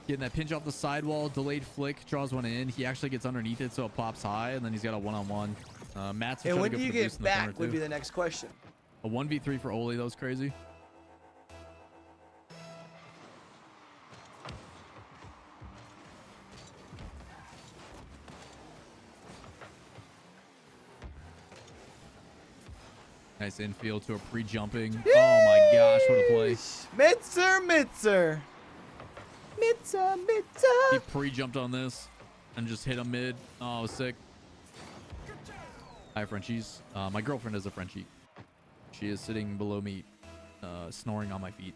Getting that pinch off the sidewall, delayed flick, draws one in. He actually gets underneath it, so it pops high, and then he's got a one-on-one. Matt's and when do you get back would be the next question. A 1v3 for Oli, that was crazy. Nice infield to a pre-jumping. Oh my gosh, what a play. Mitzer. He pre-jumped on this and just hit him mid. Oh, sick. Hi, Frenchies. My girlfriend is a Frenchie. She is sitting below me, snoring on my feet.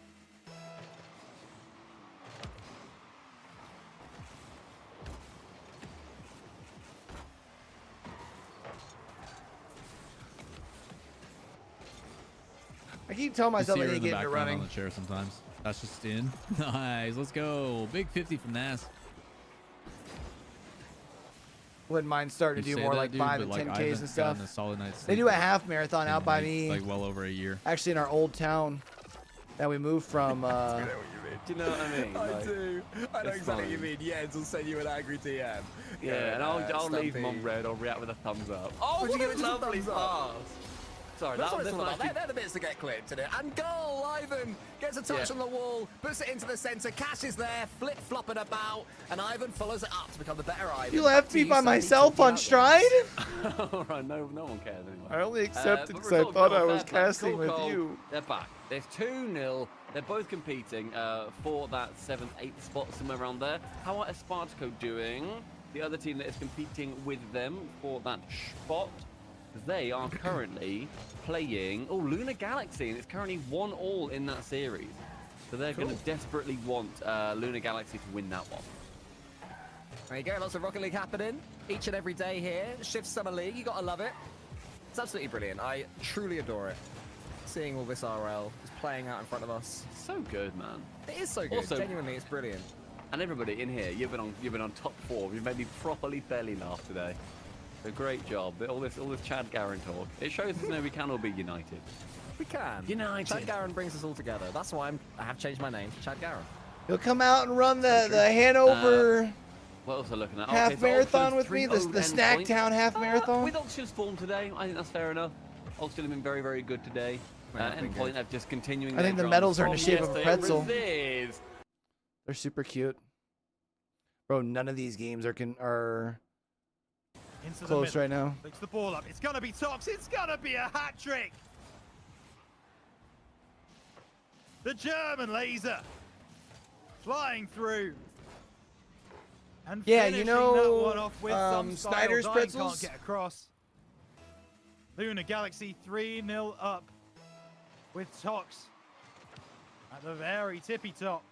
I keep telling myself I need to get into running. On the chair sometimes. That's just in. Nice. Let's go. Big 50 from Nas. Wouldn't mind starting to do more like 5 and 10Ks and stuff. They do a half marathon out by me. Like well over a year. Actually, in our old town that we moved from. Do you know what I mean? I do. I know exactly what you mean. Jens will send you an angry DM. Yeah, and I'll leave Mom red or react with a thumbs up. Oh, what a lovely pass. Sorry, That's what it's this all one about. actually- They're the bits that get clipped in it. And goal! Ivan gets a touch Yeah. on the wall, puts it into the centre. Cash is there, flip-flopping about, and Ivan follows it up to become the better Ivan. You left me by Sandy, myself talking on about Stride? All right, no one cares anymore. I only accepted But because I result, thought I Cole, was fair play. casting Cool with Cole, you. They're back. There's 2-0. They're both competing for that 7th, 8th spot, somewhere around there. How are Espartaco doing? The other team that is competing with them for that spot. They are currently playing... Oh, Lunar Galaxy, and it's currently 1-1 in that series. So they're going to desperately want Lunar Galaxy to win that one. There you go, lots of Rocket League happening each and every day here. Shift Summer League, you gotta love it. It's absolutely brilliant. I truly adore it. Seeing all this RL just playing out in front of us. So good, man. It is so good. Also- Genuinely, it's brilliant. And everybody in here, you've been on top 4. You've made me properly belly laugh today. A great job. All this Chad Garren talk. It shows us we can all be united. We can. United. Chad Garren brings us all together. That's why I have changed my name to Chad Garren. He'll come out and run the Hanover What else are we looking at? half Okay, so marathon Oxford's with me, the 3-0 Snacktown half marathon. With Oxford's form today, I think that's fair enough. Oxford have been very, very good today. Endpoint have just continuing. I think their the run medals are in the from shape of a yesterday. pretzel. This. They're super cute. Bro, none of these games are Into the close middle. right now. Picks the ball up. It's gonna be Tox. It's gonna be a hat trick. The German laser flying through. And Yeah, you finishing know, that one off with some style. Snyder's Dying pretzels? can't get across. Lunar Galaxy 3-0 up with Tox at the very tippy top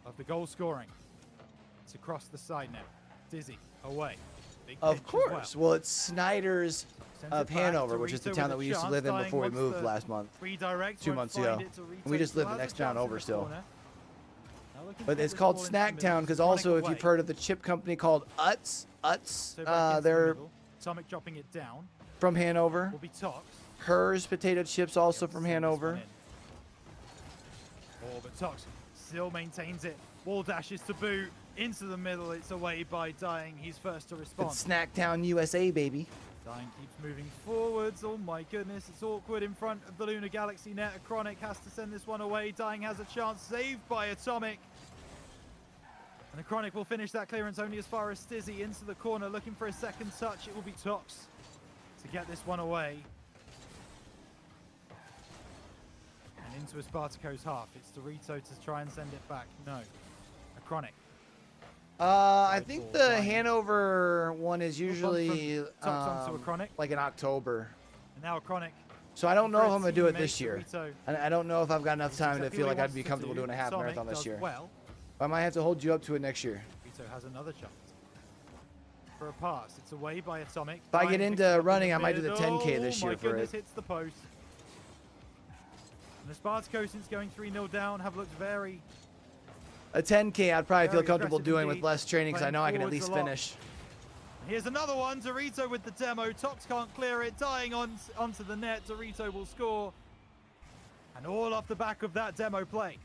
of the goal scoring. It's across the side now. Dizzy away. Big Of pitch as course. Well, it's Snyder's Sends of it back. Hanover, which is the Dorito town with that a we used to chance. live in Dying before we wants moved the last month. redirect, 2 won't months find ago. it. Dorito And we just still lived the has a next town chance in over the still. corner. Now looking But for it's this called ball into the middle. Snacktown because Running also if away. you've heard of the chip company called Utz, So back into the they're middle. Tomic dropping it down. from Hanover. Will be Tox. Hers potato chips also from Hanover. Oh, but Tox still maintains it. Wall dashes to boot. Into the middle. It's away by Dying. He's first to respond. It's Snacktown, USA, baby. Dying keeps moving forwards. Oh my goodness, it's awkward in front of the Lunar Galaxy net. Chronic has to send this one away. Dying has a chance, saved by Atomic. And the Chronic will finish that clearance only as far as Stizzy into the corner, looking for a second touch. It will be Tox to get this one away. And into Espartaco's half. It's Dorito to try and send it back. No. A Chronic. I think the Hanover one is usually Tox onto a Chronic. like in October. And now a Chronic. So I don't know if I'm gonna do it teammate, this year. Dorito. And I don't know if I've got enough time to exactly feel what like he I'd be wants to comfortable do. doing a half Sonic marathon this does year. well. I might have to hold you up to it next year. Vito has another shot for a pass. It's away by Atomic. If I get Dying into picks it up in running, the I might do the middle. 10K this Oh year my for goodness, it. hits the post. And the Spartaco, since going 3-0 down, have looked very... A 10K I'd probably feel Very comfortable aggressive doing with indeed, less training because I playing know I can at forwards least a lot. finish. Here's another one. Dorito with the demo. Tox can't clear it. Dying onto the net. Dorito will score. And all off the back of that demo play.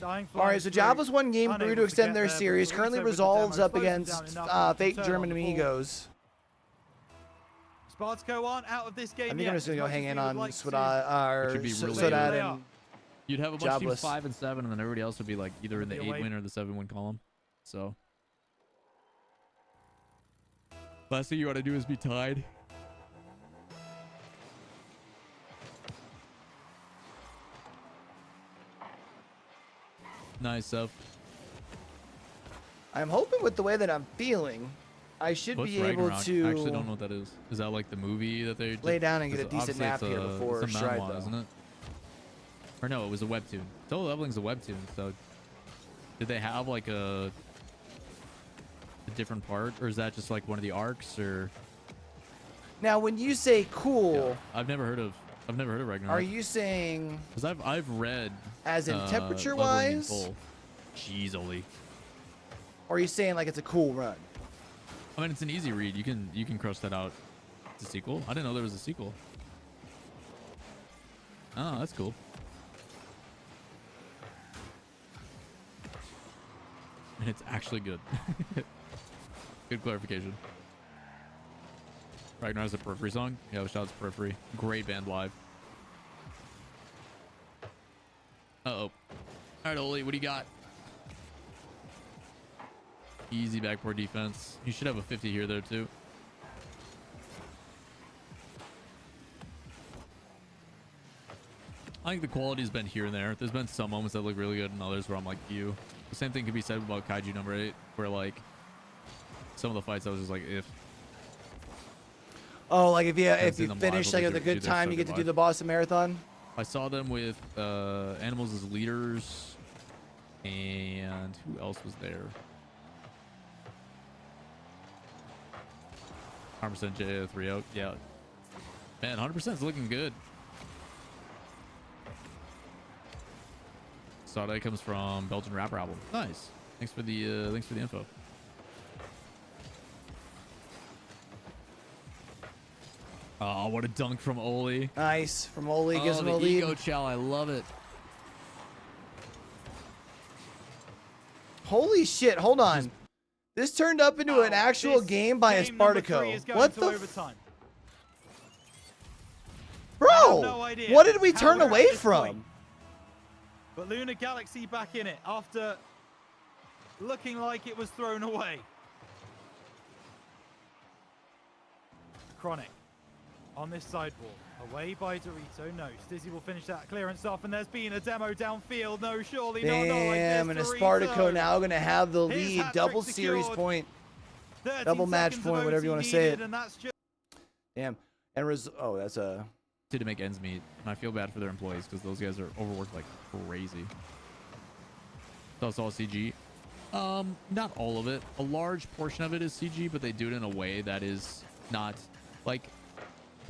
Dying All right, so Java's one game Unable grew to to extend get their there, but series. Dorito Currently with the resolves demo up slows them against down enough to fake turn German on the ball. amigos. Spartaco aren't out of this game I think yet, I'm just gonna as go much hang as in we would on like to. Which would be really Sodad good. and You'd have a bunch of teams Jobless. 5 and 7, and then everybody else would be like either in the Be 8 away. win or the 7 win column. So last thing you want to do is be tied. Nice stuff. I'm hoping with the way that I'm feeling, I should What's be able Ragnarok? to I actually don't know what that is. Is that like the movie that they lay down and get a because decent obviously nap here before it's a Stride, manhwa, though. isn't it? Or no, it was a webtoon. Solo Leveling's a webtoon. So did they have like a different part, or is that just like one of the arcs? Or Now, when you say cool, I've never heard of Ragnarok. are you saying Because I've read as in Leveling in temperature-wise, full. Jeez, Oli. or are you saying like it's a cool run? I mean, it's an easy read. You can crush that out. It's a sequel. I didn't know there was a sequel. Oh, that's cool. And it's actually good. Good clarification. Ragnar has a Periphery song. Yeah, shout out to Periphery. Great band live. Uh-oh. All right, Oli, what do you got? Easy backboard defense. You should have a 50 here, though, too. I think the quality's been here and there. There's been some moments that look really good and others where I'm like, you. The same thing could be said about Kaiju number 8, where, like, some of the fights I was just like, if. Oh, like if you finish like with a good time, you get to do the Boston Marathon. I saw them with animals as leaders, and who else was there? 100% J3O. Yeah, man, 100% is looking good. Sade comes from Belgian rapper album. Nice. Thanks for the info. Oh, what a dunk from Oli. Nice. From Oli. Gives him a lead. Ego chow. I love it. Holy shit. Hold on. This turned up into an actual game by a Spartaco. What the? Bro, no idea what did we turn away from? But Luna Galaxy back in it after looking like it was thrown away. Chronic on this sidewalk. Away by Dorito. No, Stizzy will finish that clearance off, and there's been a demo downfield. No, surely not. Damn, and a Spartaco now going to have the lead. Double series point. Double match point, whatever you want to say it. Damn. And oh, that's a... To make ends meet. And I feel bad for their employees because those guys are overworked like crazy. That's all CG. Not all of it. A large portion of it is CG, but they do it in a way that is not... Like...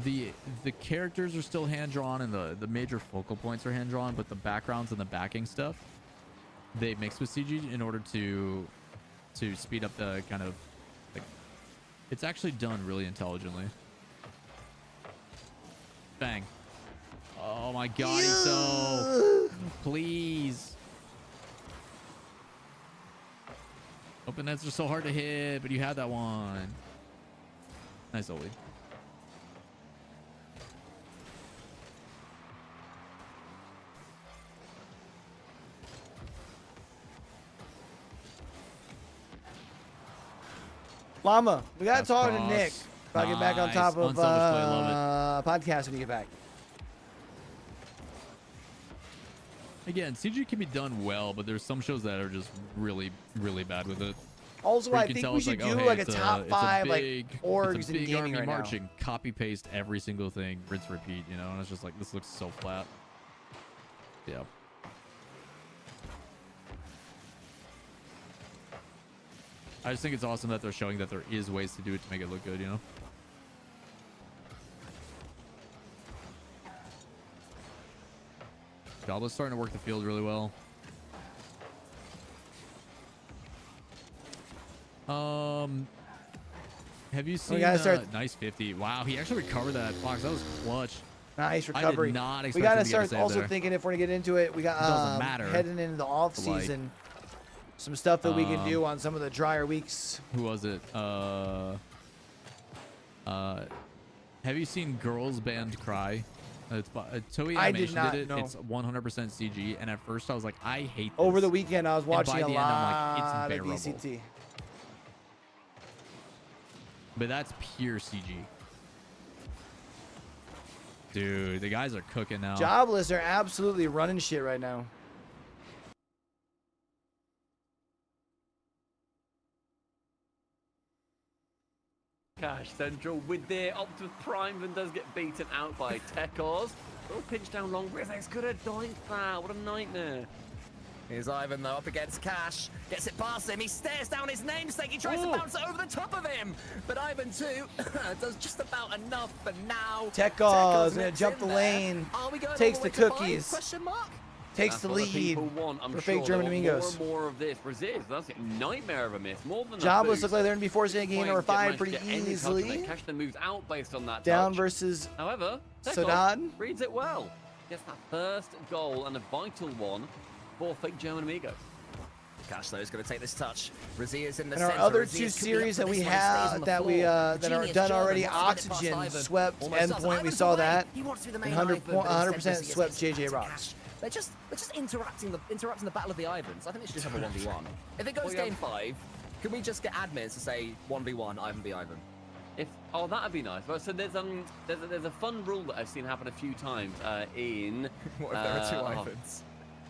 The characters are still hand-drawn and the major focal points are hand-drawn, but the backgrounds and the backing stuff they mix with CG in order to speed up the kind of like it's actually done really intelligently. Bang. Oh my god, he's so please. Open nets are so hard to hit, but you had that one. Nice, Oli. Llama, we gotta talk to Nick about getting back on top of podcast when you get back. Again, CG can be done well, but there's some shows that are just really, really bad with it. Also, I think we should do like a top 5 like orgs in gaming right marching, copy paste every single thing, rinse repeat, you know, and it's just like this looks so flat. Yeah. I just think it's awesome that they're showing that there is ways to do it to make it look good, you know? Jobless starting to work the field really well. Have you seen nice 50? Wow, he actually recovered that. Fox, that was clutch. Nice recovery. I did not expect we gotta him to get a start save also there. thinking if we're gonna get into it, we got doesn't matter. heading into the off season. Some stuff that we can do on some of the drier weeks. Who was it? Have you seen Girls Band Cry? It's Toei Animation did it. No. It's 100% CG, and at first I was like, I hate this. Over the weekend, I was watching and by a the lot end, I'm like, of it's bearable. DCT. But that's pure CG. Dude, the guys are cooking now. Jobless are absolutely running shit right now. Cash Central with their Optimus Prime and does get beaten out by Tekos. Little pinch down long. Rizek's gonna doink that. What a nightmare. Here's Ivan though up against Cash. Gets it past him. He stares down his namesake. He tries to bounce it over the top of him. But Ivan too does just about enough for now. Tekos gonna jump the lane. Takes the cookies. Question mark? Takes the lead I'm for sure Fake German Amigos. More and more of this. Resist. That's a nightmare of a miss. More than Jobless that look like they're going to be forcing a game number 5 pretty easily. easily. Cash then moves out based on that Down touch. versus However, Sodan reads it well. Gets that first goal and a vital one for Fake German Amigos. Cash though is going to take this touch. Razia's in the And our center. other Razia's two could be series up that for we this one. He stays on have the that floor. that are Genius done German already, wants to get Oxygen past Ivan. swept Almost does. Endpoint. We Ivan's saw away. that. He wants to be the And main Ivan, but 100% instead Razia swept gets JJ back to Rocks. Cash. They're just interrupting the battle of the Ivans. I think they should just have a 1v1. If it goes game 5, can we just get admins to say 1v1 Ivan v Ivan? Oh, that'd be nice. Well, so there's a fun rule that I've seen happen a few times in. What if there are 2 Ivans?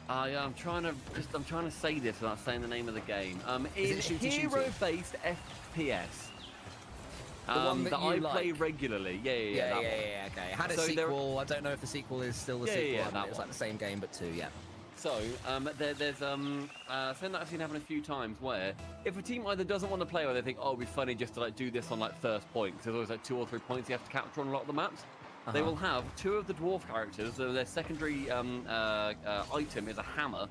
Yeah, I'm trying to say this without saying the name of the game. In it shooty? hero-based FPS. The one that I you play like? regularly. Yeah, that one. Okay. It had a So there- sequel. I don't know if the sequel is still the sequel. yeah, I mean, that it's one. like the same game, but 2, yeah. So there's something that I've seen happen a few times where if a team either doesn't want to play or they think, oh, it'd be funny just to like do this on like first point, because there's always like 2 or 3 points you have to capture on a lot of the maps. They will have 2 of the dwarf characters. So their secondary item is a hammer.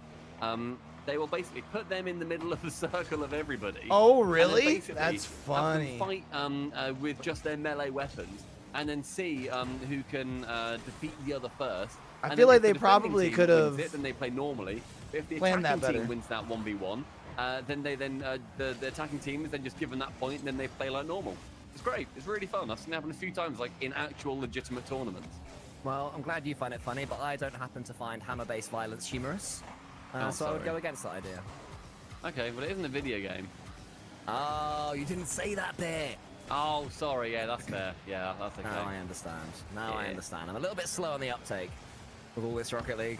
They will basically put them in the middle of the circle of everybody. Oh, and then really? basically That's have funny. them fight with just their melee weapons, and then see who can defeat the other first. I And feel then like if the they defending probably team could wins have it, then they play normally. But if the planned that attacking better. team wins that 1v1, then the attacking team is then just given that point, and then they play like normal. It's great. It's really fun. I've seen it happen a few times, like in actual legitimate tournaments. Well, I'm glad you find it funny, but I don't happen to find hammer-based violence humorous. So I would go against that idea. Okay, but it isn't a video game. Oh, you didn't say that bit. Oh, sorry. Yeah, that's fair. Yeah, that's okay. Now I understand. I understand. I'm a little bit slow on the uptake with all this Rocket League.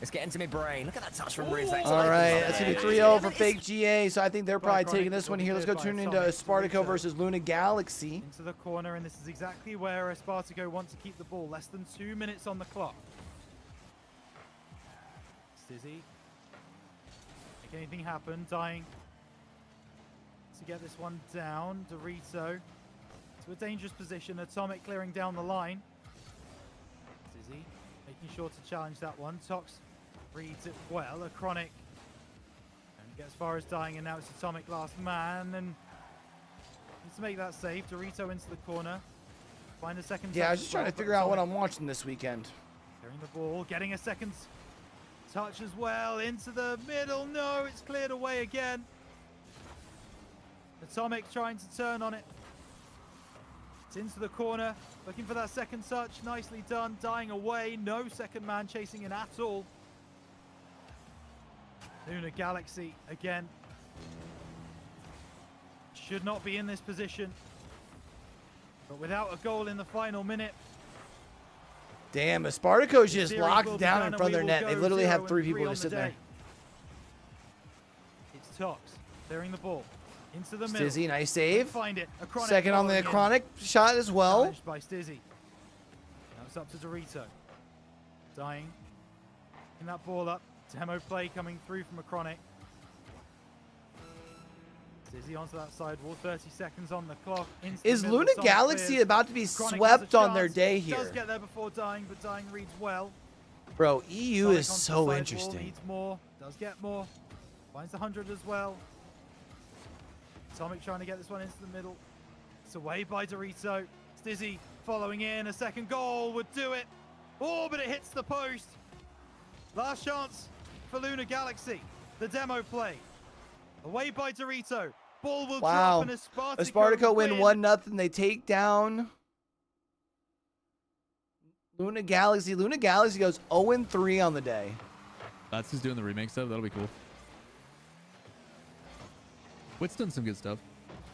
It's getting to my brain. Look at that touch from Riz. All right, that's going to be 3-0 for Fake GA, so I think they're probably taking this one here. Let's go tune into Spartaco versus Luna Galaxy. Into the corner, and this is exactly where Spartaco want to keep the ball. Less than 2 minutes on the clock. Stizzy. Make anything happen. Dying to get this one down. Dorito to a dangerous position. Atomic clearing down the line. Stizzy making sure to challenge that one. Tox reads it well. A Chronic and gets as far as Dying, and now it's Atomic last man, and needs to make that save. Dorito into the corner. Find a second. Yeah, I was just trying to figure out what I'm watching this weekend. Clearing the ball, getting a second touch as well into the middle. No, it's cleared away again. Atomic trying to turn on it. It's into the corner, looking for that second touch. Nicely done. Dying away. No second man chasing in at all. Luna Galaxy again. Should not be in this position. But without a goal in the final minute. Damn, Spartaco's just series locked will be down done, in and front of we their will net. They go literally have 0 3 and people 3 on just the sitting there. day. It's Tox clearing the ball into the middle. Stizzy, nice save. Find it. A Chronic Second on the following in. Chronic shot as well. Challenged by Stizzy. Now it's up to Dorito. Dying. In that ball up. Demo play coming through from a Chronic. Stizzy onto that side wall. 30 seconds on the clock. Into the Is middle. Luna Atomic Galaxy clears. about to be Chronic swept has a on their chance. day Does here? get there before Dying, but Dying reads well. Bro, EU Sonic is onto the so sidewall, interesting. Needs more. Does get more. Finds the 100 as well. Atomic trying to get this one into the middle. It's away by Dorito. Stizzy following in. A second goal would do it. Oh, but it hits the post. Last chance for Luna Galaxy. The demo play. Away by Dorito. Ball will Wow. drop, and A Spartaco win 1-0. They take down Luna Galaxy. Luna Galaxy goes 0-3 on the day. That's who's doing the remake stuff. That'll be cool. Wit's done some good stuff.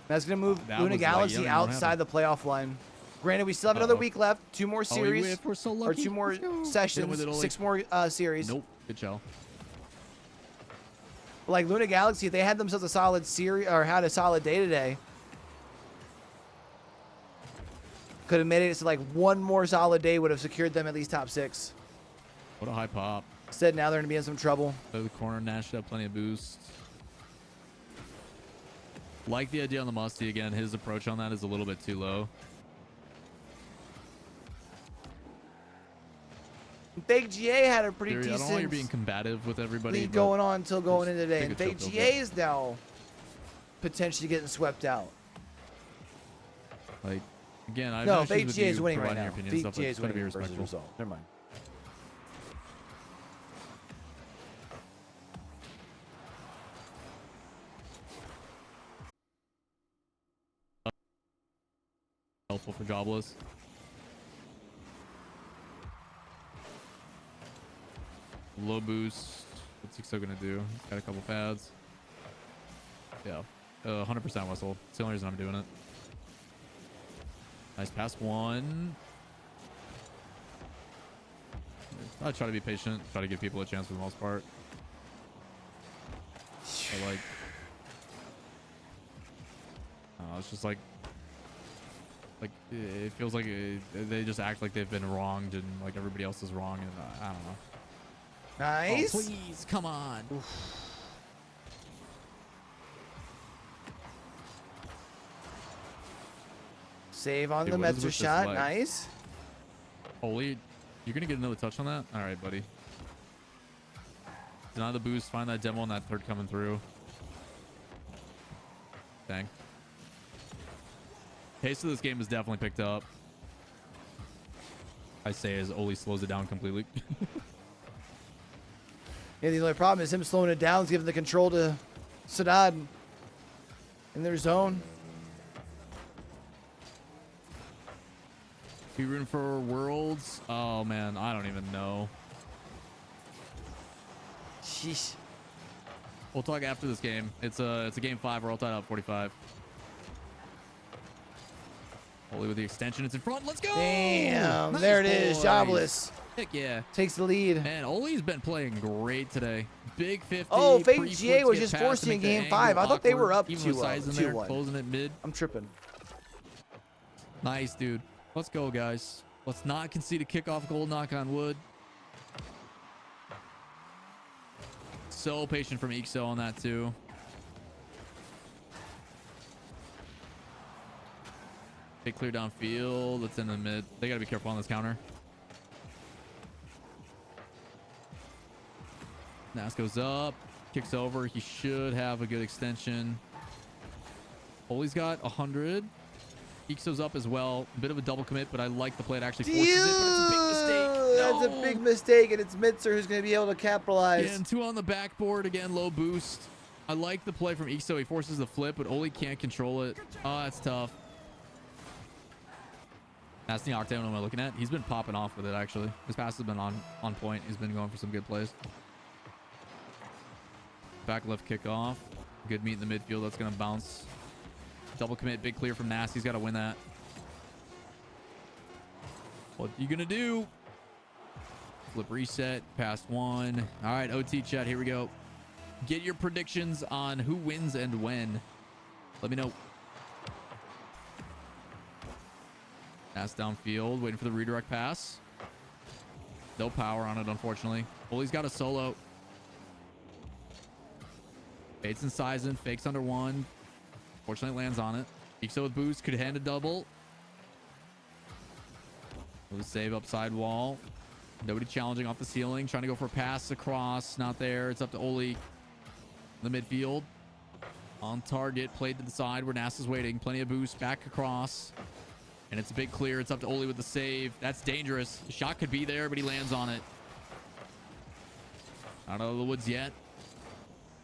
That's going to move That Luna was Galaxy light. Yeah, outside the playoff line. Granted, we still have another week left. 2 more series. if we're so or lucky, 2 more let's go. Hit 'em sessions. with it, Oli. 6 more series. Nope. Good shell. Like Luna Galaxy, if they had themselves a solid series or had a solid day today, could have made it so like 1 more solid day would have secured them at least top 6. What a high pop. Instead, now they're going to be in some trouble. Play the corner, Nash up plenty of boost. Like the idea on the Musty again. His approach on that is a little bit too low. Fake GA had a pretty Theory, I don't want you decent being combative with everybody. lead but going on until going in today. take And a Fake chill pill, GA is now potentially getting swept out. Like, again, I have No, issues Fake with GA you is winning right providing now. your opinion Fake stuff, but GA it's is gotta be winning versus respectful. result. Never mind. helpful for Jobless. Low boost. What's he still gonna do? He's got a couple pads. Yeah. 100% whistle. It's the only reason I'm doing it. Nice pass one. I try to be patient. Try to give people a chance for the most part. I like... it's just like it feels like they just act like they've been wronged and like everybody else is wrong, and I don't know. Nice. Oh, please, come on. Oof. Save on the Metzer shot. Nice. Holy, you're gonna get another touch on that? All right, buddy. Deny the boost. Find that demo on that third coming through. Dang. Pace of this game is definitely picked up. I say as Oli slows it down completely. Yeah, the only problem is him slowing it down is giving the control to Sadad in their zone. We rooting for Worlds? Oh man, I don't even know. Sheesh. We'll talk after this game. It's a game 5. We're all tied up 45. Oli with the extension. It's in front. Let's go. Damn, nice there it is. boys. Jobless. Heck yeah. Takes the lead. Man, Oli's been playing great today. Big 50. Oh, Fake GA was just forcing in game 5. I thought they were up 2-1. Closing it mid. I'm tripping. Nice, dude. Let's go, guys. Let's not concede a kickoff goal, knock on wood. So patient from Ixo on that, too. They clear downfield. It's in the mid. They got to be careful on this counter. Nas goes up. Kicks over. He should have a good extension. Oli's got 100. Ixo's up as well. A bit of a double commit, but I like the play. It actually forces it, but it's a big mistake. That's a big mistake, and it's Mitzer who's going to be able to capitalize. Yeah, and 2 on the backboard. Again, low boost. I like the play from Ixo. He forces the flip, but Oli can't control it. Oh, that's tough. That's the Octane I'm looking at. He's been popping off with it, actually. His pass has been on point. He's been going for some good plays. Back left kickoff. Good meet in the midfield. That's going to bounce. Double commit. Big clear from Nasty's got to win that. What are you going to do? Flip reset. Past 1. All right, OT chat. Here we go. Get your predictions on who wins and when. Let me know. Pass downfield. Waiting for the redirect pass. No power on it, unfortunately. Oli's got a solo. Bates and Sizen. Fakes under 1. Fortunately lands on it. Ixo with boost. Could hand a double. We'll save upside wall. Nobody challenging off the ceiling. Trying to go for a pass across. Not there. It's up to Oli. The midfield. On target. Played to the side where Nas is waiting. Plenty of boost. Back across. And it's a big clear. It's up to Oli with the save. That's dangerous. The shot could be there, but he lands on it. Not out of the woods yet.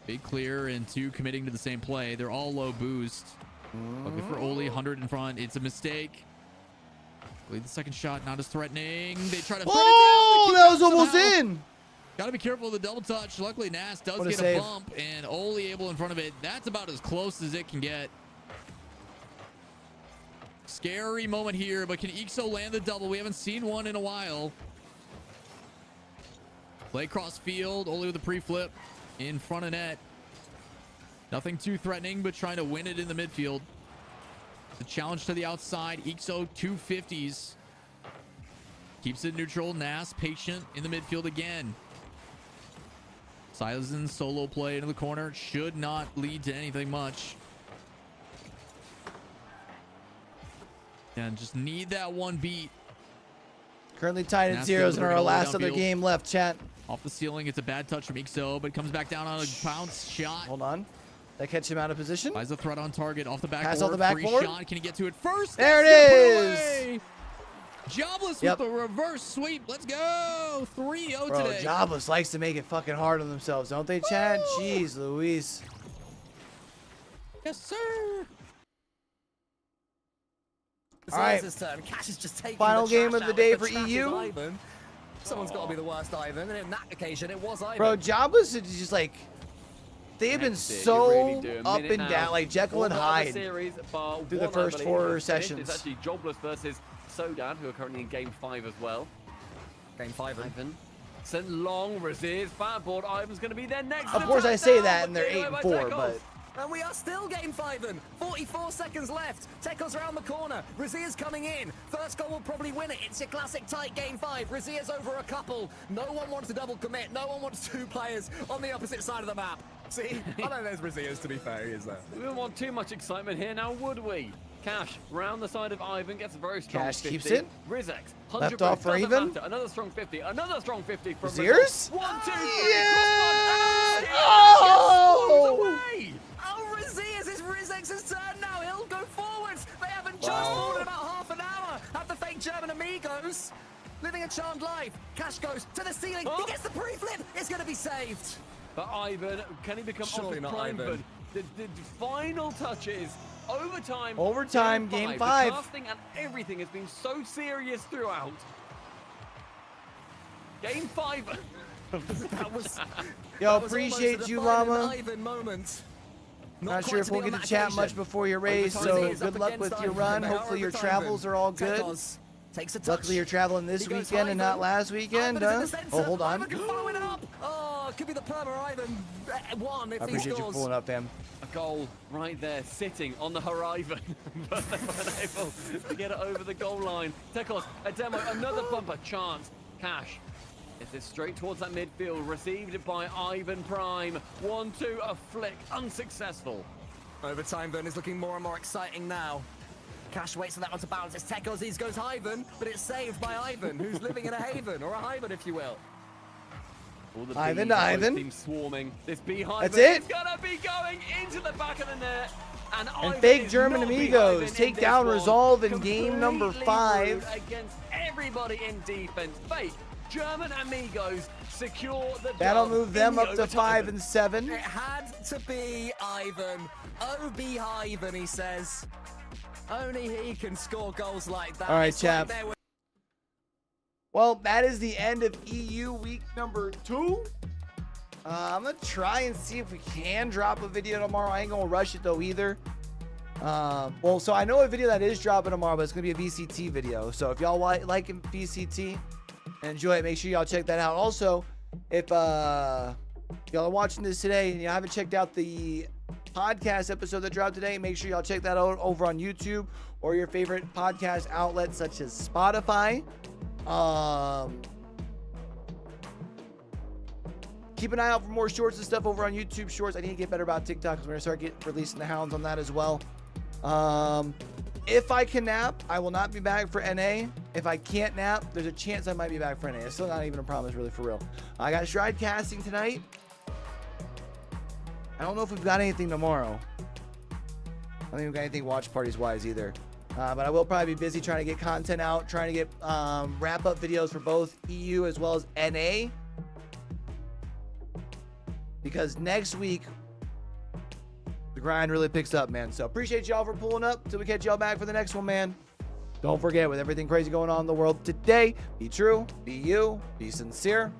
Big clear and 2 committing to the same play. They're all low boost. Looking for Oli, 100 in front. It's a mistake. The second shot, not as threatening. They try to. Oh, that was almost in. Got to be careful of the double touch. Luckily, Nas does get a bump, and Oli able in front of it. That's about as close as it can get. Scary moment here, but can Ixo land the double? We haven't seen one in a while. Play cross field. Oli with a pre-flip in front of net. Nothing too threatening, but trying to win it in the midfield. The challenge to the outside. Ixo 250s. Keeps it neutral. Nas patient in the midfield again. Sizen solo play into the corner. Should not lead to anything much. And just need that one beat. Currently tied at 0s in our last other game left, chat. Off the ceiling. It's a bad touch from Ixo, but it comes back down on a bounce shot. Hold on. That catch him out of position. Buys a threat on target. Off the backboard. Pass off the backboard. Free shot. Can he get to it first? There it is. Jobless with the reverse sweep. Let's go. 3-0 Bro, today. Jobless likes to make it fucking hard on themselves, don't they, Chad? Jeez, Louise. Yes, sir. All right. Turn. Cash is just taking Final the game trash of the out. day If for trash is EU. Ivan, someone's got to be the worst Ivan, and in that occasion, it was Ivan. Bro, Jobless is just like, they have been so up and down, like Jekyll and Hyde through the first 4 sessions. It's actually Jobless versus Sodan, who are currently in Game 5 as well. Game 5, Ivan. Sent long, Razir's backboard. Ivan's going to be there next. Of course, I say that, and they're 8-4, but. And we are still game 5 and 44 seconds left. Tekos around the corner. Razir's coming in. First goal will probably win it. It's your classic tight game 5. Razir's over a couple. No one wants to double commit. No one wants 2 players on the opposite side of the map. See, I know there's Razir's to be fair, is there? We don't want too much excitement here now, would we? Cash round the side of Ivan gets a very strong Cash 50. keeps it. Rizex, Left off for Ivan. Another strong 50. Another strong 50 from Razir's? 1, 2, 3. Yes! Oh! Oh, Razir's! It's Rizex's turn now. He'll go forwards. They haven't charged forward in about half an hour. At the fake German amigos. Living a charmed life. Cash goes to the ceiling. He gets the pre-flip. It's going to be saved. But Ivan, can he become Surely not prime? Ivan. The final touches. Overtime. Overtime, game 5. The casting and everything has been so serious throughout. Game 5. That was. Yo, that was appreciate almost you, a define Llama. an Ivan moment. Not sure if we'll get to chat much before your race, so good luck with your run. Hopefully your travels are all good. Takes a touch. Luckily you're traveling this weekend and not last weekend, huh? Oh, hold on. Following up. Oh, it could be the perma Ivan one if I he appreciate you scores. pulling up, fam. A goal right there, sitting on the horizon, but they weren't able to get it over the goal line. Tekos, a demo, another bumper chance. Cash. This is straight towards that midfield, received by Ivan Prime. 1-2, a flick, unsuccessful. Overtime then is looking more and more exciting now. Cash waits for that one to bounce. It's Tekos, he goes Ivan, but it's saved by Ivan, who's living in a haven, or a haven if you will. All the Ivan bees, to Ivan. Team swarming. This beehive That's it. is gonna be going into the back of the net. And Ivan fake is German not amigos behind take in down this Resolve one. in game number Completely 5. rude against everybody in defense. Fake German amigos secure the That'll dub move in them the up to overtime. 5 and 7. It had to be Ivan. Oh, be Ivan, he says. Only he can score goals like that. All right, It's like chap. they were- Well, that is the end of EU week number 2. I'm going to try and see if we can drop a video tomorrow. I ain't going to rush it, though, either. Well, so I know a video that is dropping tomorrow, but it's going to be a VCT video. So if y'all like VCT and enjoy it, make sure y'all check that out. Also, if y'all are watching this today and you haven't checked out the podcast episode that dropped today, make sure y'all check that out over on YouTube or your favorite podcast outlets such as Spotify. Keep an eye out for more shorts and stuff over on YouTube Shorts. I need to get better about TikTok because we're going to start releasing the hounds on that as well. If I can nap, I will not be back for NA. If I can't nap, there's a chance I might be back for NA. It's still not even a promise, really, for real. I got Stride casting tonight. I don't know if we've got anything tomorrow. I don't think we've got anything watch parties wise either. But I will probably be busy trying to get content out, trying to get wrap-up videos for both EU as well as NA. Because next week, the grind really picks up, man. So appreciate y'all for pulling up. Till we catch y'all back for the next one, man. Don't forget, with everything crazy going on in the world today, be true, be you, be sincere.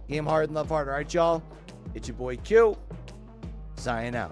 Game hard and love hard. All right, y'all. It's your boy Q. Signing out.